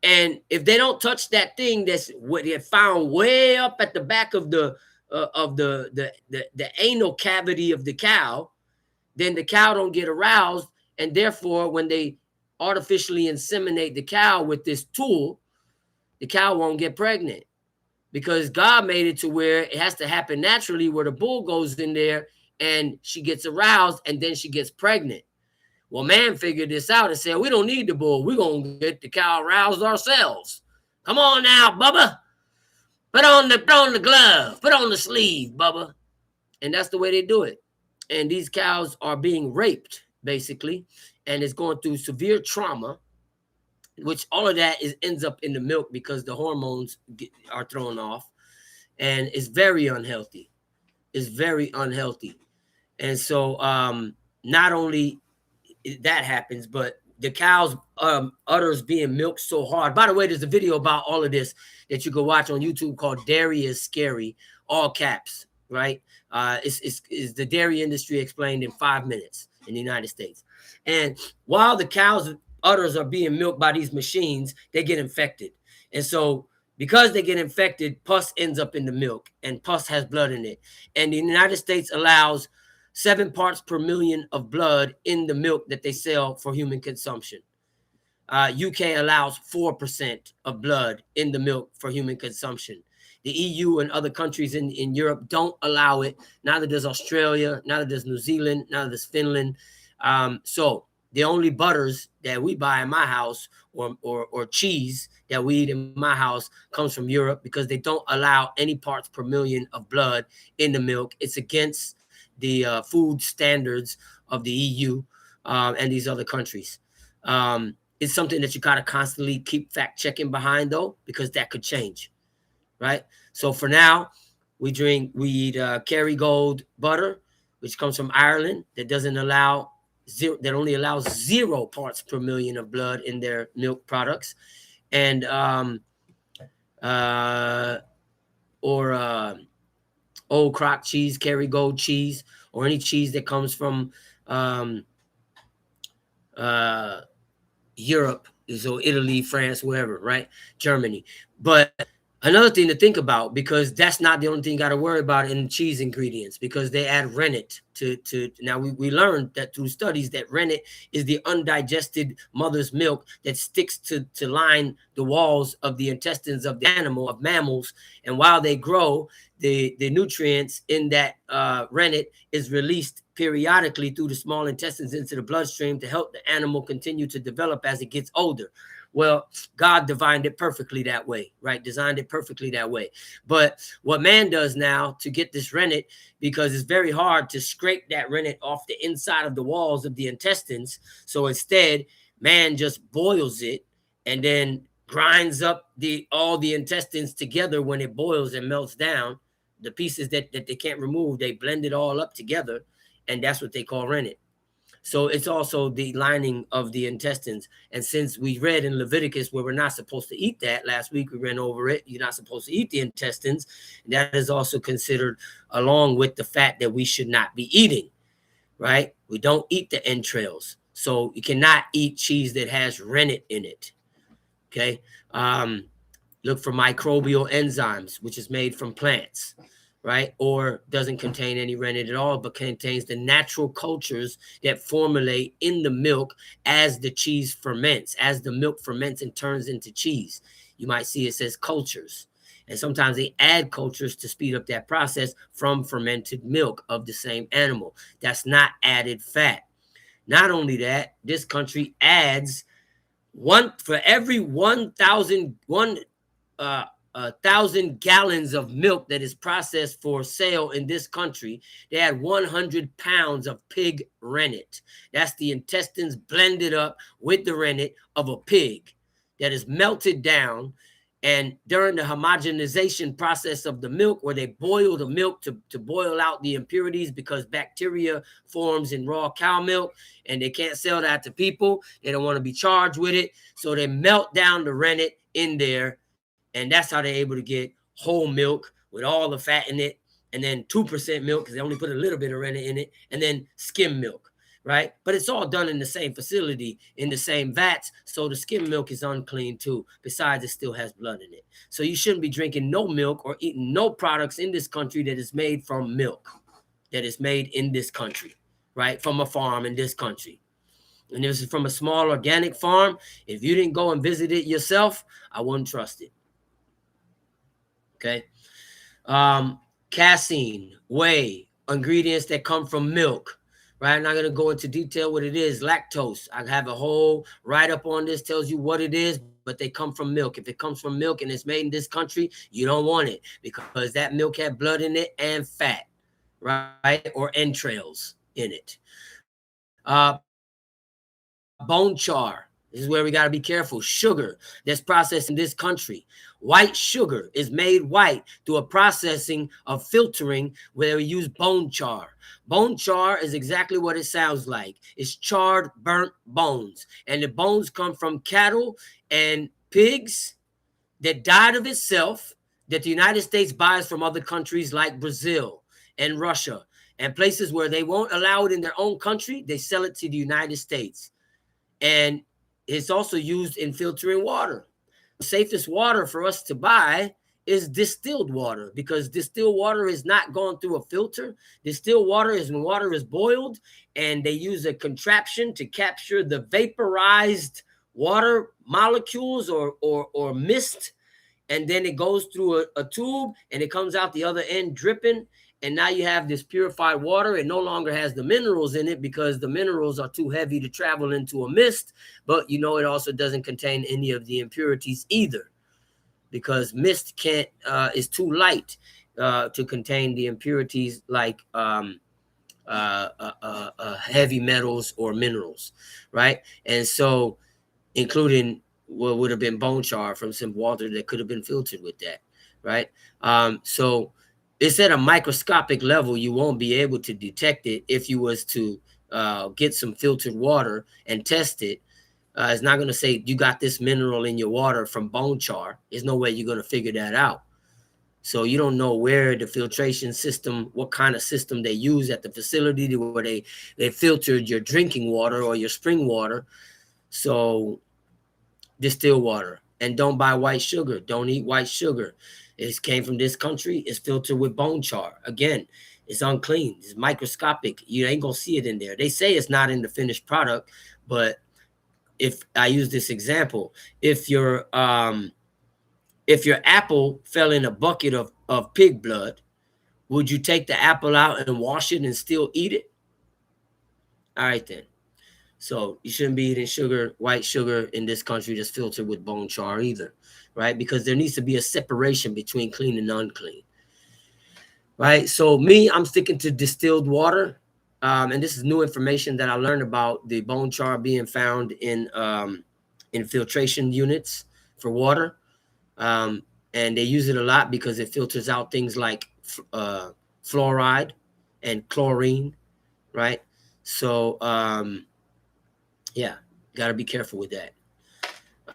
S1: And if they don't touch that thing that's what they found way up at the back of the anal cavity of the cow, then the cow don't get aroused, and therefore when they artificially inseminate the cow with this tool, the cow won't get pregnant because God made it to where it has to happen naturally, where the bull goes in there and she gets aroused and then she gets pregnant. Well, man figured this out and said, we don't need the bull. We're going to get the cow aroused ourselves. Come on now, Bubba. Put on the glove. Put on the sleeve, Bubba. And that's the way they do it. And these cows are being raped, basically, and it's going through severe trauma, which all of that ends up in the milk because the hormones are thrown off, and it's very unhealthy. It's very unhealthy. And so not only that happens, but the cow's udders being milked so hard. By the way, there's a video about all of this that you can watch on YouTube called Dairy is Scary, all caps, right? It's the dairy industry explained in 5 minutes in the United States. And while the cow's udders are being milked by these machines, they get infected. And so because they get infected, pus ends up in the milk, and pus has blood in it. And the United States allows 7 parts per million of blood in the milk that they sell for human consumption. UK allows 4% of blood in the milk for human consumption. The EU and other countries in Europe don't allow it. Neither does Australia, neither does New Zealand, neither does Finland. So the only butters that we buy in my house or cheese that we eat in my house comes from Europe because they don't allow any parts per million of blood in the milk. It's against the food standards of the EU and these other countries. It's something that you got to constantly keep fact checking behind, though, because that could change, right? So for now, we eat Kerrygold butter, which comes from Ireland, that only allows 0 parts per million of blood in their milk products, and Old Crock cheese, Kerrygold cheese, or any cheese that comes from Europe, so Italy, France, wherever, right? Germany. But another thing to think about, because that's not the only thing you got to worry about in cheese ingredients, because they add rennet to now we learned that through studies that rennet is the undigested mother's milk that sticks to line the walls of the intestines of the animal, of mammals, and while they grow, the nutrients in that rennet is released periodically through the small intestines into the bloodstream to help the animal continue to develop as it gets older. Well, God designed it perfectly that way, right? Designed it perfectly that way. But what man does now to get this rennet, because it's very hard to scrape that rennet off the inside of the walls of the intestines. So instead, man just boils it and then grinds up all the intestines together when it boils and melts down. The pieces that they can't remove, they blend it all up together, and that's what they call rennet. So it's also the lining of the intestines. And since we read in Leviticus where we're not supposed to eat that, last week we ran over it, you're not supposed to eat the intestines. That is also considered along with the fat that we should not be eating, right? We don't eat the entrails. So you cannot eat cheese that has rennet in it, okay? Look for microbial enzymes, which is made from plants, right? Or doesn't contain any rennet at all, but contains the natural cultures that formulate in the milk as the cheese ferments, as the milk ferments and turns into cheese. You might see it says cultures. And sometimes they add cultures to speed up that process from fermented milk of the same animal. That's not added fat. Not only that, this country adds for every 1,000 gallons of milk that is processed for sale in this country, they add 100 pounds of pig rennet. That's the intestines blended up with the rennet of a pig that is melted down. And during the homogenization process of the milk, where they boil the milk to boil out the impurities, because bacteria forms in raw cow milk and they can't sell that to people. They don't want to be charged with it. So they melt down the rennet in there. And that's how they're able to get whole milk with all the fat in it. And then 2% milk, because they only put a little bit of rennet in it. And then skim milk, right? But it's all done in the same facility, in the same vats. So the skim milk is unclean too. Besides, it still has blood in it. So you shouldn't be drinking no milk or eating no products in this country that is made from milk, that is made in this country, right? From a farm in this country. And this is from a small organic farm. If you didn't go and visit it yourself, I wouldn't trust it. Okay. Casein, whey, ingredients that come from milk, right? I'm not going to go into detail what it is. Lactose. I have a whole write-up on this, tells you what it is, but they come from milk. If it comes from milk and it's made in this country, you don't want it, because that milk had blood in it and fat, right? Or entrails in it. Bone char. This is where we got to be careful. Sugar that's processed in this country. White sugar is made white through a processing of filtering where we use bone char. Bone char is exactly what it sounds like. It's charred, burnt bones. And the bones come from cattle and pigs that died of itself, that the United States buys from other countries like Brazil and Russia, and places where they won't allow it in their own country. They sell it to the United States. And it's also used in filtering water. The safest water for us to buy is distilled water, because distilled water is not going through a filter. Distilled water is when water is boiled and they use a contraption to capture the vaporized water molecules or mist. And then it goes through a tube and it comes out the other end dripping. And now you have this purified water. It no longer has the minerals in it, because the minerals are too heavy to travel into a mist. But it also doesn't contain any of the impurities either, because mist is too light to contain the impurities like heavy metals or minerals, right? And so including what would have been bone char from some water that could have been filtered with that, right? So it's at a microscopic level. You won't be able to detect it if you was to get some filtered water and test it. It's not going to say you got this mineral in your water from bone char. There's no way you're going to figure that out. So you don't know where the filtration system, what kind of system they use at the facility where they filtered your drinking water or your spring water. So distill water. And don't buy white sugar. Don't eat white sugar. It came from this country. It's filtered with bone char. Again, it's unclean. It's microscopic. You ain't going to see it in there. They say it's not in the finished product, but if I use this example, if your apple fell in a bucket of pig blood, would you take the apple out and wash it and still eat it? All right, then. So you shouldn't be eating sugar, white sugar in this country that's filtered with bone char either, right? Because there needs to be a separation between clean and unclean, right? So me, I'm sticking to distilled water. And this is new information that I learned about the bone char being found in filtration units for water. And they use it a lot because it filters out things like fluoride and chlorine, right? So yeah, got to be careful with that.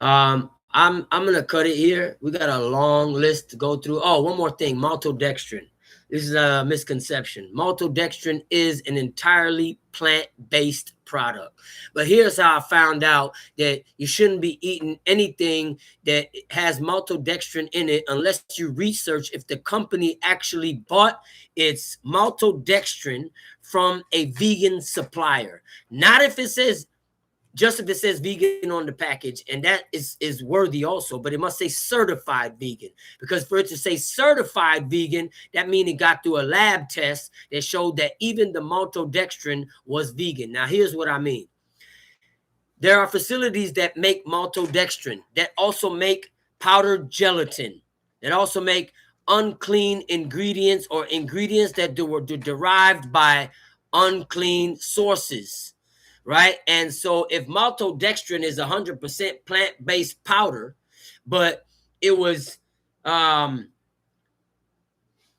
S1: I'm gonna cut it here. We got a long list to go through. Oh, one more thing, maltodextrin. This is a misconception. Maltodextrin is an entirely plant-based product. But here's how I found out that you shouldn't be eating anything that has maltodextrin in it unless you research if the company actually bought its maltodextrin from a vegan supplier. Not if it says just if it says vegan on the package, and that is worthy also, but it must say certified vegan, because for it to say certified vegan, that means it got through a lab test that showed that even the maltodextrin was vegan. Now here's what I mean. There are facilities that make maltodextrin, that also make powdered gelatin, that also make unclean ingredients or ingredients that were derived by unclean sources, right? And so if maltodextrin is 100% plant-based powder, but it was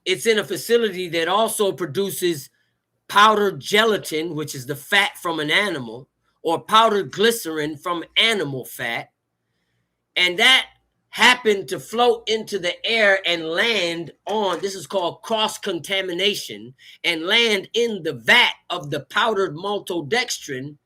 S1: it's in a facility that also produces powdered gelatin, which is the fat from an animal, or powdered glycerin from animal fat, and that happened to float into the air and land on, this is called cross-contamination, and land in the vat of the powdered maltodextrin.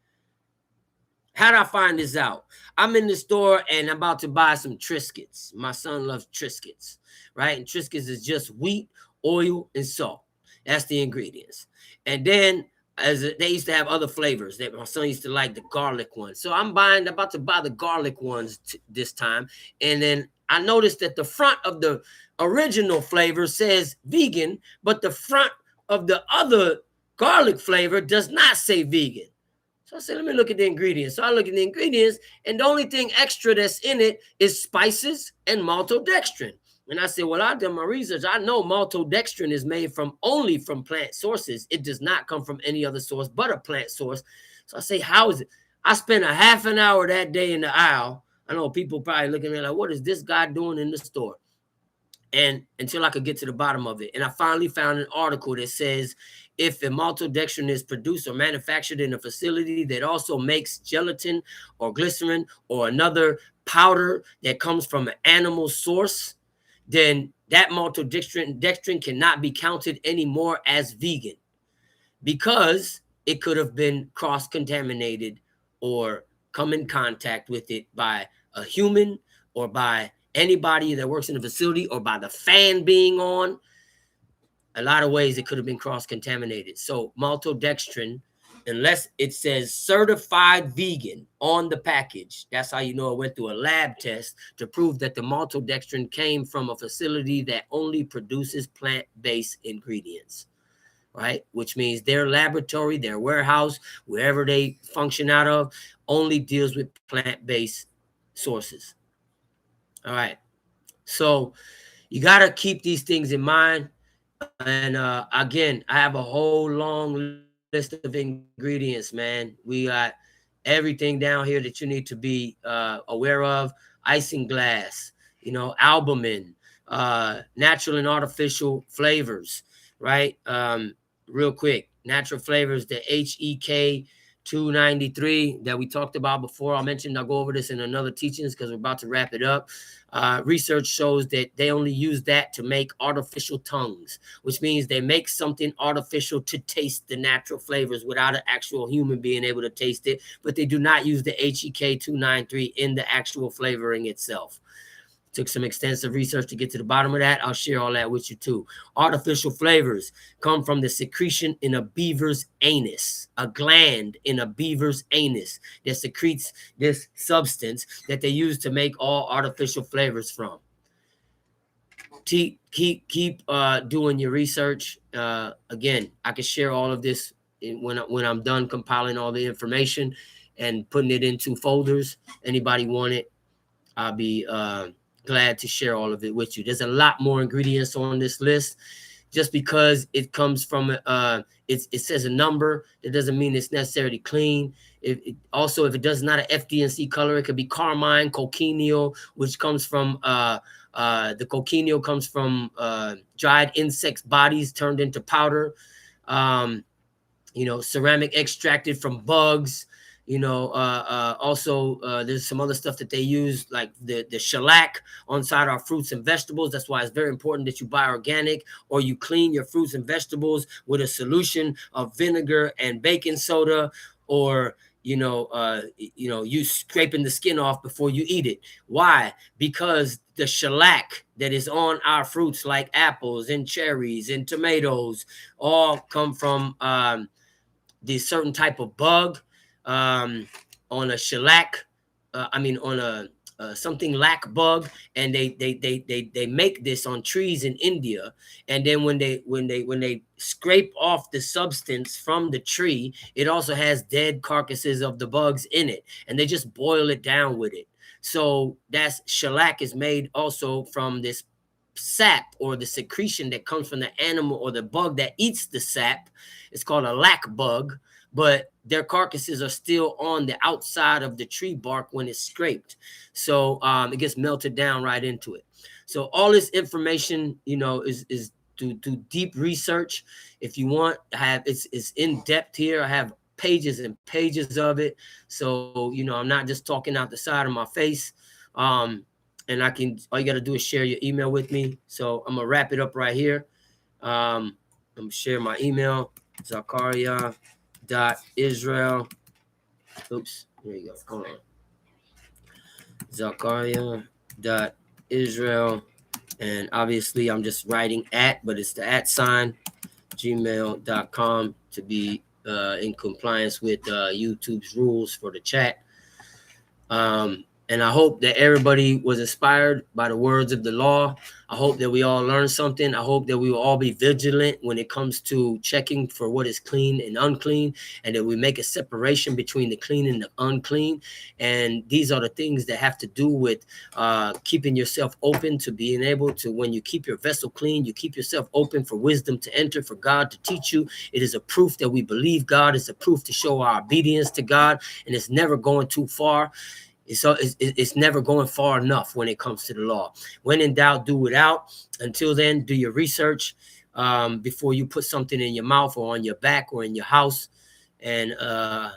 S1: How'd I find this out? I'm in the store and I'm about to buy some Triscuits. My son loves Triscuits, right? And Triscuits is just wheat, oil, and salt. That's the ingredients. And then they used to have other flavors that my son used to like, the garlic ones. So I'm about to buy the garlic ones this time. And then I noticed that the front of the original flavor says vegan, but the front of the other garlic flavor does not say vegan. So I said, let me look at the ingredients. So I look at the ingredients, and the only thing extra that's in it is spices and maltodextrin. And I said, well, I've done my research. I know maltodextrin is made only from plant sources. It does not come from any other source but a plant source. So I say, how is it? I spent a half an hour that day in the aisle. I know people probably looking at me like, what is this guy doing in the store? And until I could get to the bottom of it. And I finally found an article that says, if a maltodextrin is produced or manufactured in a facility that also makes gelatin or glycerin or another powder that comes from an animal source, then that maltodextrin cannot be counted anymore as vegan, because it could have been cross-contaminated or come in contact with it by a human or by anybody that works in the facility or by the fan being on. A lot of ways it could have been cross-contaminated. So maltodextrin, unless it says certified vegan on the package, that's how you know it went through a lab test to prove that the maltodextrin came from a facility that only produces plant-based ingredients, right? Which means their laboratory, their warehouse, wherever they function out of, only deals with plant-based sources. All right. So you got to keep these things in mind. And again, I have a whole long list of ingredients, man. We got everything down here that you need to be aware of. Isinglass, albumin, natural and artificial flavors, right? Real quick, natural flavors, the HEK 293 that we talked about before. I'll go over this in another teachings because we're about to wrap it up. Research shows that they only use that to make artificial tongues, which means they make something artificial to taste the natural flavors without an actual human being able to taste it, but they do not use the HEK 293 in the actual flavoring itself. Took some extensive research to get to the bottom of that. I'll share all that with you too. Artificial flavors come from the secretion in a beaver's anus, a gland in a beaver's anus that secretes this substance that they use to make all artificial flavors from. Keep doing your research. Again, I can share all of this when I'm done compiling all the information. and putting it into folders. Anybody want it, I'll be glad to share all of it with you. There's a lot more ingredients on this list. Just because it comes from it says a number, that doesn't mean it's necessarily clean. Also, if it does not an FD&C color, it could be carmine, cochineal, which comes from the cochineal comes from dried insects' bodies turned into powder. You know, ceramic extracted from bugs. You know, also there's some other stuff that they use, like the shellac on side our fruits and vegetables. That's why it's very important that you buy organic, or you clean your fruits and vegetables with a solution of vinegar and baking soda, or you scraping the skin off before you eat it. Why? Because the shellac that is on our fruits, like apples and cherries and tomatoes, all come from the certain type of bug on a shellac, on a something lac bug, and they make this on trees in India, and then when they scrape off the substance from the tree, it also has dead carcasses of the bugs in it, and they just boil it down with it. So that's shellac is made also from this sap, or the secretion that comes from the animal or the bug that eats the sap. It's called a lac bug, but their carcasses are still on the outside of the tree bark when it's scraped. So it gets melted down right into it. So all this information, is to do deep research. If you want, it's in depth here. I have pages and pages of it. So, I'm not just talking out the side of my face. And all you got to do is share your email with me. So I'm going to wrap it up right here. I'm going to share my email, Zachariah.Israel. Oops, here you go. Hold on. Zachariah.Israel. And obviously I'm just writing but it's the @ gmail.com to be in compliance with YouTube's rules for the chat. And I hope that everybody was inspired by the words of the law. I hope that we all learned something. I hope that we will all be vigilant when it comes to checking for what is clean and unclean, and that we make a separation between the clean and the unclean. And these are the things that have to do with keeping yourself open to being able to, when you keep your vessel clean, you keep yourself open for wisdom to enter, for God to teach you. It is a proof that we believe God. It's a proof to show our obedience to God, and it's never going too far. It's never going far enough when it comes to the law. When in doubt, do without. Until then, do your research before you put something in your mouth or on your back or in your house. And I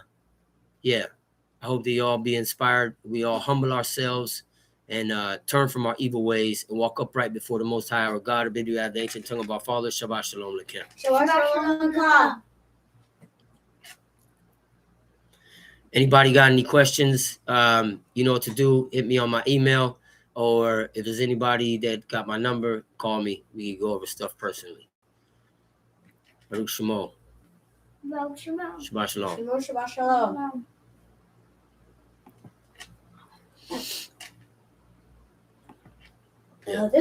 S1: hope that you all be inspired. We all humble ourselves and turn from our evil ways and walk upright before the Most High, our God. I bid you have the ancient tongue of our Father. Shabbat shalom lekem.
S2: Shabbat shalom lekem.
S1: Anybody got any questions? You know what to do. Hit me on my email, or if there's anybody that got my number, call me. We can go over stuff personally. Baruch Shemo.
S2: Baruch Shemo.
S1: Shabbat shalom.
S2: Shabbat shalom. This